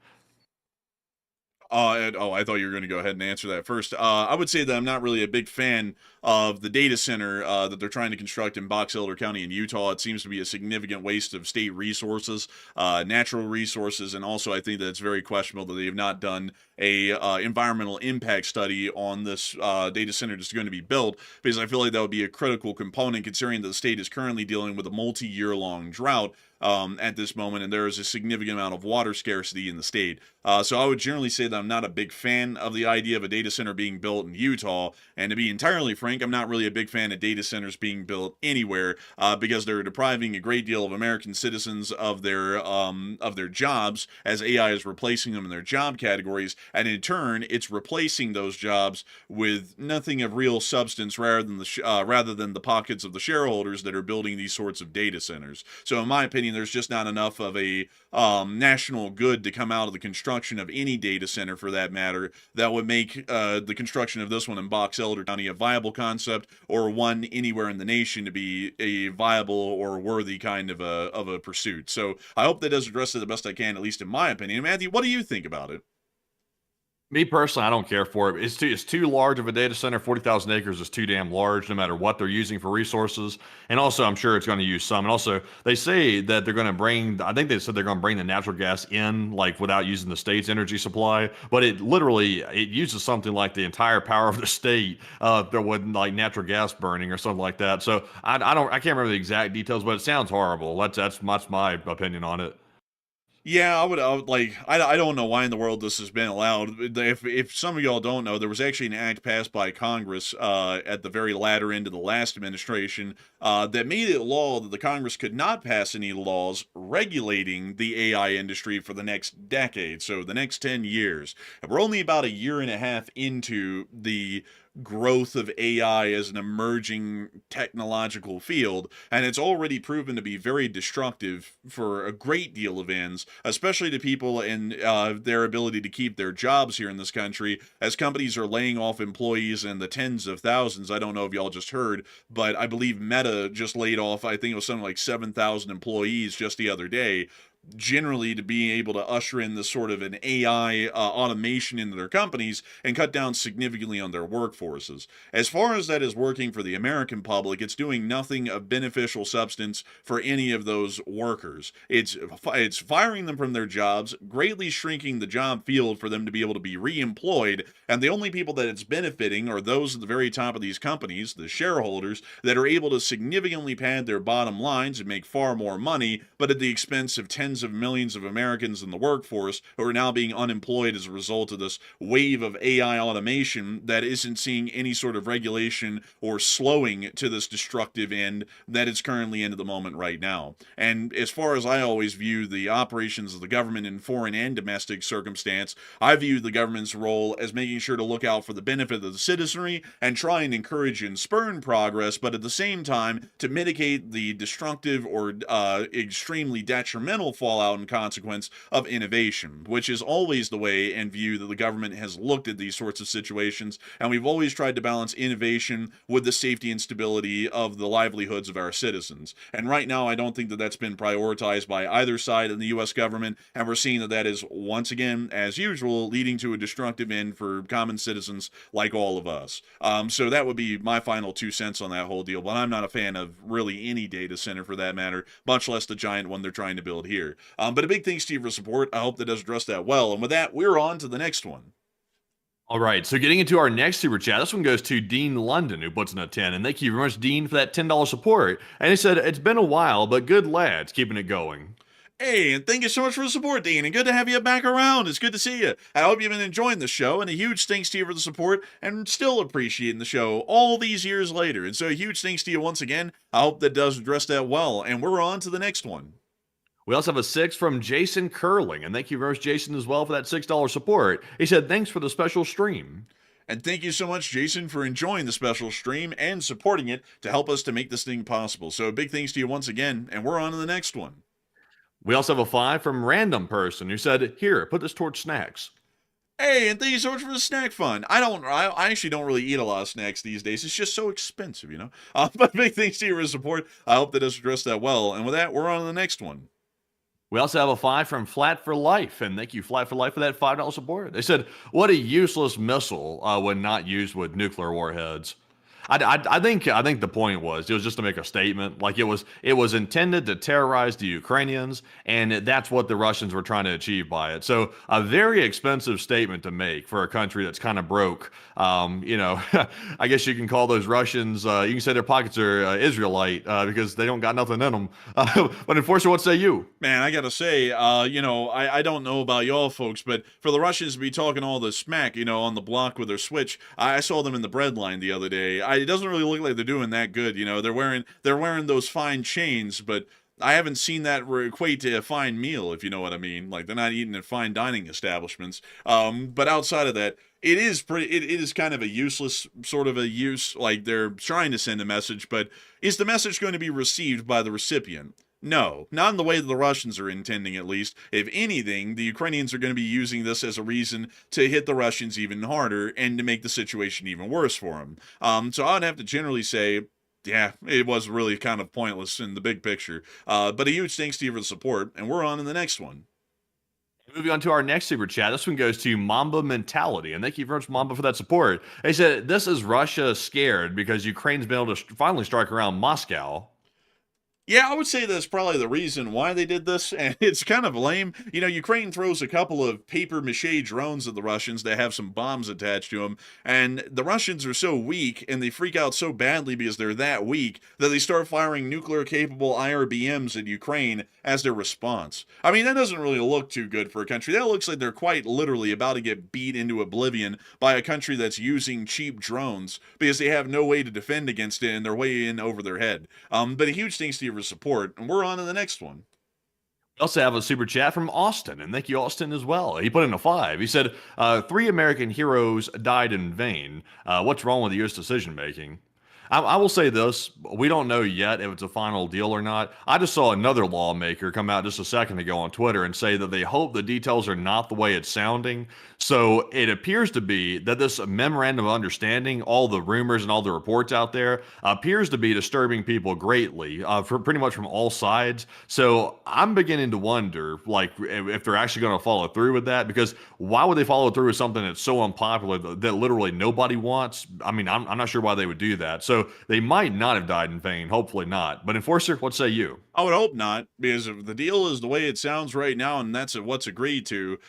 I thought you were going to go ahead and answer that first. I would say that I'm not really a big fan of the data center that they're trying to construct in Box Elder County in Utah. It seems to be a significant waste of state resources, natural resources, and also I think that it's very questionable that they have not done a environmental impact study on this data center that's going to be built, because I feel like that would be a critical component considering that the state is currently dealing with a multi-year long drought at this moment, and there is a significant amount of water scarcity in the state. So I would generally say that I'm not a big fan of the idea of a data center being built in Utah, and to be entirely frank, I'm not really a big fan of data centers being built anywhere because they're depriving a great deal of American citizens of their jobs as AI is replacing them in their job categories, and in turn, it's replacing those jobs with nothing of real substance rather than the pockets of the shareholders that are building these sorts of data centers. So in my opinion, there's just not enough of a national good to come out of the construction of any data center, for that matter, that would make the construction of this one in Box Elder County a viable concept, or one anywhere in the nation to be a viable or worthy kind of a pursuit. So I hope that does address it the best I can, at least in my opinion. Matthew, what do you think about it? Me personally, I don't care for it. It's too large of a data center. 40,000 acres is too damn large, no matter what they're using for resources. And also, I'm sure it's going to use some. And also, they say that they're going to bring, I think they said they're going to bring the natural gas in, like, without using the state's energy supply. But it uses something like the entire power of the state. There wasn't, like, natural gas burning or something like that. So I can't remember the exact details, but it sounds horrible. That's my opinion on it. Yeah, I would like. I don't know why in the world this has been allowed. If some of y'all don't know, there was actually an act passed by Congress at the very latter end of the last administration that made it law that the Congress could not pass any laws regulating the AI industry for the next decade, so the next 10 years. And we're only about a year and a half into the growth of AI as an emerging technological field, and it's already proven to be very destructive for a great deal of ends, especially to people and their ability to keep their jobs here in this country, as companies are laying off employees in the tens of thousands. I don't know if y'all just heard, but I believe Meta just laid off, I think it was something like 7,000 employees just the other day, generally to being able to usher in this sort of an AI automation into their companies and cut down significantly on their workforces. As far as that is working for the American public, it's doing nothing of beneficial substance for any of those workers. It's firing them from their jobs, greatly shrinking the job field for them to be able to be reemployed, and the only people that it's benefiting are those at the very top of these companies, the shareholders, that are able to significantly pad their bottom lines and make far more money, but at the expense of tens of millions of Americans in the workforce who are now being unemployed as a result of this wave of AI automation that isn't seeing any sort of regulation or slowing to this destructive end that it's currently in at the moment right now. And as far as I always view the operations of the government in foreign and domestic circumstance, I view the government's role as making sure to look out for the benefit of the citizenry and try and encourage and spurn progress, but at the same time to mitigate the destructive or extremely detrimental fallout and consequence of innovation, which is always the way and view that the government has looked at these sorts of situations, and we've always tried to balance innovation with the safety and stability of the livelihoods of our citizens. And right now, I don't think that that's been prioritized by either side in the U.S. government, and we're seeing that that is, once again, as usual, leading to a destructive end for common citizens like all of us. So that would be my final 2 cents on that whole deal, but I'm not a fan of really any data center for that matter, much less the giant one they're trying to build here. But a big thanks to you for support. I hope that does address that well. And with that, we're on to the next one. All right, so getting into our next super chat, this one goes to Dean London, who puts in a 10. And thank you very much, Dean, for that $10 support. And he said, it's been a while, but good lads, keeping it going. Hey, and thank you so much for the support, Dean, and good to have you back around. It's good to see you. I hope you've been enjoying the show, and a huge thanks to you for the support, and still appreciating the show all these years later. And so a huge thanks to you once again. I hope that does address that well, and we're on to the next one. We also have a 6 from Jason Curling, and thank you very much, Jason, as well, for that $6 support. He said, thanks for the special stream. And thank you so much, Jason, for enjoying the special stream and supporting it to help us to make this thing possible. So big thanks to you once again, and we're on to the next one. We also have a 5 from Random Person, who said, here, put this towards snacks. Hey, and thank you so much for the snack fund. I actually don't really eat a lot of snacks these days. It's just so expensive, you know? But big thanks to you for the support. I hope that does address that well. And with that, we're on to the next one. We also have a 5 from Flat for Life, and thank you, Flat for Life, for that $5 support. They said, what a useless missile when not used with nuclear warheads. I think the point was it was just to make a statement. Like it was intended to terrorize the Ukrainians, and that's what the Russians were trying to achieve by it. So a very expensive statement to make for a country that's kind of broke. I guess you can call those Russians. You can say their pockets are Israelite because they don't got nothing in them. But unfortunately, what say you? Man, I gotta say, I don't know about y'all folks, but for the Russians to be talking all this smack, on the block with their switch, I saw them in the bread line the other day. It doesn't really look like they're doing that good. They're wearing those fine chains, but I haven't seen that equate to a fine meal, if you know what I mean. Like they're not eating at fine dining establishments. But outside of that, it is kind of a useless sort of a use. Like they're trying to send a message, but is the message going to be received by the recipient? No, not in the way that the Russians are intending, at least. If anything, the Ukrainians are going to be using this as a reason to hit the Russians even harder and to make the situation even worse for them. So I'd have to generally say, yeah, it was really kind of pointless in the big picture. But a huge thanks to you for the support, and we're on to the next one. Moving on to our next super chat. This one goes to Mamba Mentality, and thank you very much, Mamba, for that support. They said, this is Russia scared because Ukraine's been able to finally strike around Moscow. Yeah, I would say that's probably the reason why they did this, and it's kind of lame. You know, Ukraine throws a couple of paper mache drones at the Russians that have some bombs attached to them, and the Russians are so weak, and they freak out so badly because they're that weak, that they start firing nuclear-capable IRBMs at Ukraine as their response. I mean, that doesn't really look too good for a country. That looks like they're quite literally about to get beat into oblivion by a country that's using cheap drones because they have no way to defend against it, and they're way in over their head. But a huge thanks to your support, and we're on to the next one. We also have a super chat from Austin, and thank you, Austin, as well. He put in a 5. He said, 3 American heroes died in vain. What's wrong with U.S. decision making? I will say this. We don't know yet if it's a final deal or not. I just saw another lawmaker come out just a second ago on Twitter and say that they hope the details are not the way it's sounding. So it appears to be that this memorandum of understanding, all the rumors and all the reports out there, appears to be disturbing people greatly, for pretty much from all sides. So I'm beginning to wonder, like, if they're actually going to follow through with that, because why would they follow through with something that's so unpopular that literally nobody wants? I mean, I'm not sure why they would do that. So they might not have died in vain. Hopefully not. But Enforcer, what say you? I would hope not, because if the deal is the way it sounds right now, and that's what's agreed to,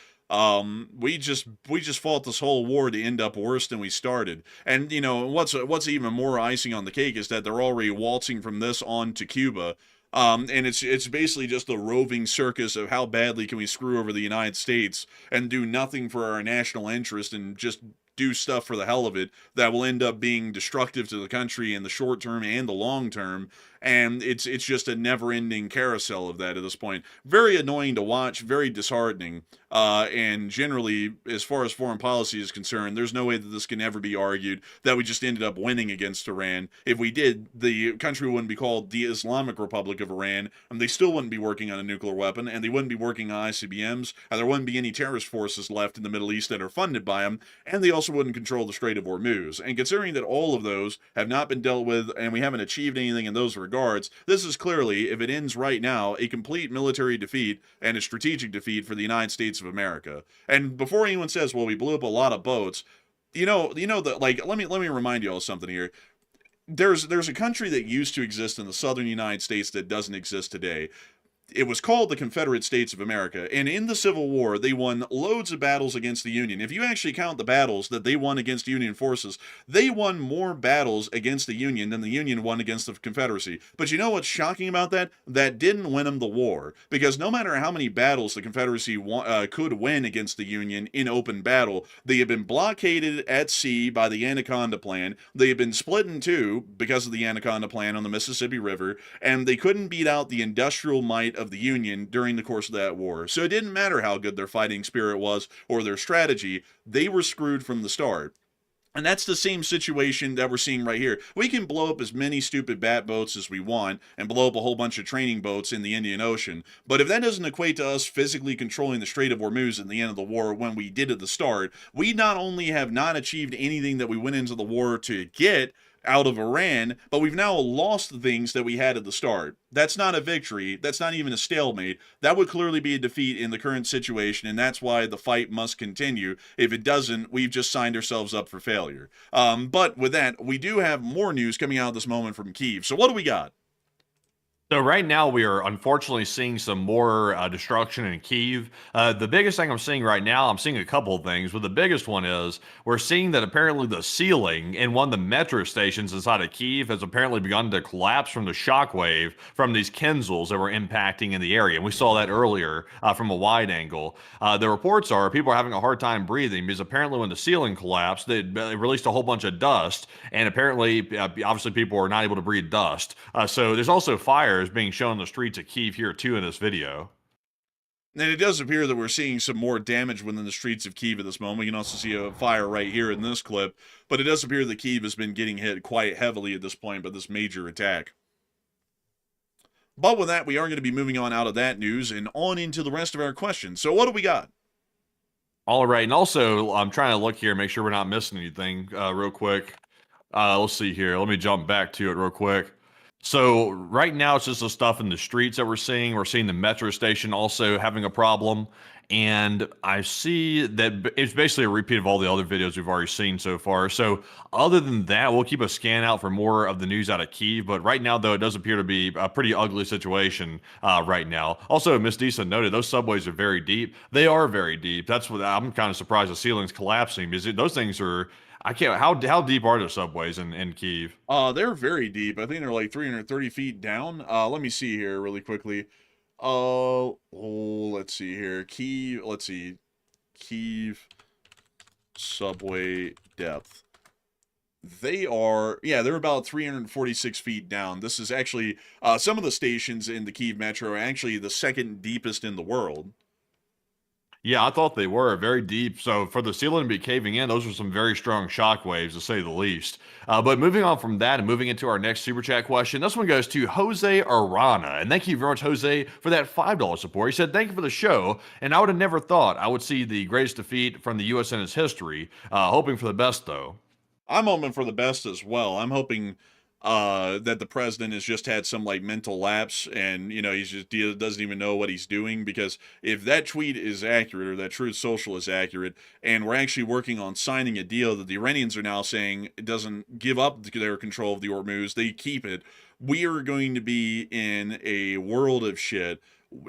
we just fought this whole war to end up worse than we started. And you know what's even more icing on the cake is that they're already waltzing from this on to Cuba. And it's basically just a roving circus of how badly can we screw over the United States and do nothing for our national interest and just do stuff for the hell of it that will end up being destructive to the country in the short term and the long term. And it's just a never-ending carousel of that at this point. Very annoying to watch, very disheartening. And generally, as far as foreign policy is concerned, there's no way that this can ever be argued that we just ended up winning against Iran. If we did, the country wouldn't be called the Islamic Republic of Iran, and they still wouldn't be working on a nuclear weapon, and they wouldn't be working on ICBMs, and there wouldn't be any terrorist forces left in the Middle East that are funded by them, and they also wouldn't control the Strait of Hormuz. And considering that all of those have not been dealt with, and we haven't achieved anything in those regards, this is clearly, if it ends right now, a complete military defeat and a strategic defeat for the United States of America. And before anyone says, well, we blew up a lot of boats, you know that, like, let me remind you all something here. There's a country that used to exist in the southern United States that doesn't exist today. It was called the Confederate States of America, and in the Civil War, they won loads of battles against the Union. If you actually count the battles that they won against Union forces, they won more battles against the Union than the Union won against the Confederacy. But you know what's shocking about that? That didn't win them the war, because no matter how many battles the Confederacy could win against the Union in open battle, they had been blockaded at sea by the Anaconda Plan. They had been split in two because of the Anaconda Plan on the Mississippi River, and they couldn't beat out the industrial might of the Union during the course of that war. So it didn't matter how good their fighting spirit was or their strategy, they were screwed from the start. And that's the same situation that we're seeing right here. We can blow up as many stupid bat boats as we want and blow up a whole bunch of training boats in the Indian Ocean. But if that doesn't equate to us physically controlling the Strait of Hormuz at the end of the war when we did at the start, we not only have not achieved anything that we went into the war to get out of Iran, but we've now lost the things that we had at the start. That's not a victory. That's not even a stalemate. That would clearly be a defeat in the current situation, and that's why the fight must continue. If it doesn't, we've just signed ourselves up for failure. But with that, we do have more news coming out at this moment from Kyiv. So what do we got? So right now we are unfortunately seeing some more destruction in Kyiv. The biggest thing I'm seeing right now, I'm seeing a couple of things, but the biggest one is we're seeing that apparently the ceiling in one of the metro stations inside of Kyiv has apparently begun to collapse from the shockwave from these Kinzels that were impacting in the area. And we saw that earlier from a wide angle. The reports are people are having a hard time breathing because apparently when the ceiling collapsed, they released a whole bunch of dust, and apparently, obviously, people are not able to breathe dust. So there's also fire is being shown in the streets of Kyiv here too in this video. And it does appear that we're seeing some more damage within the streets of Kyiv at this moment. We can also see a fire right here in this clip, but it does appear that Kyiv has been getting hit quite heavily at this point by this major attack. But with that, we are going to be moving on out of that news and on into the rest of our questions. So what do we got? All right, and also I'm trying to look here, make sure we're not missing anything real quick. Let's see here. Let me jump back to it real quick. So right now it's just the stuff in the streets that we're seeing. We're seeing the metro station also having a problem. And I see that it's basically a repeat of all the other videos we've already seen so far. So other than that, we'll keep a scan out for more of the news out of Kyiv. But right now, though, it does appear to be a pretty ugly situation right now. Also, Miss Deesa noted those subways are very deep. They are very deep. That's what I'm kind of surprised the ceiling's collapsing because those things are. I can't. How deep are the subways in Kyiv? They're very deep. I think they're like 330 feet down. Let me see here really quickly. Let's see here. Kyiv subway depth. They're about 346 feet down. This is actually, some of the stations in the Kyiv metro are actually the second deepest in the world. Yeah, I thought they were very deep. So for the ceiling to be caving in, those were some very strong shock waves, to say the least. But moving on from that and moving into our next super chat question, this one goes to Jose Arana. And thank you very much, Jose, for that $5 support. He said, thank you for the show. And I would have never thought I would see the greatest defeat from the U.S. in its history. Hoping for the best, though. I'm hoping for the best as well. I'm hoping that the president has just had some like mental lapse and he doesn't even know what he's doing, because if that tweet is accurate or that Truth Social is accurate and we're actually working on signing a deal that the Iranians are now saying it doesn't give up their control of the Hormuz, they keep it, we are going to be in a world of shit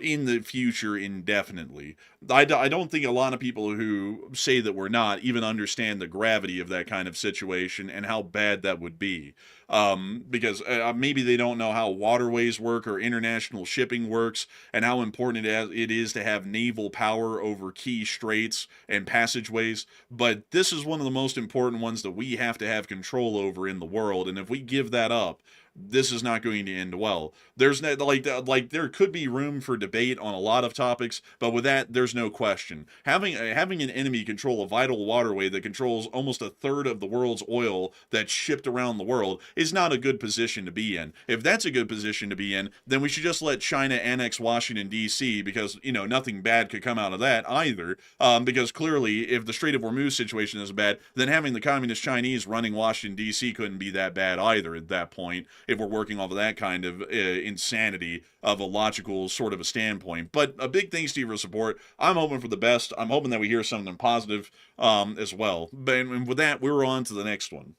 in the future indefinitely. I don't think a lot of people who say that we're not even understand the gravity of that kind of situation and how bad that would be. Because maybe they don't know how waterways work or international shipping works and how important it is to have naval power over key straits and passageways. But this is one of the most important ones that we have to have control over in the world. And if we give that up, this is not going to end well. There's no, there could be room for debate on a lot of topics, but with that, there's no question. Having an enemy control a vital waterway that controls almost a third of the world's oil that's shipped around the world is not a good position to be in. If that's a good position to be in, then we should just let China annex Washington, D.C., because, nothing bad could come out of that either. Because clearly, if the Strait of Hormuz situation is bad, then having the Communist Chinese running Washington, D.C. couldn't be that bad either at that point, if we're working off of that kind of insanity of a logical sort of a standpoint. But a big thanks to you for support. I'm hoping for the best. I'm hoping that we hear something positive as well. And with that, we're on to the next one.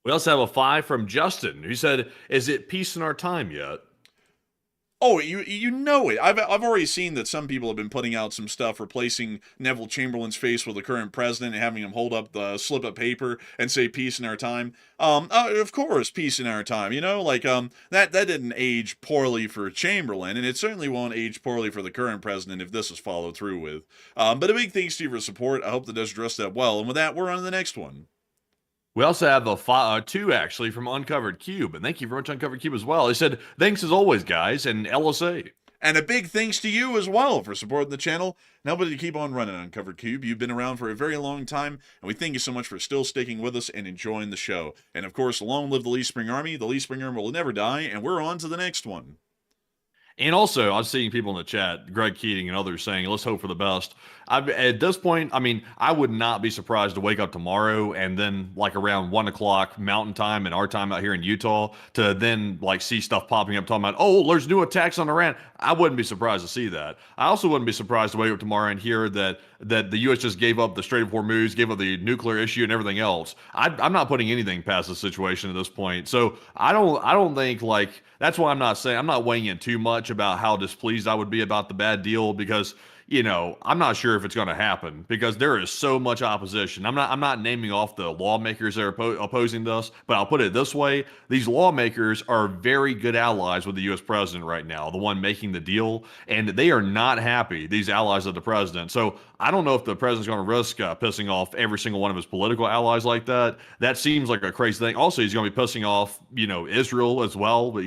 We also have a 5 from Justin, who said, is it peace in our time yet? Oh, you know it. I've already seen that some people have been putting out some stuff replacing Neville Chamberlain's face with the current president and having him hold up the slip of paper and say peace in our time. Of course, peace in our time. That didn't age poorly for Chamberlain, and it certainly won't age poorly for the current president if this is followed through with. But a big thanks to you for support. I hope that does address that well. And with that, we're on to the next one. We also have a 2 actually from Uncovered Cube, and thank you very much, Uncovered Cube, as well. He said, thanks as always, guys, and LSA. And a big thanks to you as well for supporting the channel and helping to keep on running Uncovered Cube. You've been around for a very long time, and we thank you so much for still sticking with us and enjoying the show. And of course, long live the Lee Spring Army. The Lee Spring Army will never die, and we're on to the next one. And also, I was seeing people in the chat, Greg Keating and others, saying, let's hope for the best. At this point, I would not be surprised to wake up tomorrow and then, around 1 o'clock Mountain Time and our time out here in Utah, to then, see stuff popping up talking about, oh, there's new attacks on Iran. I wouldn't be surprised to see that. I also wouldn't be surprised to wake up tomorrow and hear that the U.S. just gave up the Strait of Hormuz, gave up the nuclear issue and everything else. I'm not putting anything past the situation at this point. So I don't think, that's why I'm not weighing in too much about how displeased I would be about the bad deal, because I'm not sure if it's going to happen, because there is so much opposition. I'm not naming off the lawmakers that are opposing this, but I'll put it this way. These lawmakers are very good allies with the U.S. president right now, the one making the deal, and they are not happy, these allies of the president. So I don't know if the president's going to risk pissing off every single one of his political allies like that. That seems like a crazy thing. Also, he's going to be pissing off, Israel as well. But,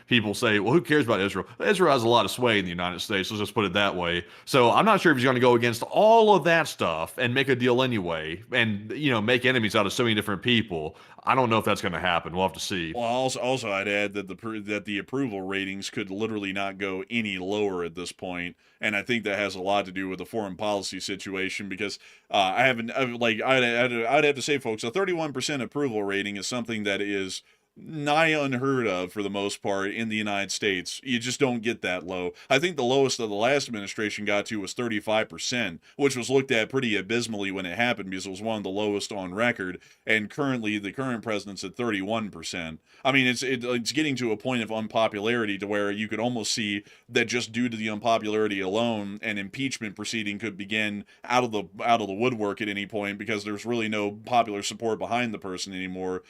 people say, well, who cares about Israel? Israel has a lot of sway in the United States. Let's just put it that way. So I'm not sure if he's going to go against all of that stuff and make a deal anyway and, make enemies out of so many different people. I don't know if that's going to happen. We'll have to see. Well, also I'd add that the approval ratings could literally not go any lower at this point, and I think that has a lot to do with the foreign policy situation, because I'd have to say, folks, a 31% approval rating is something that is nigh unheard of for the most part in the United States. You just don't get that low. I think the lowest of the last administration got to was 35%, which was looked at pretty abysmally when it happened because it was one of the lowest on record. And currently, the current president's at 31%. I mean, it's getting to a point of unpopularity to where you could almost see that just due to the unpopularity alone, an impeachment proceeding could begin out of the woodwork at any point because there's really no popular support behind the person anymore.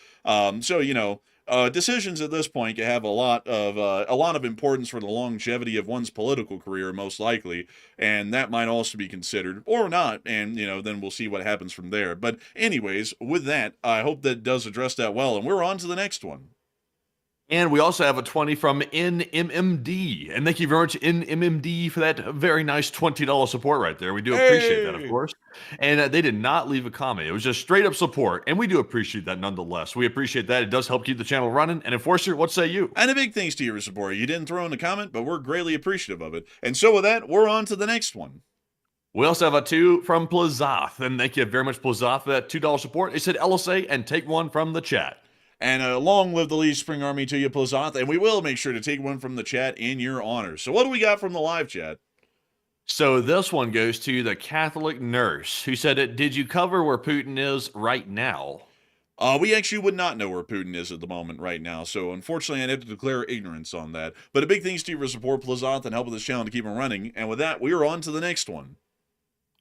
Decisions at this point can have a lot of importance for the longevity of one's political career, most likely, and that might also be considered, or not, and then we'll see what happens from there. But anyways, with that, I hope that does address that well, and we're on to the next one. And we also have a 20 from NMMD. And thank you very much, NMMD, for that very nice $20 support right there. We do appreciate that, of course. And they did not leave a comment. It was just straight up support. And we do appreciate that nonetheless. We appreciate that. It does help keep the channel running. And Enforcer, what say you? And a big thanks to your support. You didn't throw in a comment, but we're greatly appreciative of it. And so with that, we're on to the next one. We also have a 2 from Plazoth. And thank you very much, Plazoth, for that $2 support. They said LSA and take one from the chat. And long live the Lee Spring Army to you, Plazoth, and we will make sure to take one from the chat in your honor. So what do we got from the live chat? So this one goes to the Catholic nurse who said, did you cover where Putin is right now? We actually would not know where Putin is at the moment right now, so unfortunately I'd have to declare ignorance on that. But a big thanks to you for support, Plazoth, and helping this channel to keep it running. And with that, we are on to the next one.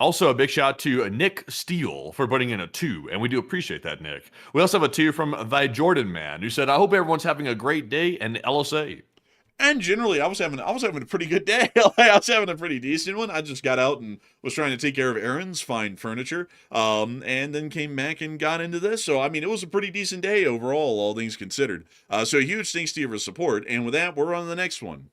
Also, a big shout out to Nick Steele for putting in a 2, and we do appreciate that, Nick. We also have a 2 from Thy Jordan Man, who said, I hope everyone's having a great day, and LSA. And generally, I was having a pretty good day. I was having a pretty decent one. I just got out and was trying to take care of errands, find furniture, and then came back and got into this. So, I mean, it was a pretty decent day overall, all things considered. So, huge thanks to you for support. And with that, we're on to the next one.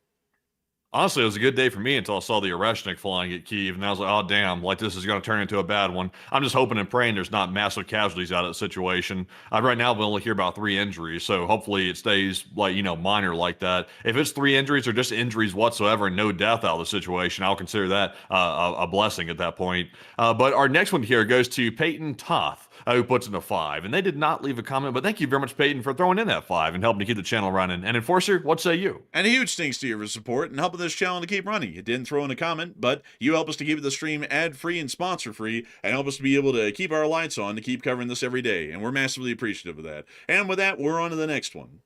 Honestly, it was a good day for me until I saw the Oreshnik flying at Kyiv, and I was like, oh, damn, like this is going to turn into a bad one. I'm just hoping and praying there's not massive casualties out of the situation. Right now, we only hear about 3 injuries, so hopefully it stays, minor like that. If it's 3 injuries or just injuries whatsoever and no death out of the situation, I'll consider that a blessing at that point. But our next one here goes to Peyton Toth, who puts in a 5, and they did not leave a comment, but thank you very much, Peyton, for throwing in that 5 and helping to keep the channel running. And Enforcer, what say you? And a huge thanks to you for support and helping this channel to keep running. You didn't throw in a comment, but you help us to keep the stream ad-free and sponsor-free and help us to be able to keep our lights on to keep covering this every day, and we're massively appreciative of that. And with that, we're on to the next one.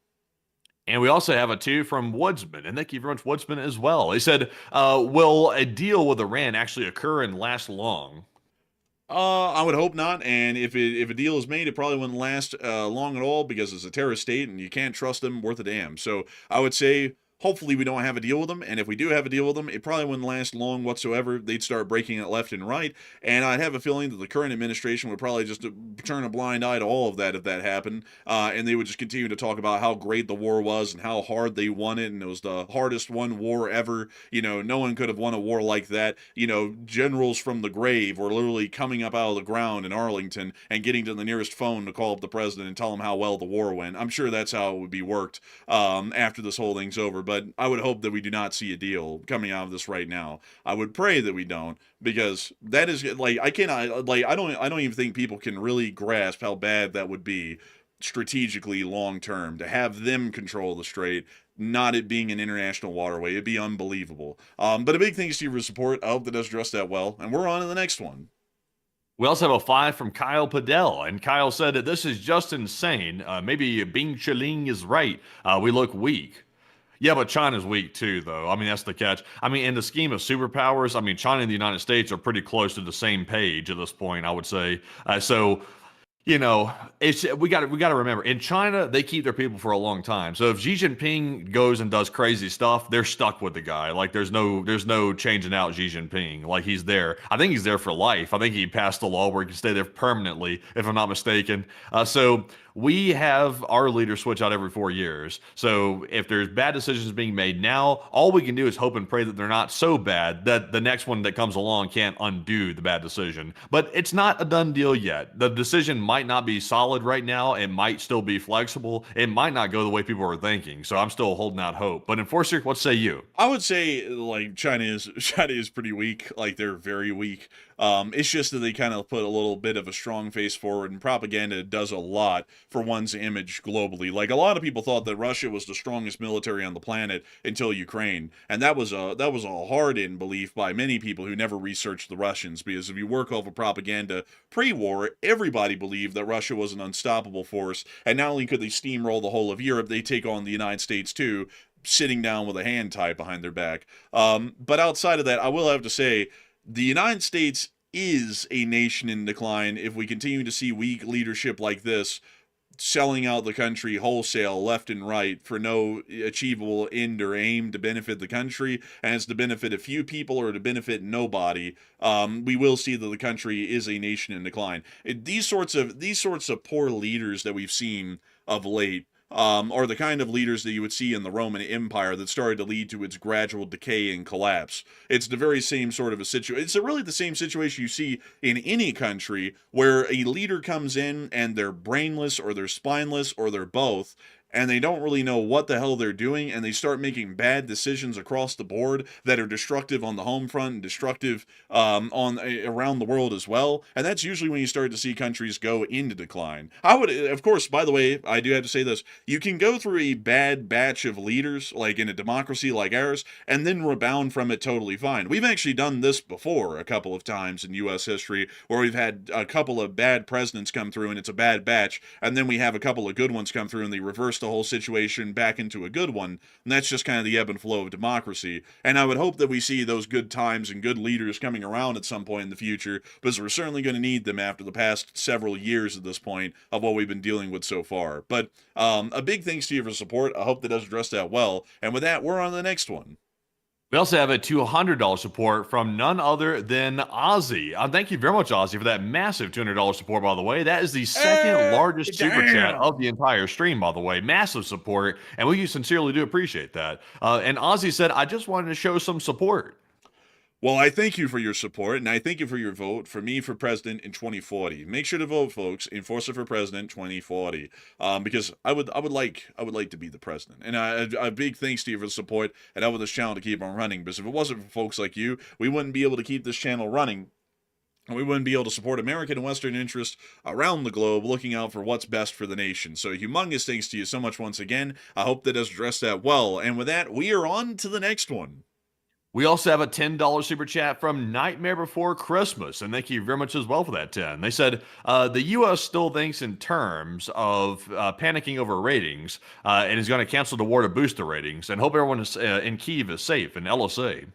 And we also have a 2 from Woodsman, and thank you very much, Woodsman, as well. They said, will a deal with Iran actually occur and last long? I would hope not, and if a deal is made, it probably wouldn't last long at all because it's a terrorist state and you can't trust them worth a damn. So I would say hopefully we don't have a deal with them, and if we do have a deal with them, it probably wouldn't last long whatsoever. They'd start breaking it left and right, and I'd have a feeling that the current administration would probably just turn a blind eye to all of that if that happened, and they would just continue to talk about how great the war was and how hard they won it, and it was the hardest won war ever. No one could have won a war like that. Generals from the grave were literally coming up out of the ground in Arlington and getting to the nearest phone to call up the president and tell him how well the war went. I'm sure that's how it would be worked after this whole thing's over. But I would hope that we do not see a deal coming out of this right now. I would pray that we don't, because that is I don't even think people can really grasp how bad that would be strategically long term to have them control the strait, not it being an international waterway. It'd be unbelievable. But a big thanks to you for support. I hope that does address that well, and we're on to the next one. We also have a 5 from Kyle Padell, and Kyle said that this is just insane. Maybe Bing Chiling is right. We look weak. Yeah, but China's weak too, though. I mean, that's the catch. I mean, in the scheme of superpowers, I mean, China and the United States are pretty close to the same page at this point, I would say. We got to remember, in China, they keep their people for a long time. So if Xi Jinping goes and does crazy stuff, they're stuck with the guy. Like there's no changing out Xi Jinping. Like he's there. I think he's there for life. I think he passed a law where he can stay there permanently, if I'm not mistaken. So we have our leaders switch out every 4 years. So if there's bad decisions being made now, all we can do is hope and pray that they're not so bad that the next one that comes along can't undo the bad decision. But it's not a done deal yet. The decision might not be solid right now. It might still be flexible. It might not go the way people are thinking. So I'm still holding out hope. But Enforcer, what say you? I would say China is pretty weak. Like they're very weak. It's just that they kind of put a little bit of a strong face forward, and propaganda does a lot for one's image globally. Like, a lot of people thought that Russia was the strongest military on the planet until Ukraine, and that was a hard-in belief by many people who never researched the Russians, because if you work off of propaganda pre-war, everybody believed that Russia was an unstoppable force, and not only could they steamroll the whole of Europe, they take on the United States too, sitting down with a hand tied behind their back. But outside of that, I will have to say, the United States is a nation in decline if we continue to see weak leadership like this, selling out the country wholesale left and right for no achievable end or aim to benefit the country, and it's to benefit a few people or to benefit nobody. We will see that the country is a nation in decline. These sorts of poor leaders that we've seen of late are the kind of leaders that you would see in the Roman Empire that started to lead to its gradual decay and collapse. It's the very same sort of a situation. It's really the same situation you see in any country where a leader comes in and they're brainless or they're spineless or they're both, and they don't really know what the hell they're doing, and they start making bad decisions across the board that are destructive on the home front and destructive around the world as well. And that's usually when you start to see countries go into decline. I would, of course, by the way, I do have to say this: you can go through a bad batch of leaders, like in a democracy like ours, and then rebound from it totally fine. We've actually done this before a couple of times in U.S. history, where we've had a couple of bad presidents come through, and it's a bad batch, and then we have a couple of good ones come through, and they reverse the whole situation back into a good one. And that's just kind of the ebb and flow of democracy. And I would hope that we see those good times and good leaders coming around at some point in the future, because we're certainly going to need them after the past several years at this point of what we've been dealing with so far. But a big thanks to you for support. I hope that does address that well. And with that, we're on to the next one. We also have a $200 support from none other than Ozzy. Thank you very much, Ozzy, for that massive $200 support, by the way. That is the second largest super chat of the entire stream, by the way. Massive support, and we sincerely do appreciate that. And Ozzy said, I just wanted to show some support. Well, I thank you for your support, and I thank you for your vote for me for president in 2040. Make sure to vote, folks. Enforcer for president 2040, because I would like to be the president. And a big thanks to you for the support and helping this channel to keep on running. Because if it wasn't for folks like you, we wouldn't be able to keep this channel running. And we wouldn't be able to support American and Western interests around the globe, looking out for what's best for the nation. So humongous thanks to you so much once again. I hope that has addressed that well. And with that, we are on to the next one. We also have a $10 super chat from Nightmare Before Christmas, and thank you very much as well for that 10. They said, the U.S. still thinks in terms of panicking over ratings and is going to cancel the war to boost the ratings, and hope everyone is, in Kyiv is safe in LSA.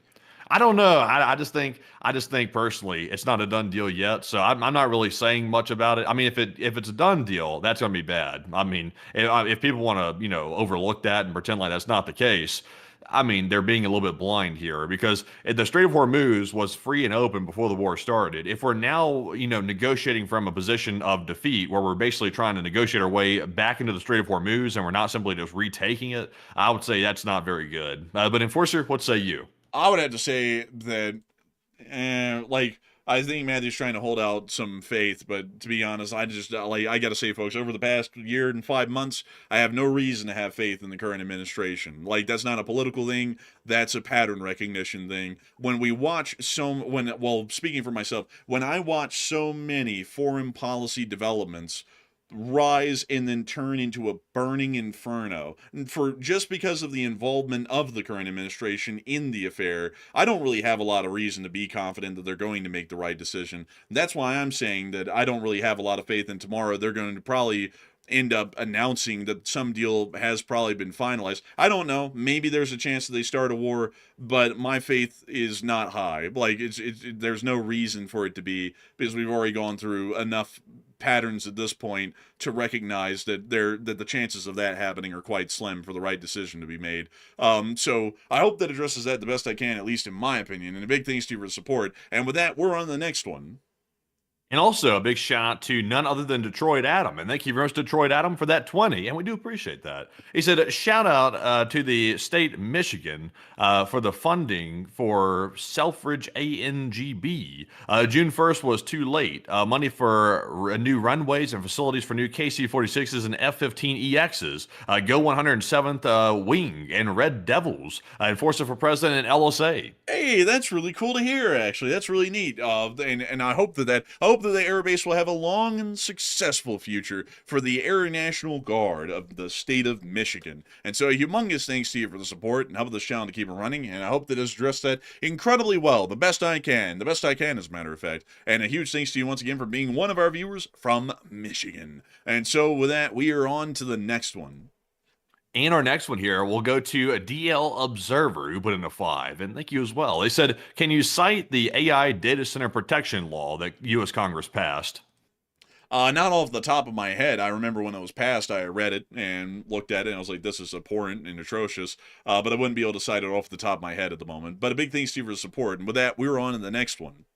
I don't know. I just think personally it's not a done deal yet, so I'm not really saying much about it. I mean, if it's a done deal, that's going to be bad. I mean, if people want to overlook that and pretend like that's not the case, I mean, they're being a little bit blind here, because the Strait of Hormuz was free and open before the war started. If we're now, negotiating from a position of defeat, where we're basically trying to negotiate our way back into the Strait of Hormuz and we're not simply just retaking it, I would say that's not very good. But Enforcer, what say you? I would have to say that, I think Matthew's trying to hold out some faith, but to be honest, I got to say, folks, over the past year and 5 months, I have no reason to have faith in the current administration. That's not a political thing. That's a pattern recognition thing. When we watch speaking for myself, when I watch so many foreign policy developments rise and then turn into a burning inferno just because of the involvement of the current administration in the affair, I don't really have a lot of reason to be confident that they're going to make the right decision. That's why I'm saying that I don't really have a lot of faith in tomorrow. They're going to probably end up announcing that some deal has probably been finalized. I don't know. Maybe there's a chance that they start a war, but my faith is not high. There's no reason for it to be, because we've already gone through enough patterns at this point to recognize that the chances of that happening are quite slim for the right decision to be made. So I hope that addresses that the best I can, at least in my opinion. And a big thanks to you for the support. And with that, we're on the next one. And also a big shout out to none other than Detroit Adam. And thank you very much, Detroit Adam, for that 20. And we do appreciate that. He said, shout out to the state Michigan for the funding for Selfridge ANGB. June 1st was too late. Money for new runways and facilities for new KC-46s and F-15EXs. Go 107th Wing and Red Devils. Enforcer for President and LSA. Hey, that's really cool to hear. Actually, that's really neat. And I hope that the Air Base will have a long and successful future for the Air National Guard of the state of Michigan. And so, a humongous thanks to you for the support and helping this channel to keep it running. And I hope that it's addressed that incredibly well, the best I can, as a matter of fact. And a huge thanks to you once again for being one of our viewers from Michigan. And so, with that, we are on to the next one. And our next one here, we'll go to a DL Observer who put in a 5, and thank you as well. They said, can you cite the AI data center protection law that U.S. Congress passed? Not off the top of my head. I remember when it was passed, I read it and looked at it, and I was like, this is abhorrent and atrocious, but I wouldn't be able to cite it off the top of my head at the moment. But a big thanks to you for the support, and with that, we're on to the next one.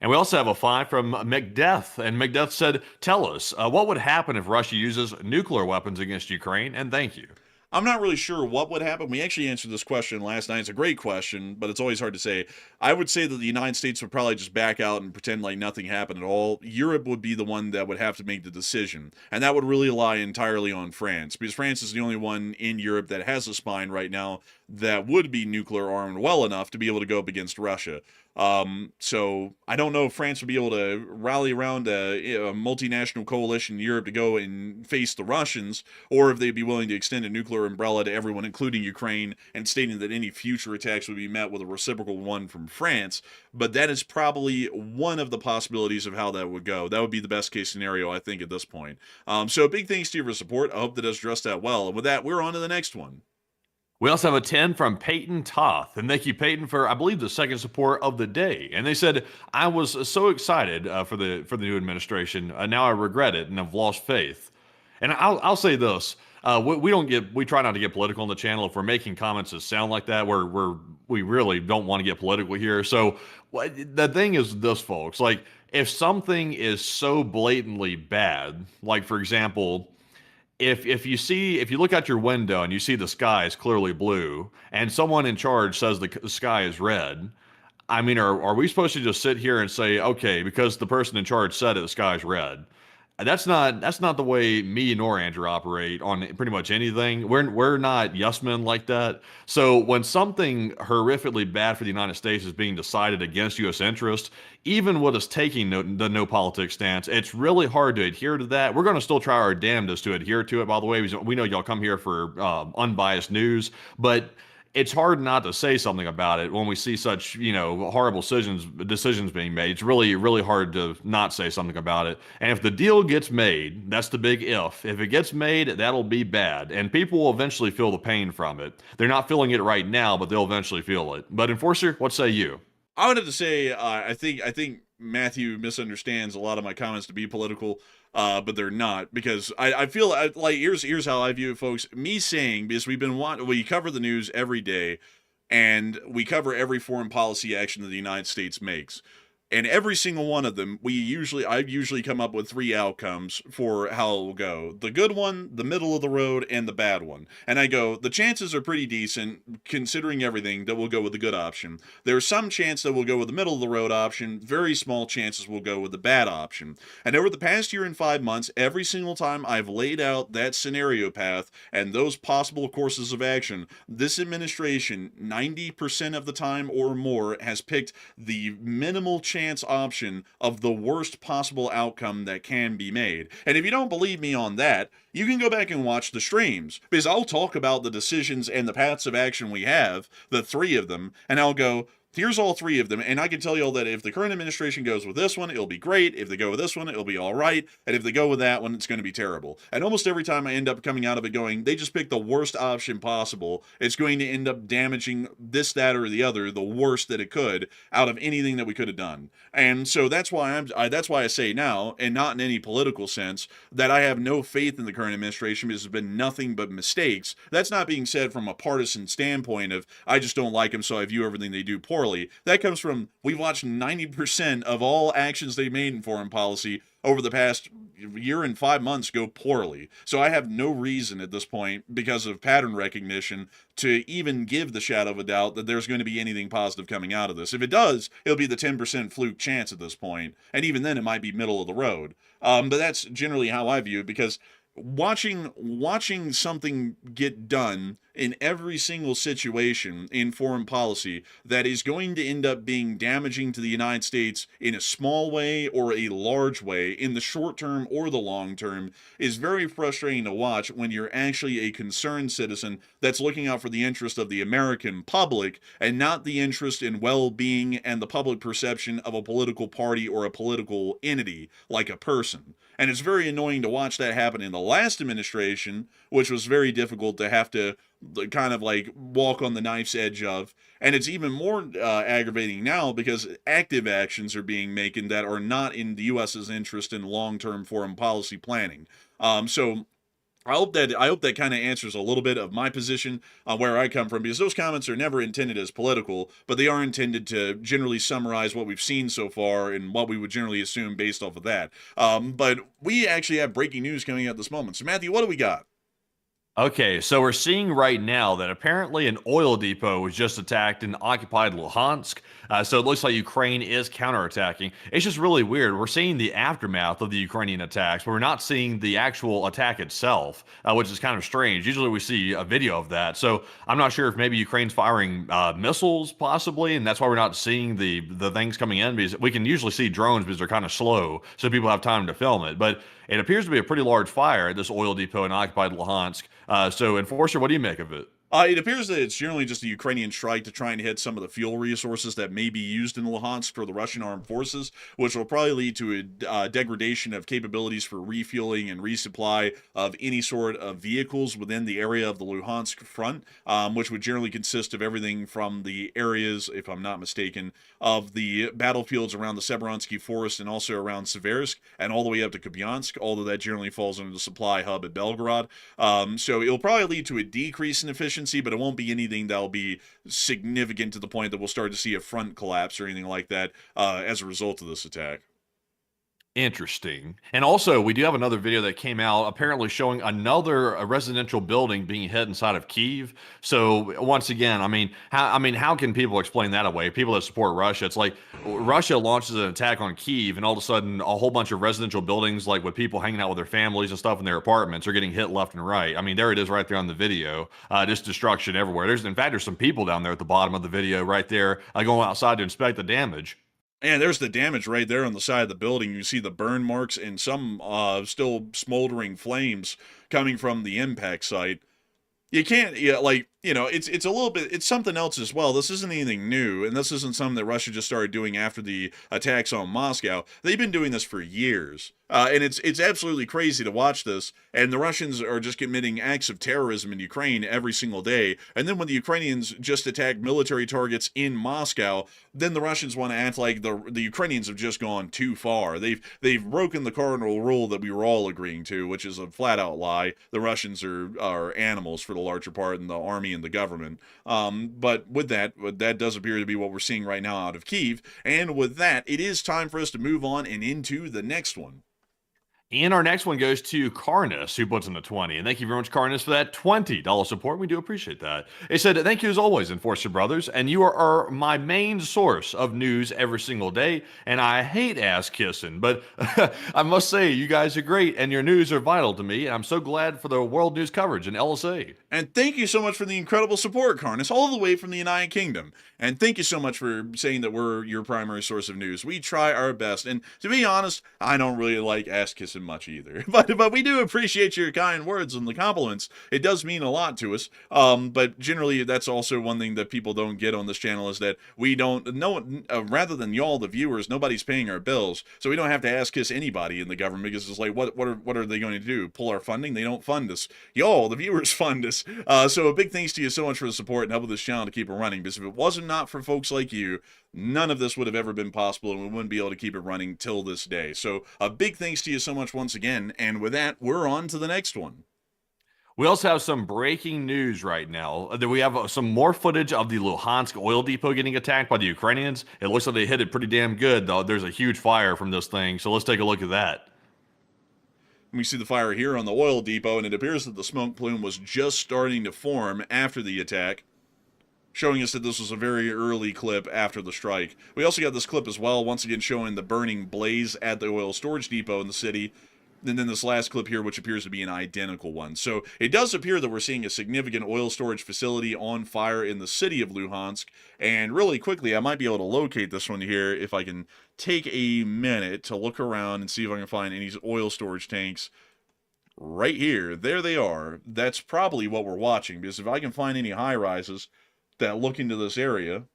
And we also have a 5 from McDeath, and McDeath said, tell us, what would happen if Russia uses nuclear weapons against Ukraine? And thank you. I'm not really sure what would happen. We actually answered this question last night. It's a great question, but it's always hard to say. I would say that the United States would probably just back out and pretend like nothing happened at all. Europe would be the one that would have to make the decision, and that would really rely entirely on France, because France is the only one in Europe that has a spine right now that would be nuclear armed well enough to be able to go up against Russia. So I don't know if France would be able to rally around a multinational coalition in Europe to go and face the Russians, or if they'd be willing to extend a nuclear umbrella to everyone, including Ukraine, and stating that any future attacks would be met with a reciprocal one from France. But that is probably one of the possibilities of how that would go. That would be the best case scenario, I think, at this point. So big thanks to you for support. I hope that does address that well. And with that, we're on to the next one. We also have a 10 from Peyton Toth, and thank you, Peyton, for, I believe, the second support of the day. And they said, I was so excited for the new administration. Now I regret it and have lost faith. And I'll say this. We try not to get political on the channel. If we're making comments that sound like that, we really don't want to get political here. So the thing is this, folks, like if something is so blatantly bad, like for example, if you look out your window and you see the sky is clearly blue and someone in charge says the sky is red, I mean, are we supposed to just sit here and say, okay, because the person in charge said it, the sky's red? That's not the way me nor Andrew operate on pretty much anything. We're not yes men like that. So when something horrifically bad for the United States is being decided against U.S. interest, even with us taking the no politics stance, it's really hard to adhere to that. We're going to still try our damnedest to adhere to it. By the way, we know y'all come here for unbiased news, but it's hard not to say something about it when we see such, horrible decisions being made. It's really, really hard to not say something about it. And if the deal gets made, that's the big if. If it gets made, that'll be bad. And people will eventually feel the pain from it. They're not feeling it right now, but they'll eventually feel it. But Enforcer, what say you? I would have to say, I think Matthew misunderstands a lot of my comments to be political, but they're not, because I feel like here's how I view it, folks. Me saying, because we cover the news every day, and we cover every foreign policy action that the United States makes. And every single one of them, I usually come up with 3 outcomes for how it will go. The good one, the middle of the road, and the bad one. And I go, the chances are pretty decent, considering everything, that we'll go with the good option. There's some chance that we'll go with the middle of the road option. Very small chances we'll go with the bad option. And over the past year and 5 months, every single time I've laid out that scenario path and those possible courses of action, this administration, 90% of the time or more, has picked the minimal chance option of the worst possible outcome that can be made. And if you don't believe me on that, you can go back and watch the streams, because I'll talk about the decisions and the paths of action we have, the 3 of them, and I'll go, here's all 3 of them, and I can tell you all that if the current administration goes with this one, it'll be great. If they go with this one, it'll be all right. And if they go with that one, it's going to be terrible. And almost every time I end up coming out of it going, they just picked the worst option possible. It's going to end up damaging this, that, or the other, the worst that it could, out of anything that we could have done. And so that's why I say now, and not in any political sense, that I have no faith in the current current administration because there's been nothing but mistakes. That's not being said from a partisan standpoint of, I just don't like them, so I view everything they do poorly. That comes from, we've watched 90% of all actions they made in foreign policy over the past year and 5 months go poorly. So I have no reason at this point, because of pattern recognition, to even give the shadow of a doubt that there's going to be anything positive coming out of this. If it does, it'll be the 10% fluke chance at this point, and even then it might be middle of the road. But that's generally how I view it, because watching something get done in every single situation in foreign policy that is going to end up being damaging to the United States in a small way or a large way, in the short term or the long term, is very frustrating to watch when you're actually a concerned citizen that's looking out for the interest of the American public and not the interest and well-being and the public perception of a political party or a political entity like a person. And it's very annoying to watch that happen in the last administration, which was very difficult to have to kind of like walk on the knife's edge of. And it's even more aggravating now because active actions are being made that are not in the U.S.'s interest in long-term foreign policy planning. So I hope that kind of answers a little bit of my position on where I come from, because those comments are never intended as political, but they are intended to generally summarize what we've seen so far and what we would generally assume based off of that. But we actually have breaking news coming out this moment. So Matthew, what do we got? Okay, so we're seeing right now that apparently an oil depot was just attacked in occupied Luhansk. So it looks like Ukraine is counterattacking. It's just really weird. We're seeing the aftermath of the Ukrainian attacks, but we're not seeing the actual attack itself, which is kind of strange. Usually we see a video of that. So I'm not sure if maybe Ukraine's firing missiles possibly, and that's why we're not seeing the things coming in, because we can usually see drones because they're kind of slow, so people have time to film it. But it appears to be a pretty large fire at this oil depot in occupied Luhansk. So, Enforcer, what do you make of it? It appears that it's generally just a Ukrainian strike to try and hit some of the fuel resources that may be used in Luhansk for the Russian armed forces, which will probably lead to a degradation of capabilities for refueling and resupply of any sort of vehicles within the area of the Luhansk front, which would generally consist of everything from the areas, if I'm not mistaken, of the battlefields around the Severonsky Forest and also around Seversk, and all the way up to Kupiansk, although that generally falls under the supply hub at Belgorod. So it'll probably lead to a decrease in efficiency, but it won't be anything that'll be significant to the point that we'll start to see a front collapse or anything like that as a result of this attack. Interesting. And also, we do have another video that came out apparently showing another residential building being hit inside of Kyiv. So once again, how can people explain that away? People that support Russia, it's like Russia launches an attack on Kyiv, and all of a sudden, a whole bunch of residential buildings, like with people hanging out with their families and stuff in their apartments, are getting hit left and right. I mean, there it is right there on the video. Just destruction everywhere. In fact, there's some people down there at the bottom of the video right there going outside to inspect the damage. And there's the damage right there on the side of the building. You see the burn marks and some still smoldering flames coming from the impact site. You can't, it's a little bit, it's something else as well. This isn't anything new, and this isn't something that Russia just started doing after the attacks on Moscow. They've been doing this for years. And it's absolutely crazy to watch this. And the Russians are just committing acts of terrorism in Ukraine every single day. And then when the Ukrainians just attack military targets in Moscow, then the Russians want to act like the Ukrainians have just gone too far. They've broken the cardinal rule that we were all agreeing to, which is a flat out lie. The Russians are animals for the larger part in the army and the government. But with that does appear to be what we're seeing right now out of Kyiv. And with that, it is time for us to move on and into the next one. And our next one goes to Carnus, who puts in a 20. And thank you very much, Carnus, for that $20 support. We do appreciate that. It said, thank you as always, Enforcer Brothers. And you are my main source of news every single day. And I hate ass kissing, but I must say, you guys are great. And your news are vital to me. And I'm so glad for the world news coverage in LSA. And thank you so much for the incredible support, Carnus, all the way from the United Kingdom. And thank you so much for saying that we're your primary source of news. We try our best. And to be honest, I don't really like ass kissing much either. But we do appreciate your kind words and the compliments. It does mean a lot to us. But generally, that's also one thing that people don't get on this channel is that we don't know, rather than y'all, the viewers, nobody's paying our bills. So we don't have to ass kiss anybody in the government because it's like, what are they going to do? Pull our funding? They don't fund us. Y'all, the viewers fund us. So a big thanks to you so much for the support and helping this channel to keep it running. Because if it wasn't not for folks like you, none of this would have ever been possible, and we wouldn't be able to keep it running till this day. So a big thanks to you so much much once again. And with that, we're on to the next one. We also have some breaking news right now. We have some more footage of the Luhansk oil depot getting attacked by the Ukrainians. It looks like they hit it pretty damn good, though. There's a huge fire from this thing, so let's take a look at that. We see the fire here on the oil depot, and it appears that the smoke plume was just starting to form after the attack, showing us that this was a very early clip after the strike. We also got this clip as well, once again showing the burning blaze at the oil storage depot in the city. And then this last clip here, which appears to be an identical one. So it does appear that we're seeing a significant oil storage facility on fire in the city of Luhansk. And really quickly, I might be able to locate this one here if I can take a minute to look around and see if I can find any oil storage tanks. Right here, there they are. That's probably what we're watching, because if I can find any high-rises that look into this area,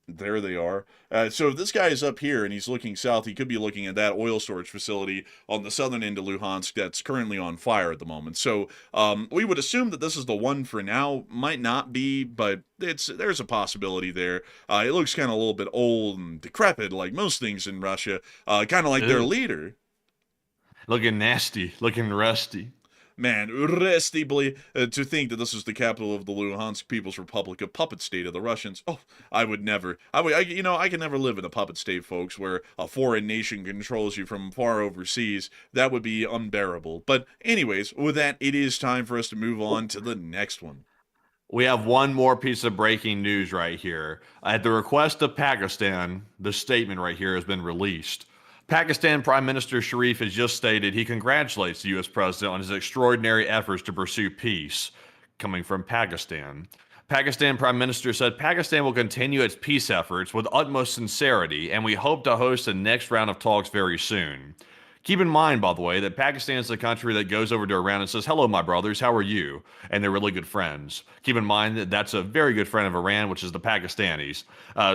there they are. So if this guy is up here and he's looking south, he could be looking at that oil storage facility on the southern end of Luhansk that's currently on fire at the moment. So we would assume that this is the one for now. Might not be, but there's a possibility there. It looks kind of a little bit old and decrepit, like most things in Russia. Kind of like their leader. Looking nasty, looking rusty. Man, irresistibly, to think that this is the capital of the Luhansk People's Republic, a puppet state of the Russians. Oh, I would never. I can never live in a puppet state, folks, where a foreign nation controls you from far overseas. That would be unbearable. But anyways, with that, it is time for us to move on to the next one. We have one more piece of breaking news right here. At the request of Pakistan, the statement right here has been released. Pakistan Prime Minister Sharif has just stated he congratulates the U.S. president on his extraordinary efforts to pursue peace, coming from Pakistan. Pakistan Prime Minister said Pakistan will continue its peace efforts with utmost sincerity, and we hope to host the next round of talks very soon. Keep in mind, by the way, that Pakistan is the country that goes over to Iran and says, "Hello, my brothers, how are you?" And they're really good friends. Keep in mind that that's a very good friend of Iran, which is the Pakistanis.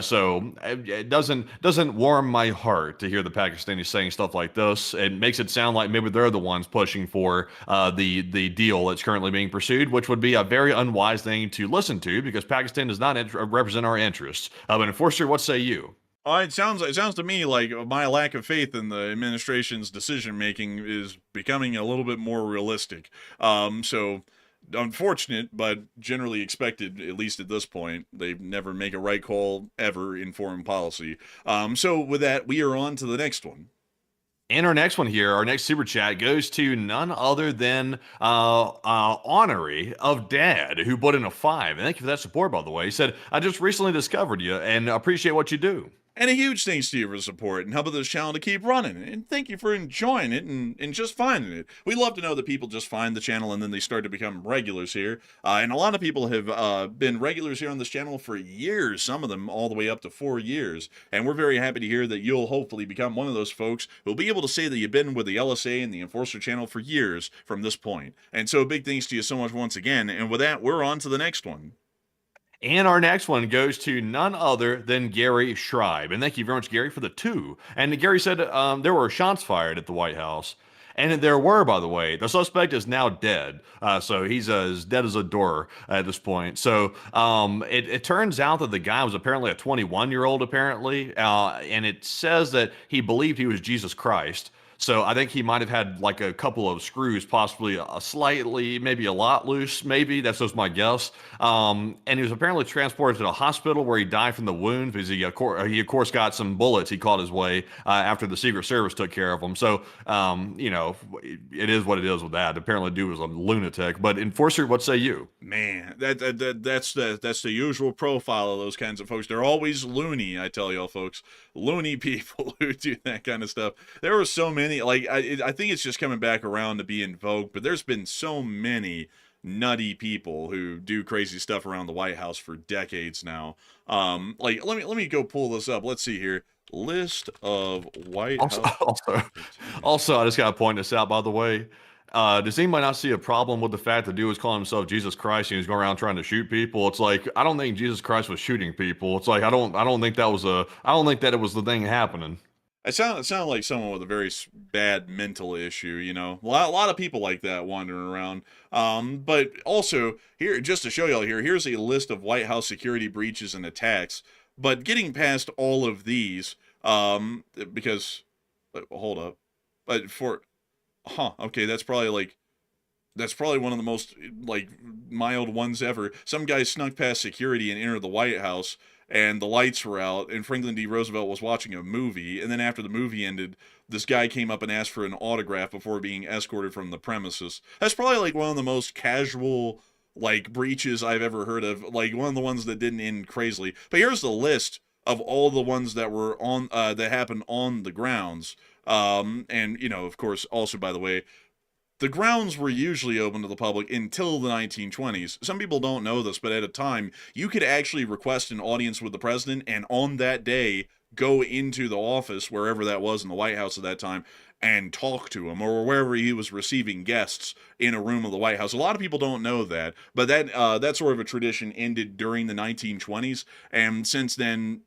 So it doesn't warm my heart to hear the Pakistanis saying stuff like this. It makes it sound like maybe they're the ones pushing for the deal that's currently being pursued, which would be a very unwise thing to listen to because Pakistan does not represent our interests. But Enforcer, what say you? It sounds to me like my lack of faith in the administration's decision making is becoming a little bit more realistic. So unfortunate, but generally expected, at least at this point. They never make a right call ever in foreign policy. So with that, we are on to the next one. And our next one here, our next super chat goes to none other than Honorary of Dad, who put in a 5. And thank you for that support, by the way. He said, "I just recently discovered you and appreciate what you do." And a huge thanks to you for the support and helping this channel to keep running. And thank you for enjoying it and just finding it. We love to know that people just find the channel and then they start to become regulars here. And a lot of people have been regulars here on this channel for years, some of them all the way up to 4 years. And we're very happy to hear that you'll hopefully become one of those folks who'll be able to say that you've been with the LSA and the Enforcer channel for years from this point. And so big thanks to you so much once again. And with that, we're on to the next one. And our next one goes to none other than Gary Schreiber. And thank you very much, Gary, for the 2. And Gary said there were shots fired at the White House. And there were, by the way. The suspect is now dead. So he's as dead as a door at this point. So it turns out that the guy was apparently a 21-year-old, apparently. And it says that he believed he was Jesus Christ. So I think he might have had like a couple of screws, possibly a slightly, maybe a lot loose, maybe. That's just my guess. And he was apparently transported to a hospital where he died from the wounds because he, of course, got some bullets he caught his way after the Secret Service took care of him. So, it is what it is with that. Apparently, the dude was a lunatic. But Enforcer, what say you? Man, that's the usual profile of those kinds of folks. They're always loony, I tell y'all, folks. Loony people who do that kind of stuff. There were so many. Like I think it's just coming back around to be in vogue, but there's been so many nutty people who do crazy stuff around the White House for decades now. Let me go pull this up. Let's see here. List of White House. Also, I just gotta point this out, by the way. Does anybody not see a problem with the fact that dude was calling himself Jesus Christ and he was going around trying to shoot people? It's like, I don't think Jesus Christ was shooting people. It's like I don't think that it was the thing happening. It sounded like someone with a very bad mental issue, you know. A lot of people like that wandering around. But also, here, just to show y'all here's a list of White House security breaches and attacks. But getting past all of these, because, hold up. But Okay, that's probably one of the most like mild ones ever. Some guy snuck past security and entered the White House, and the lights were out, and Franklin D. Roosevelt was watching a movie, and then after the movie ended, this guy came up and asked for an autograph before being escorted from the premises. That's probably like one of the most casual like breaches I've ever heard of, like one of the ones that didn't end crazily. But here's the list of all the ones that were on that happened on the grounds. And you know, of course, also by the way, the grounds were usually open to the public until the 1920s. Some people don't know this, but at a time, you could actually request an audience with the president, and on that day, go into the office, wherever that was in the White House at that time, and talk to him, or wherever he was receiving guests in a room of the White House. A lot of people don't know that, but that sort of a tradition ended during the 1920s, and since then,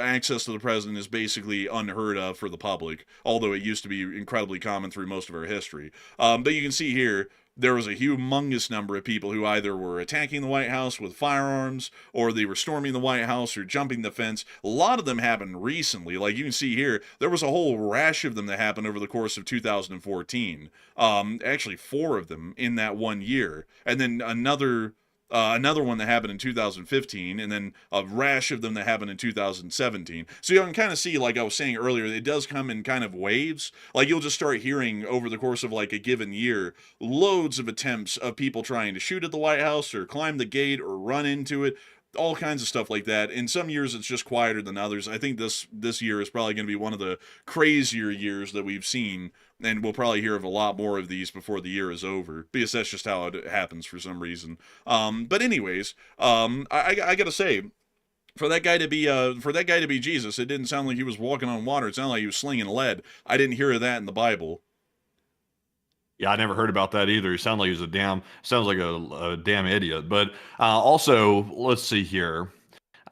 access to the president is basically unheard of for the public, although it used to be incredibly common through most of our history. But you can see here, there was a humongous number of people who either were attacking the White House with firearms, or they were storming the White House, or jumping the fence. A lot of them happened recently. Like you can see here, there was a whole rash of them that happened over the course of 2014. Actually, 4 of them in that 1 year. And then another one that happened in 2015, and then a rash of them that happened in 2017. So you can kind of see, like I was saying earlier, it does come in kind of waves. Like you'll just start hearing over the course of like a given year, loads of attempts of people trying to shoot at the White House or climb the gate or run into it. All kinds of stuff like that. In some years, it's just quieter than others. I think this year is probably going to be one of the crazier years that we've seen, and we'll probably hear of a lot more of these before the year is over, because that's just how it happens for some reason. But anyways, I gotta say, for that guy to be Jesus, it didn't sound like he was walking on water. It sounded like he was slinging lead. I didn't hear of that in the Bible. Yeah, I never heard about that either. He sounds like sounds like a damn idiot. But also, let's see here.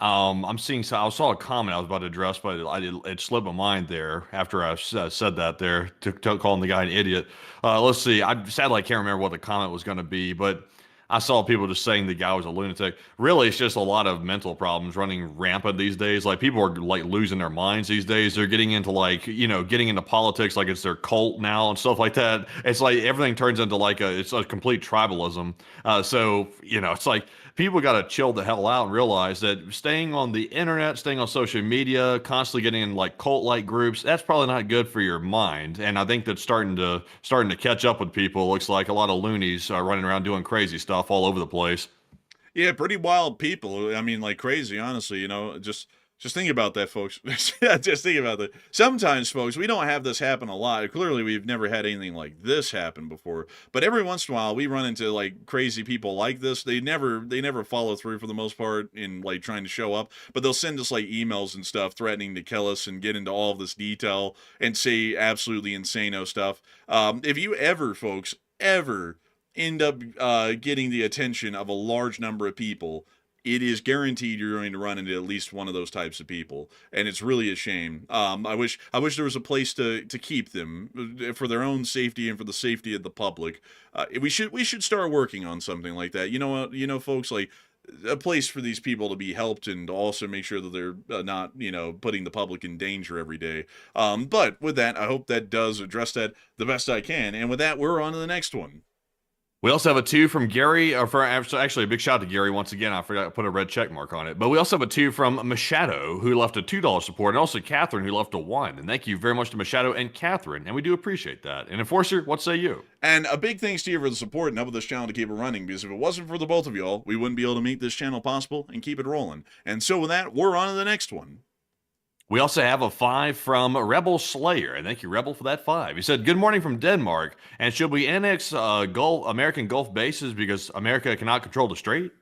I'm seeing, so I saw a comment I was about to address, but it slipped my mind there after I said that there, to calling the guy an idiot. Let's see. Sadly, I can't remember what the comment was going to be, but I saw people just saying the guy was a lunatic. Really, it's just a lot of mental problems running rampant these days. Like, people are like losing their minds these days. They're getting into getting into politics like it's their cult now and stuff like that. It's like everything turns into it's a complete tribalism. So, it's like people got to chill the hell out and realize that staying on the internet, staying on social media, constantly getting in like cult-like groups, that's probably not good for your mind. And I think that's starting to catch up with people. Looks like a lot of loonies are running around doing crazy stuff all over the place. Yeah, pretty wild people. I mean, like crazy, honestly, just think about that, folks. Just think about that. Sometimes, folks, we don't have this happen a lot. Clearly, we've never had anything like this happen before. But every once in a while, we run into like crazy people like this. They never follow through for the most part in like trying to show up. But they'll send us like emails and stuff threatening to kill us and get into all of this detail and say absolutely insano stuff. If you ever, folks, ever end up getting the attention of a large number of people, it is guaranteed you're going to run into at least one of those types of people, and it's really a shame. I wish there was a place to keep them for their own safety and for the safety of the public. We should start working on something like that. You know what, folks, like a place for these people to be helped, and also make sure that they're not, putting the public in danger every day. But with that, I hope that does address that the best I can. And with that, we're on to the next one. We also have a 2 from Gary, actually a big shout out to Gary once again. I forgot to put a red check mark on it. But we also have a 2 from Machado, who left a $2 support, and also Catherine, who left a 1. And thank you very much to Machado and Catherine, and we do appreciate that. And Enforcer, what say you? And a big thanks to you for the support and helping this channel to keep it running, because if it wasn't for the both of y'all, we wouldn't be able to make this channel possible and keep it rolling. And so with that, we're on to the next one. We also have a 5 from Rebel Slayer, and thank you, Rebel, for that 5. He said, "Good morning from Denmark, and should we annex American Gulf bases because America cannot control the strait?"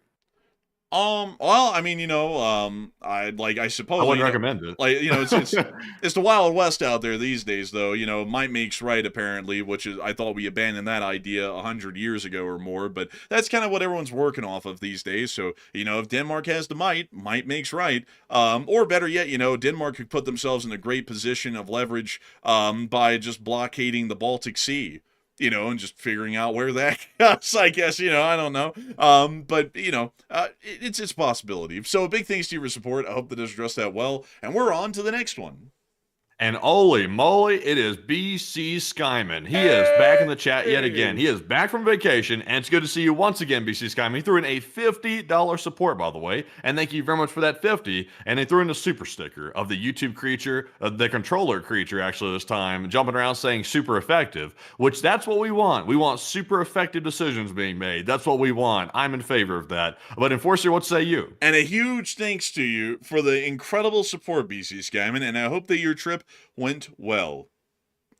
Well, I mean, I suppose I wouldn't recommend it. Like, it's the Wild West out there these days, though. Might makes right, apparently, which is, I thought we abandoned that idea 100 years ago or more, but that's kind of what everyone's working off of these days. So, if Denmark has the might makes right. Or better yet, Denmark could put themselves in a great position of leverage, by just blockading the Baltic Sea. And just figuring out where that goes, I guess, I don't know. But, it's a possibility. So a big thanks to your support. I hope that does address that well. And we're on to the next one. And holy moly, it is BC Skyman. He is back in the chat yet again. He is back from vacation, and it's good to see you once again, BC Skyman. He threw in a $50 support, by the way, and thank you very much for that 50. And he threw in a super sticker of the YouTube creature, the controller creature, actually this time, jumping around saying super effective, which that's what we want. We want super effective decisions being made. That's what we want. I'm in favor of that. But Enforcer, what say you? And a huge thanks to you for the incredible support, BC Skyman, and I hope that your trip went well.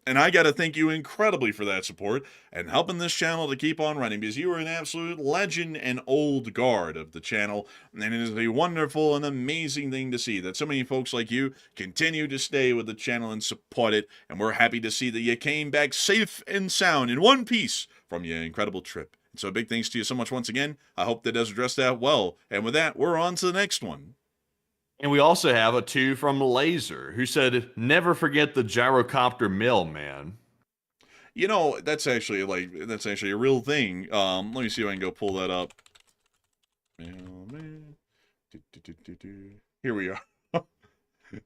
And I got to thank you incredibly for that support and helping this channel to keep on running, because you are an absolute legend and old guard of the channel, and it is a wonderful and amazing thing to see that so many folks like you continue to stay with the channel and support it, and we're happy to see that you came back safe and sound in one piece from your incredible trip. And so big thanks to you so much once again. I hope that does address that well. And with that, we're on to the next one. And we also have a 2 from Laser, who said, never forget the gyrocopter mailman. You know, that's actually a real thing. Let me see if I can go pull that up. Mailman. Here we are.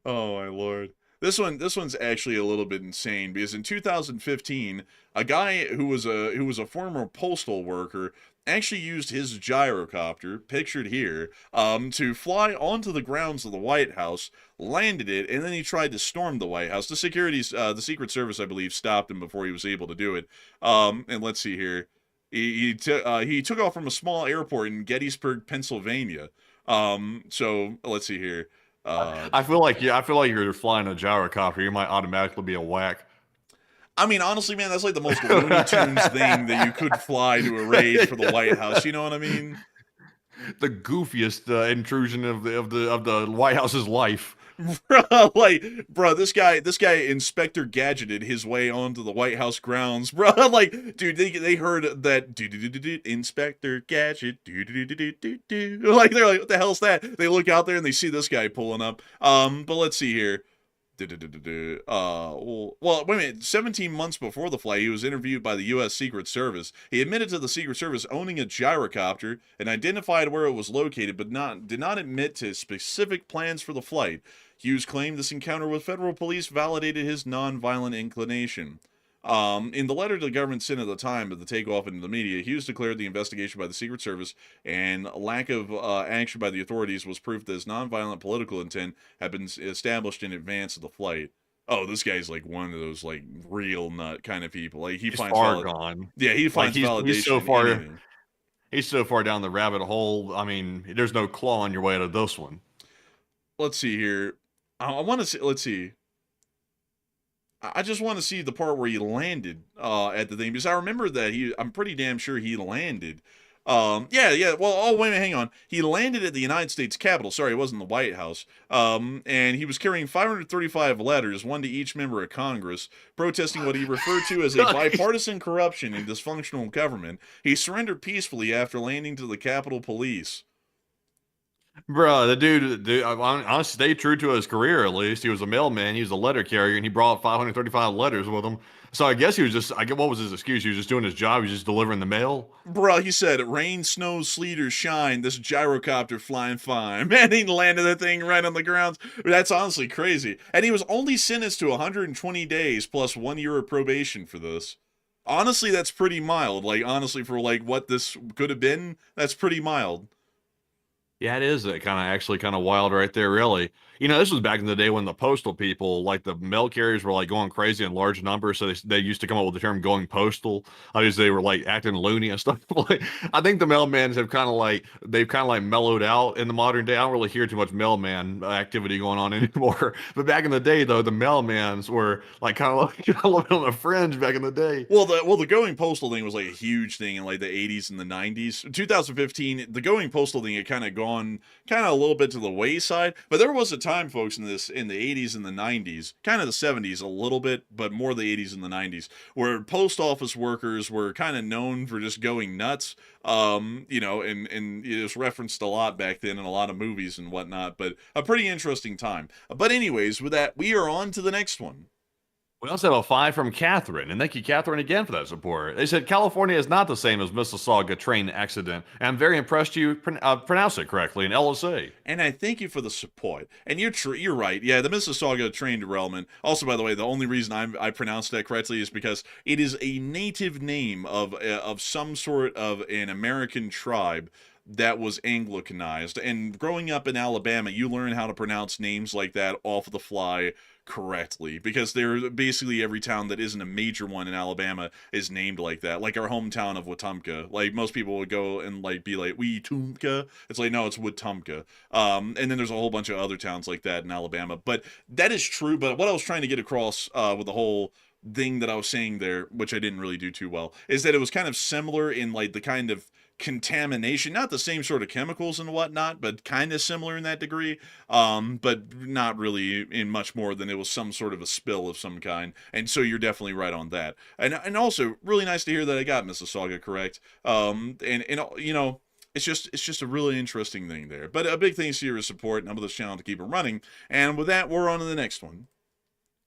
Oh my lord. This one's actually a little bit insane, because in 2015, a guy who was a former postal worker actually used his gyrocopter, pictured here, to fly onto the grounds of the White House, landed it, and then he tried to storm the White House. The Secret Service, I believe, stopped him before he was able to do it. And let's see here. He took off from a small airport in Gettysburg, Pennsylvania. So let's see here. I feel like you're flying a gyrocopter. You might automatically be a whack. I mean, honestly, man, that's like the most Looney Tunes thing that you could fly to a raid for the White House. You know what I mean? The goofiest intrusion of the White House's life. Bro, this guy Inspector Gadgeted his way onto the White House grounds, bro. Like, dude, they heard that Inspector Gadget, like they're like, what the hell's that? They look out there and they see this guy pulling up. But let's see here. Well, wait a minute. 17 months before the flight, he was interviewed by the U.S. Secret Service. He admitted to the Secret Service owning a gyrocopter and identified where it was located, but did not admit to specific plans for the flight. Hughes claimed this encounter with federal police validated his nonviolent inclination. In the letter to the government sent at the time of the takeoff into the media, Hughes declared the investigation by the Secret Service and lack of action by the authorities was proof that his nonviolent political intent had been established in advance of the flight. Oh, this guy's like one of those like real nut kind of people. Like he finds far gone. Yeah, he finds validation. He's so far. He's so far down the rabbit hole. I mean, there's no clawing your way out of this one. Let's see here. I want to see. Let's see. I just want to see the part where he landed at the thing, because I remember that I'm pretty damn sure he landed. Yeah. Well, oh, wait a minute, hang on. He landed at the United States Capitol. Sorry, it wasn't the White House. And he was carrying 535 letters, one to each member of Congress, protesting what he referred to as a bipartisan corruption and dysfunctional government. He surrendered peacefully after landing to the Capitol Police. Bro, the dude, honestly, stayed true to his career, at least. He was a mailman, he was a letter carrier, and he brought 535 letters with him. So I guess he was just, what was his excuse? He was just doing his job, he was just delivering the mail? Bro, he said, rain, snow, sleet, or shine, this gyrocopter flying fine. Man, he landed that thing right on the grounds. That's honestly crazy. And he was only sentenced to 120 days plus 1 year of probation for this. Honestly, that's pretty mild. Like, honestly, for like what this could have been, that's pretty mild. Yeah, it is kind of wild right there, really. You know, this was back in the day when the postal people, like the mail carriers, were like going crazy in large numbers. So they used to come up with the term "going postal." Obviously, they were like acting loony and stuff. Like, I think the mailmans have they've mellowed out in the modern day. I don't really hear too much mailman activity going on anymore. But back in the day, though, the mailmans were like kind of on the fringe back in the day. Well, the going postal thing was like a huge thing in like the 80s and the 90s. 2015, the going postal thing had kind of gone a little bit to the wayside. But there was a time, folks, in the 80s and the 90s, kind of the 70s a little bit, but more the 80s and the 90s, where post office workers were kind of known for just going nuts. You know, and it was referenced a lot back then in a lot of movies and whatnot, but a pretty interesting time. But anyways, with that, we are on to the next one. We also have a 5 from Catherine, and thank you, Catherine, again for that support. They said California is not the same as Mississauga train accident, and I'm very impressed you pronounce it correctly in LSA. And I thank you for the support. And you're right. Yeah, the Mississauga train derailment. Also, by the way, the only reason I pronounced that correctly is because it is a native name of some sort of an American tribe that was Anglicanized. And growing up in Alabama, you learn how to pronounce names like that off the fly correctly, because they're basically every town that isn't a major one in Alabama is named like that. Like our hometown of Wetumpka. Like most people would go and like be like Wetumpka. It's like, no, it's Wetumpka. And then there's a whole bunch of other towns like that in Alabama. But that is true. But what I was trying to get across with the whole thing that I was saying there, which I didn't really do too well, is that it was kind of similar in like the kind of contamination, not the same sort of chemicals and whatnot, but kind of similar in that degree, but not really in much more than it was some sort of a spill of some kind. And so you're definitely right on that. And also really nice to hear that I got Mississauga correct. And you know, it's just a really interesting thing there. But a big thanks to your support and I'm with this channel to keep it running. And with that, we're on to the next one.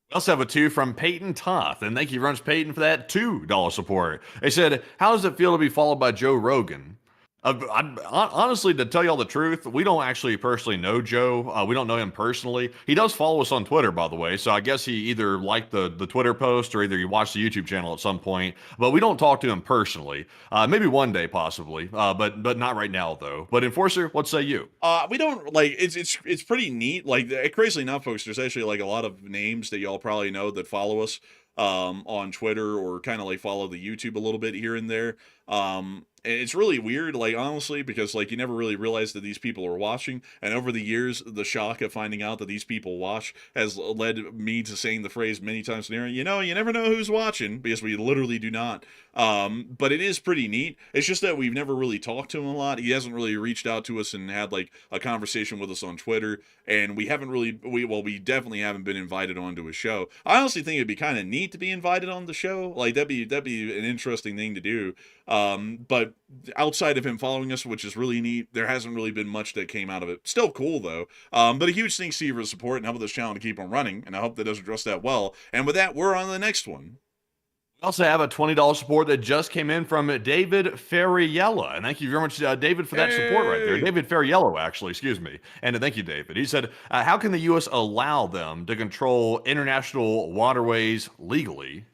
We also have a 2 from Peyton Toth, and thank you very much, Peyton, for that $2 support. They said, how does it feel to be followed by Joe Rogan? Honestly, to tell you all the truth, we don't actually personally know Joe. We don't know him personally. He does follow us on Twitter, by the way, so I guess he either liked the Twitter post or either he watched the YouTube channel at some point, but we don't talk to him personally. Maybe one day, possibly, but not right now, though. But Enforcer, what say you? We don't, like, it's pretty neat. Like, crazily enough, folks, there's actually, like, a lot of names that y'all probably know that follow us on Twitter or kind of, like, follow the YouTube a little bit here and there. It's really weird, like, honestly, because, like, you never really realize that these people are watching, and over the years, the shock of finding out that these people watch has led me to saying the phrase many times near, you know, you never know who's watching, because we literally do not. But it is pretty neat. It's just that we've never really talked to him a lot. He hasn't really reached out to us and had, like, a conversation with us on Twitter, and we haven't really, we definitely haven't been invited onto a show. I honestly think it'd be kind of neat to be invited on the show. Like, that'd be an interesting thing to do. But outside of him following us, which is really neat, there hasn't really been much that came out of it. Still cool, though. But a huge thanks to you for the support and helping this channel to keep on running, and I hope that does address that well. And with that, we're on to the next one. We also have a $20 support that just came in from David Ferriella. And thank you very much, David, for that support right there. David Ferriello, actually, excuse me. And thank you, David. He said, how can the U.S. allow them to control international waterways legally?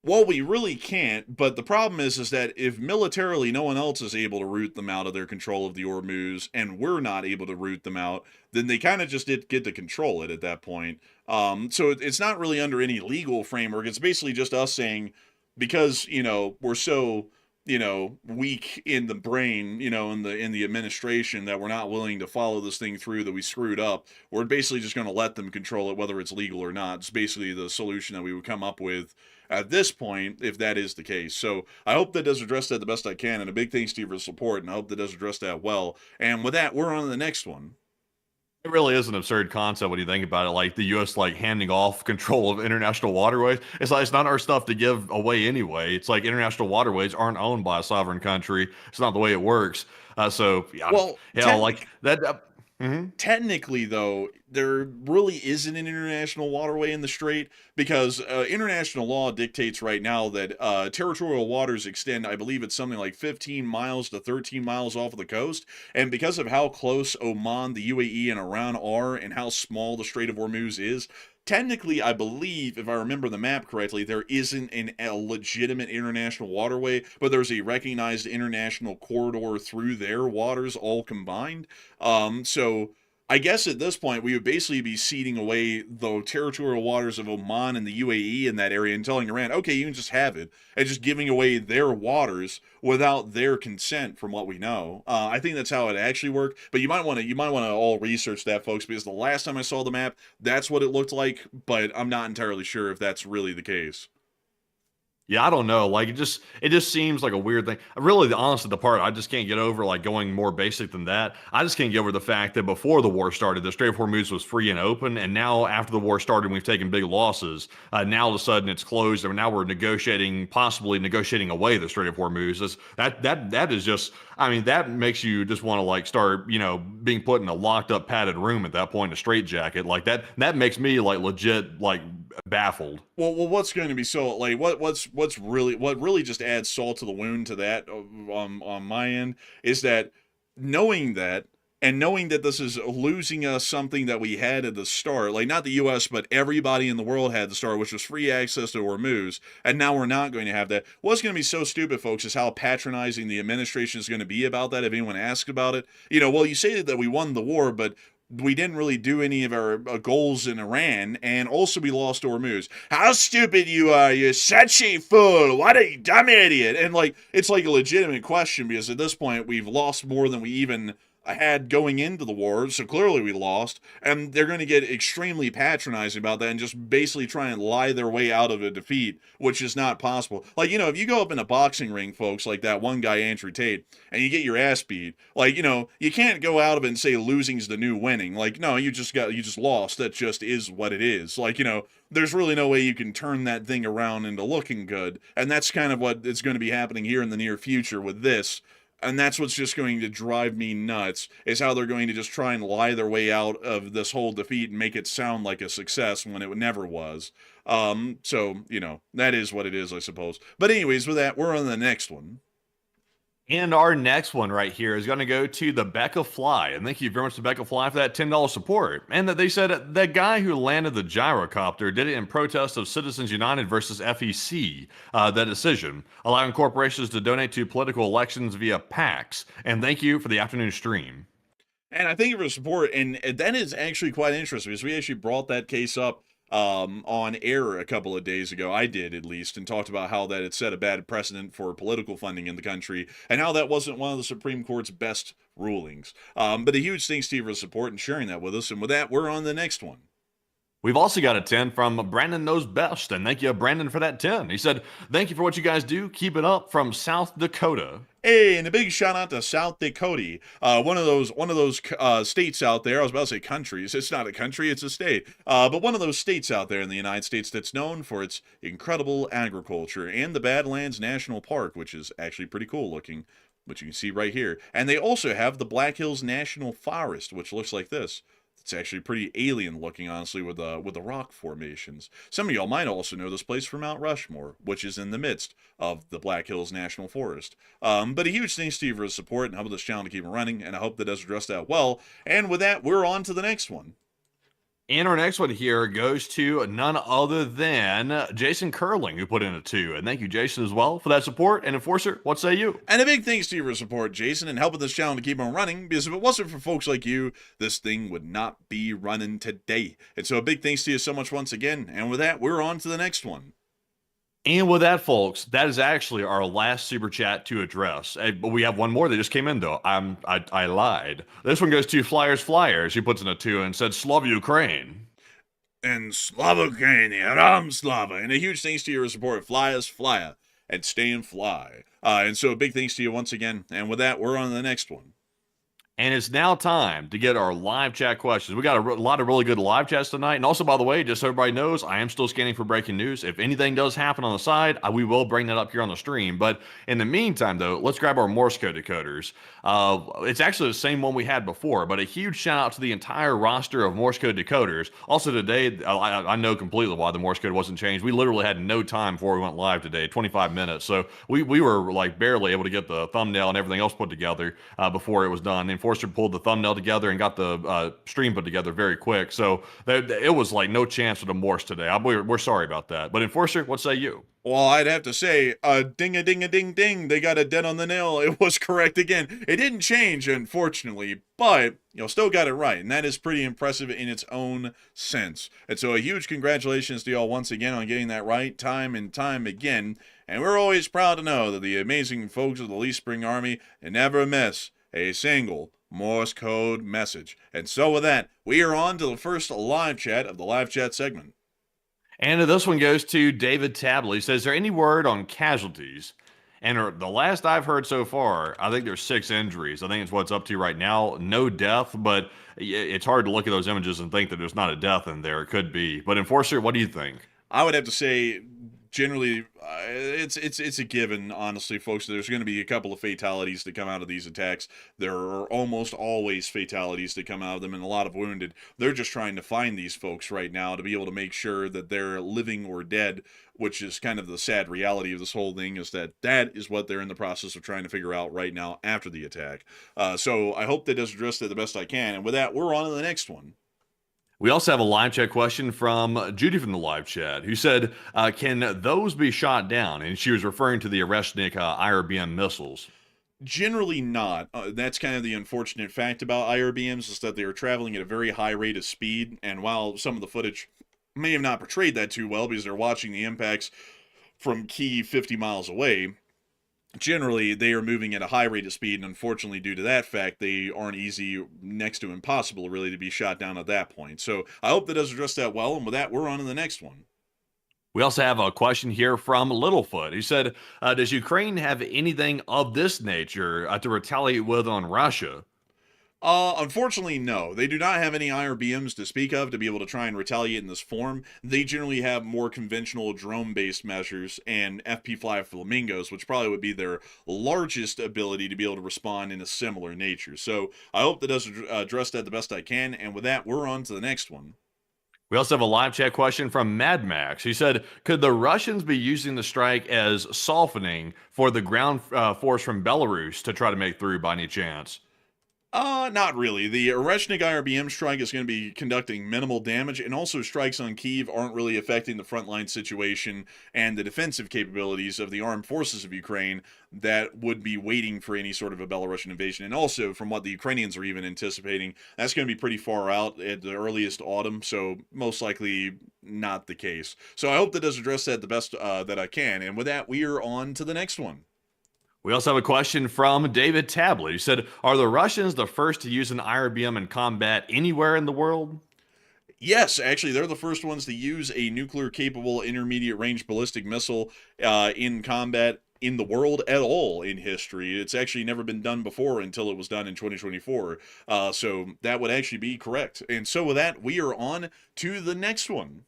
Well, we really can't, but the problem is that if militarily no one else is able to root them out of their control of the Ormuz, and we're not able to root them out, then they kind of just get to control it at that point. So it's not really under any legal framework. It's basically just us saying, because, you know, we're so, you know, weak in the brain, you know, in the administration, that we're not willing to follow this thing through, that we screwed up. We're basically just going to let them control it, whether it's legal or not. It's basically the solution that we would come up with at this point, if that is the case. So I hope that does address that the best I can, and a big thanks to you for support, and I hope that does address that well. And with that, we're on to the next one. It really is an absurd concept when you think about it, like the U.S. like handing off control of international waterways. It's like, it's not our stuff to give away anyway. It's like international waterways aren't owned by a sovereign country. It's not the way it works. So, yeah, well, hell, like that. Technically, though, there really isn't an international waterway in the strait, because international law dictates right now that territorial waters extend, I believe it's something like 15 miles to 13 miles off of the coast, and because of how close Oman, the UAE, and Iran are, and how small the Strait of Hormuz is, technically, I believe, if I remember the map correctly, there isn't a legitimate international waterway, but there's a recognized international corridor through their waters all combined. So I guess at this point, we would basically be ceding away the territorial waters of Oman and the UAE in that area and telling Iran, okay, you can just have it, and just giving away their waters without their consent, from what we know. I think that's how it actually worked, but you might want to all research that, folks, because the last time I saw the map, that's what it looked like, but I'm not entirely sure if that's really the case. Yeah, I don't know. Like, it just seems like a weird thing. Really, honestly, the part I just can't get over, like going more basic than that, I just can't get over the fact that before the war started, the Strait of Hormuz was free and open, and now after the war started, we've taken big losses. Now all of a sudden it's closed, and now we're possibly negotiating away the Strait of Hormuz. That is just, I mean, that makes you just want to like start, you know, being put in a locked up padded room at that point, in a straitjacket. Like that makes me like legit like baffled. Well, what's going to be so like what really just adds salt to the wound to that on my end is that knowing that and knowing that this is losing us something that we had at the start, like not the U.S. but everybody in the world had the start, which was free access to Hormuz, and now we're not going to have that. What's going to be so stupid, folks, is how patronizing the administration is going to be about that if anyone asks about it. Well, you say that we won the war, but we didn't really do any of our goals in Iran, and also we lost Hormuz. How stupid you are! You're such a fool! What a dumb idiot! And it's like a legitimate question because at this point we've lost more than we even had going into the war, so clearly we lost, and they're going to get extremely patronizing about that and just basically try and lie their way out of a defeat, which is not possible. If you go up in a boxing ring, folks, like that one guy, Andrew Tate, and you get your ass beat, you can't go out of it and say losing's the new winning. No, you just lost. That just is what it is. There's really no way you can turn that thing around into looking good, and that's kind of what is going to be happening here in the near future with this. And that's what's just going to drive me nuts, is how they're going to just try and lie their way out of this whole defeat and make it sound like a success when it never was. That is what it is, I suppose. But anyways, with that, we're on the next one. And our next one right here is going to go to the Becca Fly. And thank you very much to Becca Fly for that $10 support. And that they said that guy who landed the gyrocopter did it in protest of Citizens United versus FEC, that decision, allowing corporations to donate to political elections via PACs. And thank you for the afternoon stream. And I thank you for the support. And that is actually quite interesting because we actually brought that case up on air a couple of days ago. I did, at least, and talked about how that it set a bad precedent for political funding in the country and how that wasn't one of the Supreme Court's best rulings. But a huge thanks to you for the support and sharing that with us. And with that, we're on the next one. We've also got a 10 from Brandon Knows Best, and thank you, Brandon, for that 10. He said, "Thank you for what you guys do. Keep it up," from South Dakota. Hey, and a big shout out to South Dakota, one of those states out there. I was about to say countries. It's not a country; it's a state. But one of those states out there in the United States that's known for its incredible agriculture and the Badlands National Park, which is actually pretty cool looking, which you can see right here. And they also have the Black Hills National Forest, which looks like this. It's actually pretty alien looking, honestly, with the rock formations. Some of y'all might also know this place from Mount Rushmore, which is in the midst of the Black Hills National Forest. But a huge thanks to you for the support and helping this channel to keep it running, and I hope that does address that well. And with that, we're on to the next one. And our next one here goes to none other than Jason Curling, who put in a 2. And thank you, Jason, as well, for that support. And Enforcer, what say you? And a big thanks to you for support, Jason, and helping this channel to keep on running, because if it wasn't for folks like you, this thing would not be running today. And so a big thanks to you so much once again. And with that, we're on to the next one. And with that, folks, that is actually our last super chat to address. But we have one more that just came in, though. I lied. This one goes to Flyers. He puts in a 2 and said, "Slava Ukraine." And Slava Ukraine, Ram Slava. And a huge thanks to your support, Flyers, Flyer, and stay and fly. And so a big thanks to you once again. And with that, we're on to the next one. And it's now time to get our live chat questions. We got a lot of really good live chats tonight. And also, by the way, just so everybody knows, I am still scanning for breaking news. If anything does happen on the side, we will bring that up here on the stream. But in the meantime, though, let's grab our Morse code decoders. It's actually the same one we had before, but a huge shout out to the entire roster of Morse code decoders. Also today, I know completely why the Morse code wasn't changed. We literally had no time before we went live today, 25 minutes. So we were like barely able to get the thumbnail and everything else put together before it was done. Enforcer pulled the thumbnail together and got the stream put together very quick. So it was like no chance for the Morse today. We're sorry about that. But Enforcer, what say you? Well, I'd have to say, ding-a-ding-a-ding-ding, they got it dead on the nail. It was correct again. It didn't change, unfortunately, but, still got it right, and that is pretty impressive in its own sense. And so a huge congratulations to y'all once again on getting that right time and time again, and we're always proud to know that the amazing folks of the Leaf Spring Army never miss a single Morse code message. And so with that, we are on to the first live chat of the live chat segment. And this one goes to David Tabley. He says, "Is there any word on casualties?" And the last I've heard so far, I think there's 6 injuries. I think it's what's up to right now. No death, but it's hard to look at those images and think that there's not a death in there. It could be. But Enforcer, what do you think? I would have to say generally, it's a given, honestly, folks. There's going to be a couple of fatalities that come out of these attacks. There are almost always fatalities that come out of them, and a lot of wounded. They're just trying to find these folks right now to be able to make sure that they're living or dead, which is kind of the sad reality of this whole thing, is that is what they're in the process of trying to figure out right now after the attack. So I hope that does address that the best I can. And with that, we're on to the next one. We also have a live chat question from Judy from the live chat, who said, can those be shot down? And she was referring to the Oreshnik IRBM missiles. Generally not. That's kind of the unfortunate fact about IRBMs, is that they are traveling at a very high rate of speed, and while some of the footage may have not portrayed that too well because they're watching the impacts from Kyiv 50 miles away, generally they are moving at a high rate of speed, and unfortunately due to that fact, they aren't easy, next to impossible really, to be shot down at that point. So I hope that does address that well, and with that, we're on to the next one. We also have a question here from Littlefoot, who said, does Ukraine have anything of this nature to retaliate with on Russia? Unfortunately, no. They do not have any IRBMs to speak of to be able to try and retaliate in this form. They generally have more conventional drone-based measures and FP5 flamingos, which probably would be their largest ability to be able to respond in a similar nature. So I hope that does address that the best I can. And with that, we're on to the next one. We also have a live chat question from Mad Max. He said, could the Russians be using the strike as softening for the ground force from Belarus to try to make through by any chance? Not really. The Oreshnik IRBM strike is going to be conducting minimal damage, and also strikes on Kyiv aren't really affecting the frontline situation and the defensive capabilities of the armed forces of Ukraine that would be waiting for any sort of a Belarusian invasion. And also, from what the Ukrainians are even anticipating, that's going to be pretty far out at the earliest autumn, so most likely not the case. So I hope that does address that the best that I can. And with that, we are on to the next one. We also have a question from David Tablet, who said, are the Russians the first to use an IRBM in combat anywhere in the world? Yes, actually, they're the first ones to use a nuclear-capable intermediate-range ballistic missile in combat in the world at all in history. It's actually never been done before until it was done in 2024. So that would actually be correct. And so with that, we are on to the next one.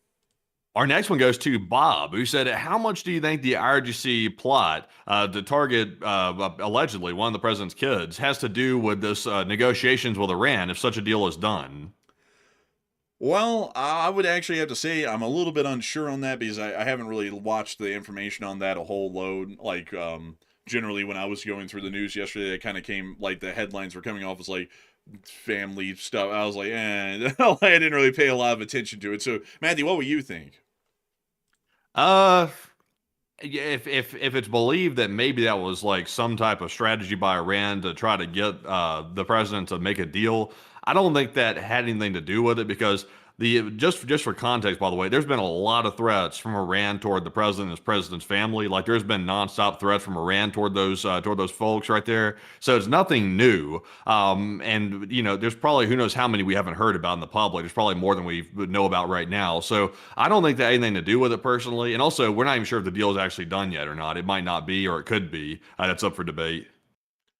Our next one goes to Bob, who said, how much do you think the IRGC plot to target, allegedly, one of the president's kids has to do with this negotiations with Iran if such a deal is done? Well, I would actually have to say I'm a little bit unsure on that, because I haven't really watched the information on that a whole load. Like, generally when I was going through the news yesterday, it kind of came, like, the headlines were coming off as, like, family stuff. I was like, I didn't really pay a lot of attention to it. So, Matthew, what would you think? If it's believed that maybe that was like some type of strategy by Iran to try to get the president to make a deal, I don't think that had anything to do with it, because just for context, by the way, there's been a lot of threats from Iran toward the president and his president's family. Like, there's been nonstop threats from Iran toward those folks right there. So it's nothing new. And there's probably who knows how many we haven't heard about in the public. There's probably more than we know about right now. So I don't think that had anything to do with it personally. And also, we're not even sure if the deal is actually done yet or not. It might not be, or it could be. That's up for debate.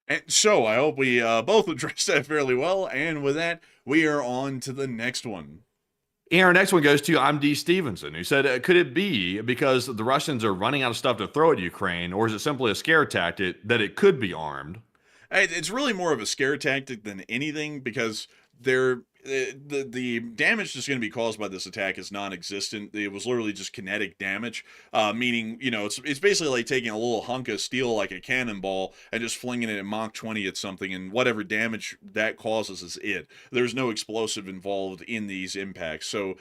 And so I hope we both addressed that fairly well. And with that, we are on to the next one. And our next one goes to I'm D. Stevenson, who said, could it be because the Russians are running out of stuff to throw at Ukraine, or is it simply a scare tactic that it could be armed? It's really more of a scare tactic than anything, because the damage that's going to be caused by this attack is non-existent. It was literally just kinetic damage, meaning, it's basically like taking a little hunk of steel like a cannonball and just flinging it at Mach 20 at something, and whatever damage that causes is it. There's no explosive involved in these impacts. So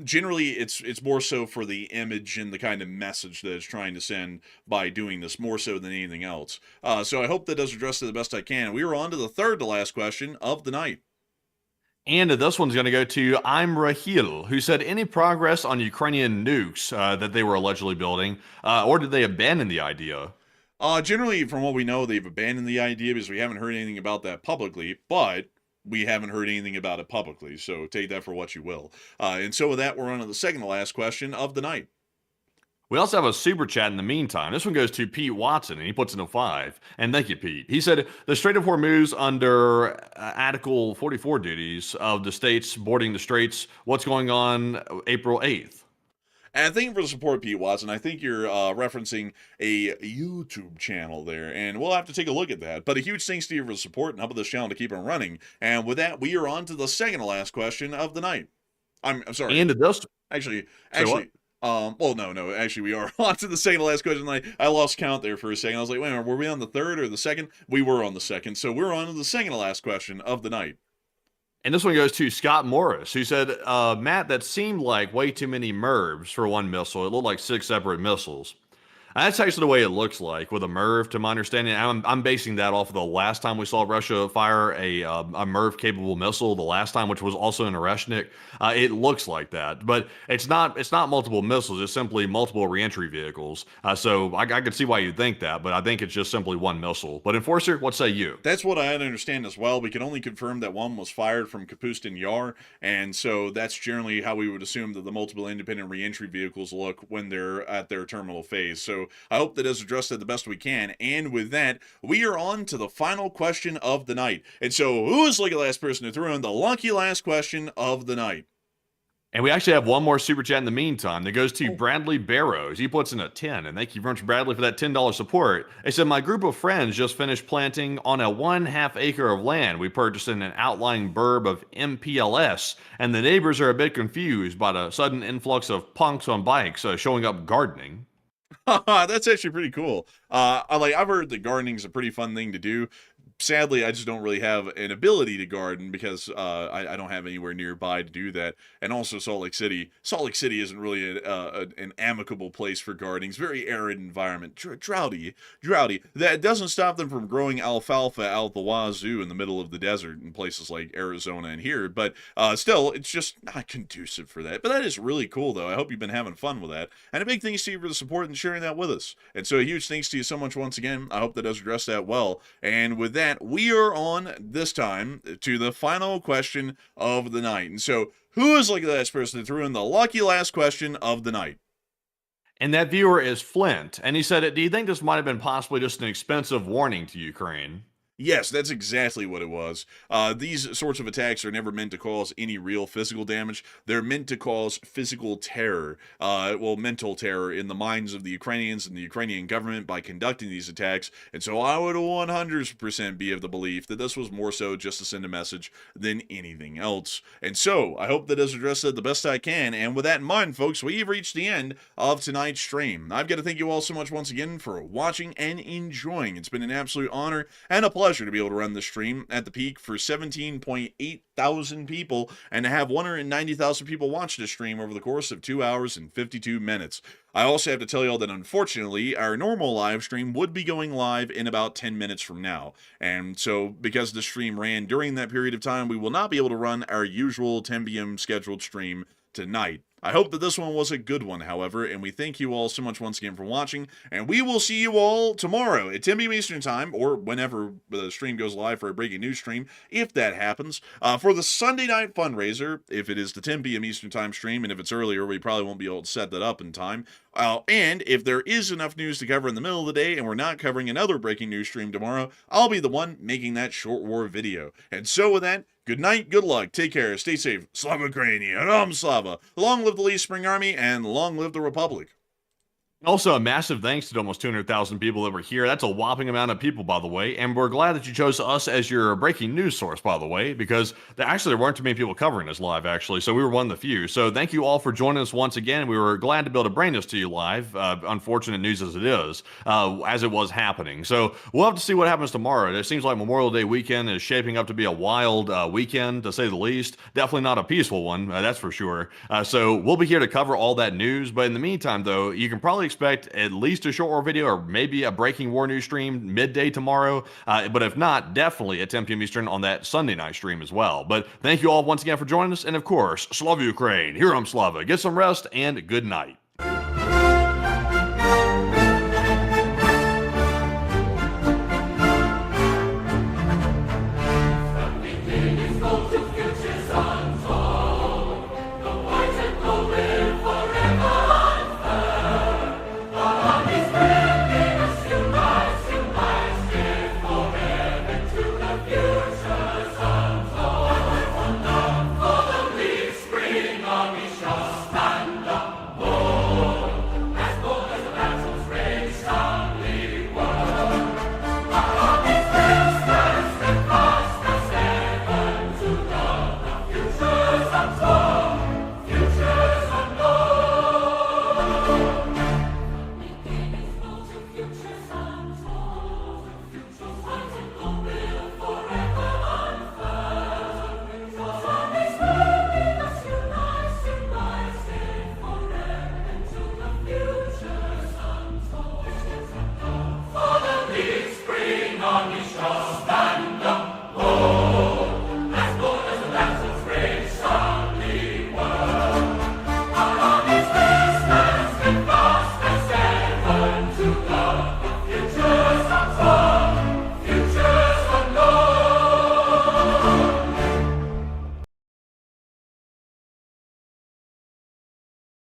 generally it's more so for the image and the kind of message that it's trying to send by doing this, more so than anything else. So I hope that does address it the best I can. We are on to the third to last question of the night. And this one's going to go to I'm Rahil, who said, any progress on Ukrainian nukes that they were allegedly building, or did they abandon the idea? Generally, from what we know, they've abandoned the idea, because we haven't heard anything about that publicly, but we haven't heard anything about it publicly, so take that for what you will. And so with that, we're on to the second to last question of the night. We also have a super chat in the meantime. This one goes to Pete Watson, and he puts in a 5. And thank you, Pete. He said, the Strait of Hormuz under Article 44 duties of the states boarding the straits, what's going on April 8th? And thank you for the support, Pete Watson. I think you're referencing a YouTube channel there, and we'll have to take a look at that. But a huge thanks to you for the support and helping this channel to keep on running. And with that, we are on to the second to last question of the night. I'm sorry. And it does. Actually, well, no. Actually, we are on to the second to last question. I lost count there for a second. I was like, wait a minute, were we on the third or the second? We were on the second. So we're on to the second to last question of the night. And this one goes to Scott Morris, who said, Matt, that seemed like way too many MIRVs for one missile. It looked like 6 separate missiles. That's actually the way it looks like with a MIRV, to my understanding. I'm basing that off of the last time we saw Russia fire a MIRV-capable missile, the last time, which was also in Oreshnik. It looks like that, but it's not multiple missiles. It's simply multiple reentry vehicles. So I could see why you'd think that, but I think it's just simply one missile. But Enforcer, what say you? That's what I understand as well. We can only confirm that one was fired from Chasiv Yar, and so that's generally how we would assume that the multiple independent reentry vehicles look when they're at their terminal phase. So I hope that is addressed it the best we can. And with that, we are on to the final question of the night. And so, who is the lucky last person to throw in the lucky last question of the night? And we actually have one more super chat in the meantime that goes to Bradley Barrows. He puts in a 10, and thank you very much, Bradley, for that $10 support. He said, my group of friends just finished planting on a 1/2 acre of land we purchased in an outlying burb of MPLS, and the neighbors are a bit confused by the sudden influx of punks on bikes showing up gardening. That's actually pretty cool. I've heard that gardening is a pretty fun thing to do. Sadly, I just don't really have an ability to garden because I don't have anywhere nearby to do that. And also Salt Lake City isn't really an amicable place for gardening. It's a very arid environment, droughty. That doesn't stop them from growing alfalfa out the wazoo in the middle of the desert in places like Arizona and here. But still, it's just not conducive for that. But that is really cool, though. I hope you've been having fun with that. And a big thanks to you for the support and sharing that with us. And so a huge thanks to you so much once again. I hope that does address that well. And with that, we are on this time to the final question of the night. And so, who is like the last person that threw in the lucky last question of the night? And that viewer is Flint. And he said, do you think this might have been possibly just an expensive warning to Ukraine? Yes, that's exactly what it was. These sorts of attacks are never meant to cause any real physical damage. They're meant to cause physical terror, mental terror in the minds of the Ukrainians and the Ukrainian government by conducting these attacks. And so I would 100% be of the belief that this was more so just to send a message than anything else. And so I hope that does address it the best I can. And with that in mind, folks, we've reached the end of tonight's stream. I've got to thank you all so much once again for watching and enjoying. It's been an absolute honor and a pleasure to be able to run the stream at the peak for 17.8 thousand people and to have 190,000 people watch the stream over the course of 2 hours and 52 minutes. I also have to tell y'all that unfortunately our normal live stream would be going live in about 10 minutes from now. And so because the stream ran during that period of time, we will not be able to run our usual 10 p.m. scheduled stream tonight. I hope that this one was a good one, however, and we thank you all so much once again for watching, and we will see you all tomorrow at 10 p.m. Eastern Time, or whenever the stream goes live for a breaking news stream, if that happens, for the Sunday night fundraiser, if it is the 10 p.m. Eastern Time stream, and if it's earlier, we probably won't be able to set that up in time. And if there is enough news to cover in the middle of the day, and we're not covering another breaking news stream tomorrow, I'll be the one making that short war video. And so with that, good night, good luck, take care, stay safe, Slava Ukraini, Ram Slava, long live the Lee Spring Army, and long live the Republic. Also, a massive thanks to the almost 200,000 people that were here. That's a whopping amount of people, by the way. And we're glad that you chose us as your breaking news source, by the way, because there weren't too many people covering this live, actually. So we were one of the few. So thank you all for joining us once again. We were glad to be able to bring this to you live. Unfortunate news as it is, as it was happening. So we'll have to see what happens tomorrow. It seems like Memorial Day weekend is shaping up to be a wild weekend, to say the least. Definitely not a peaceful one, that's for sure. So we'll be here to cover all that news. But in the meantime, though, you can probably expect at least a short war video or maybe a breaking war news stream midday tomorrow. But if not, definitely at 10 p.m. Eastern on that Sunday night stream as well. But thank you all once again for joining us. And of course, Slava Ukraine, Hiram Slava. Get some rest and good night.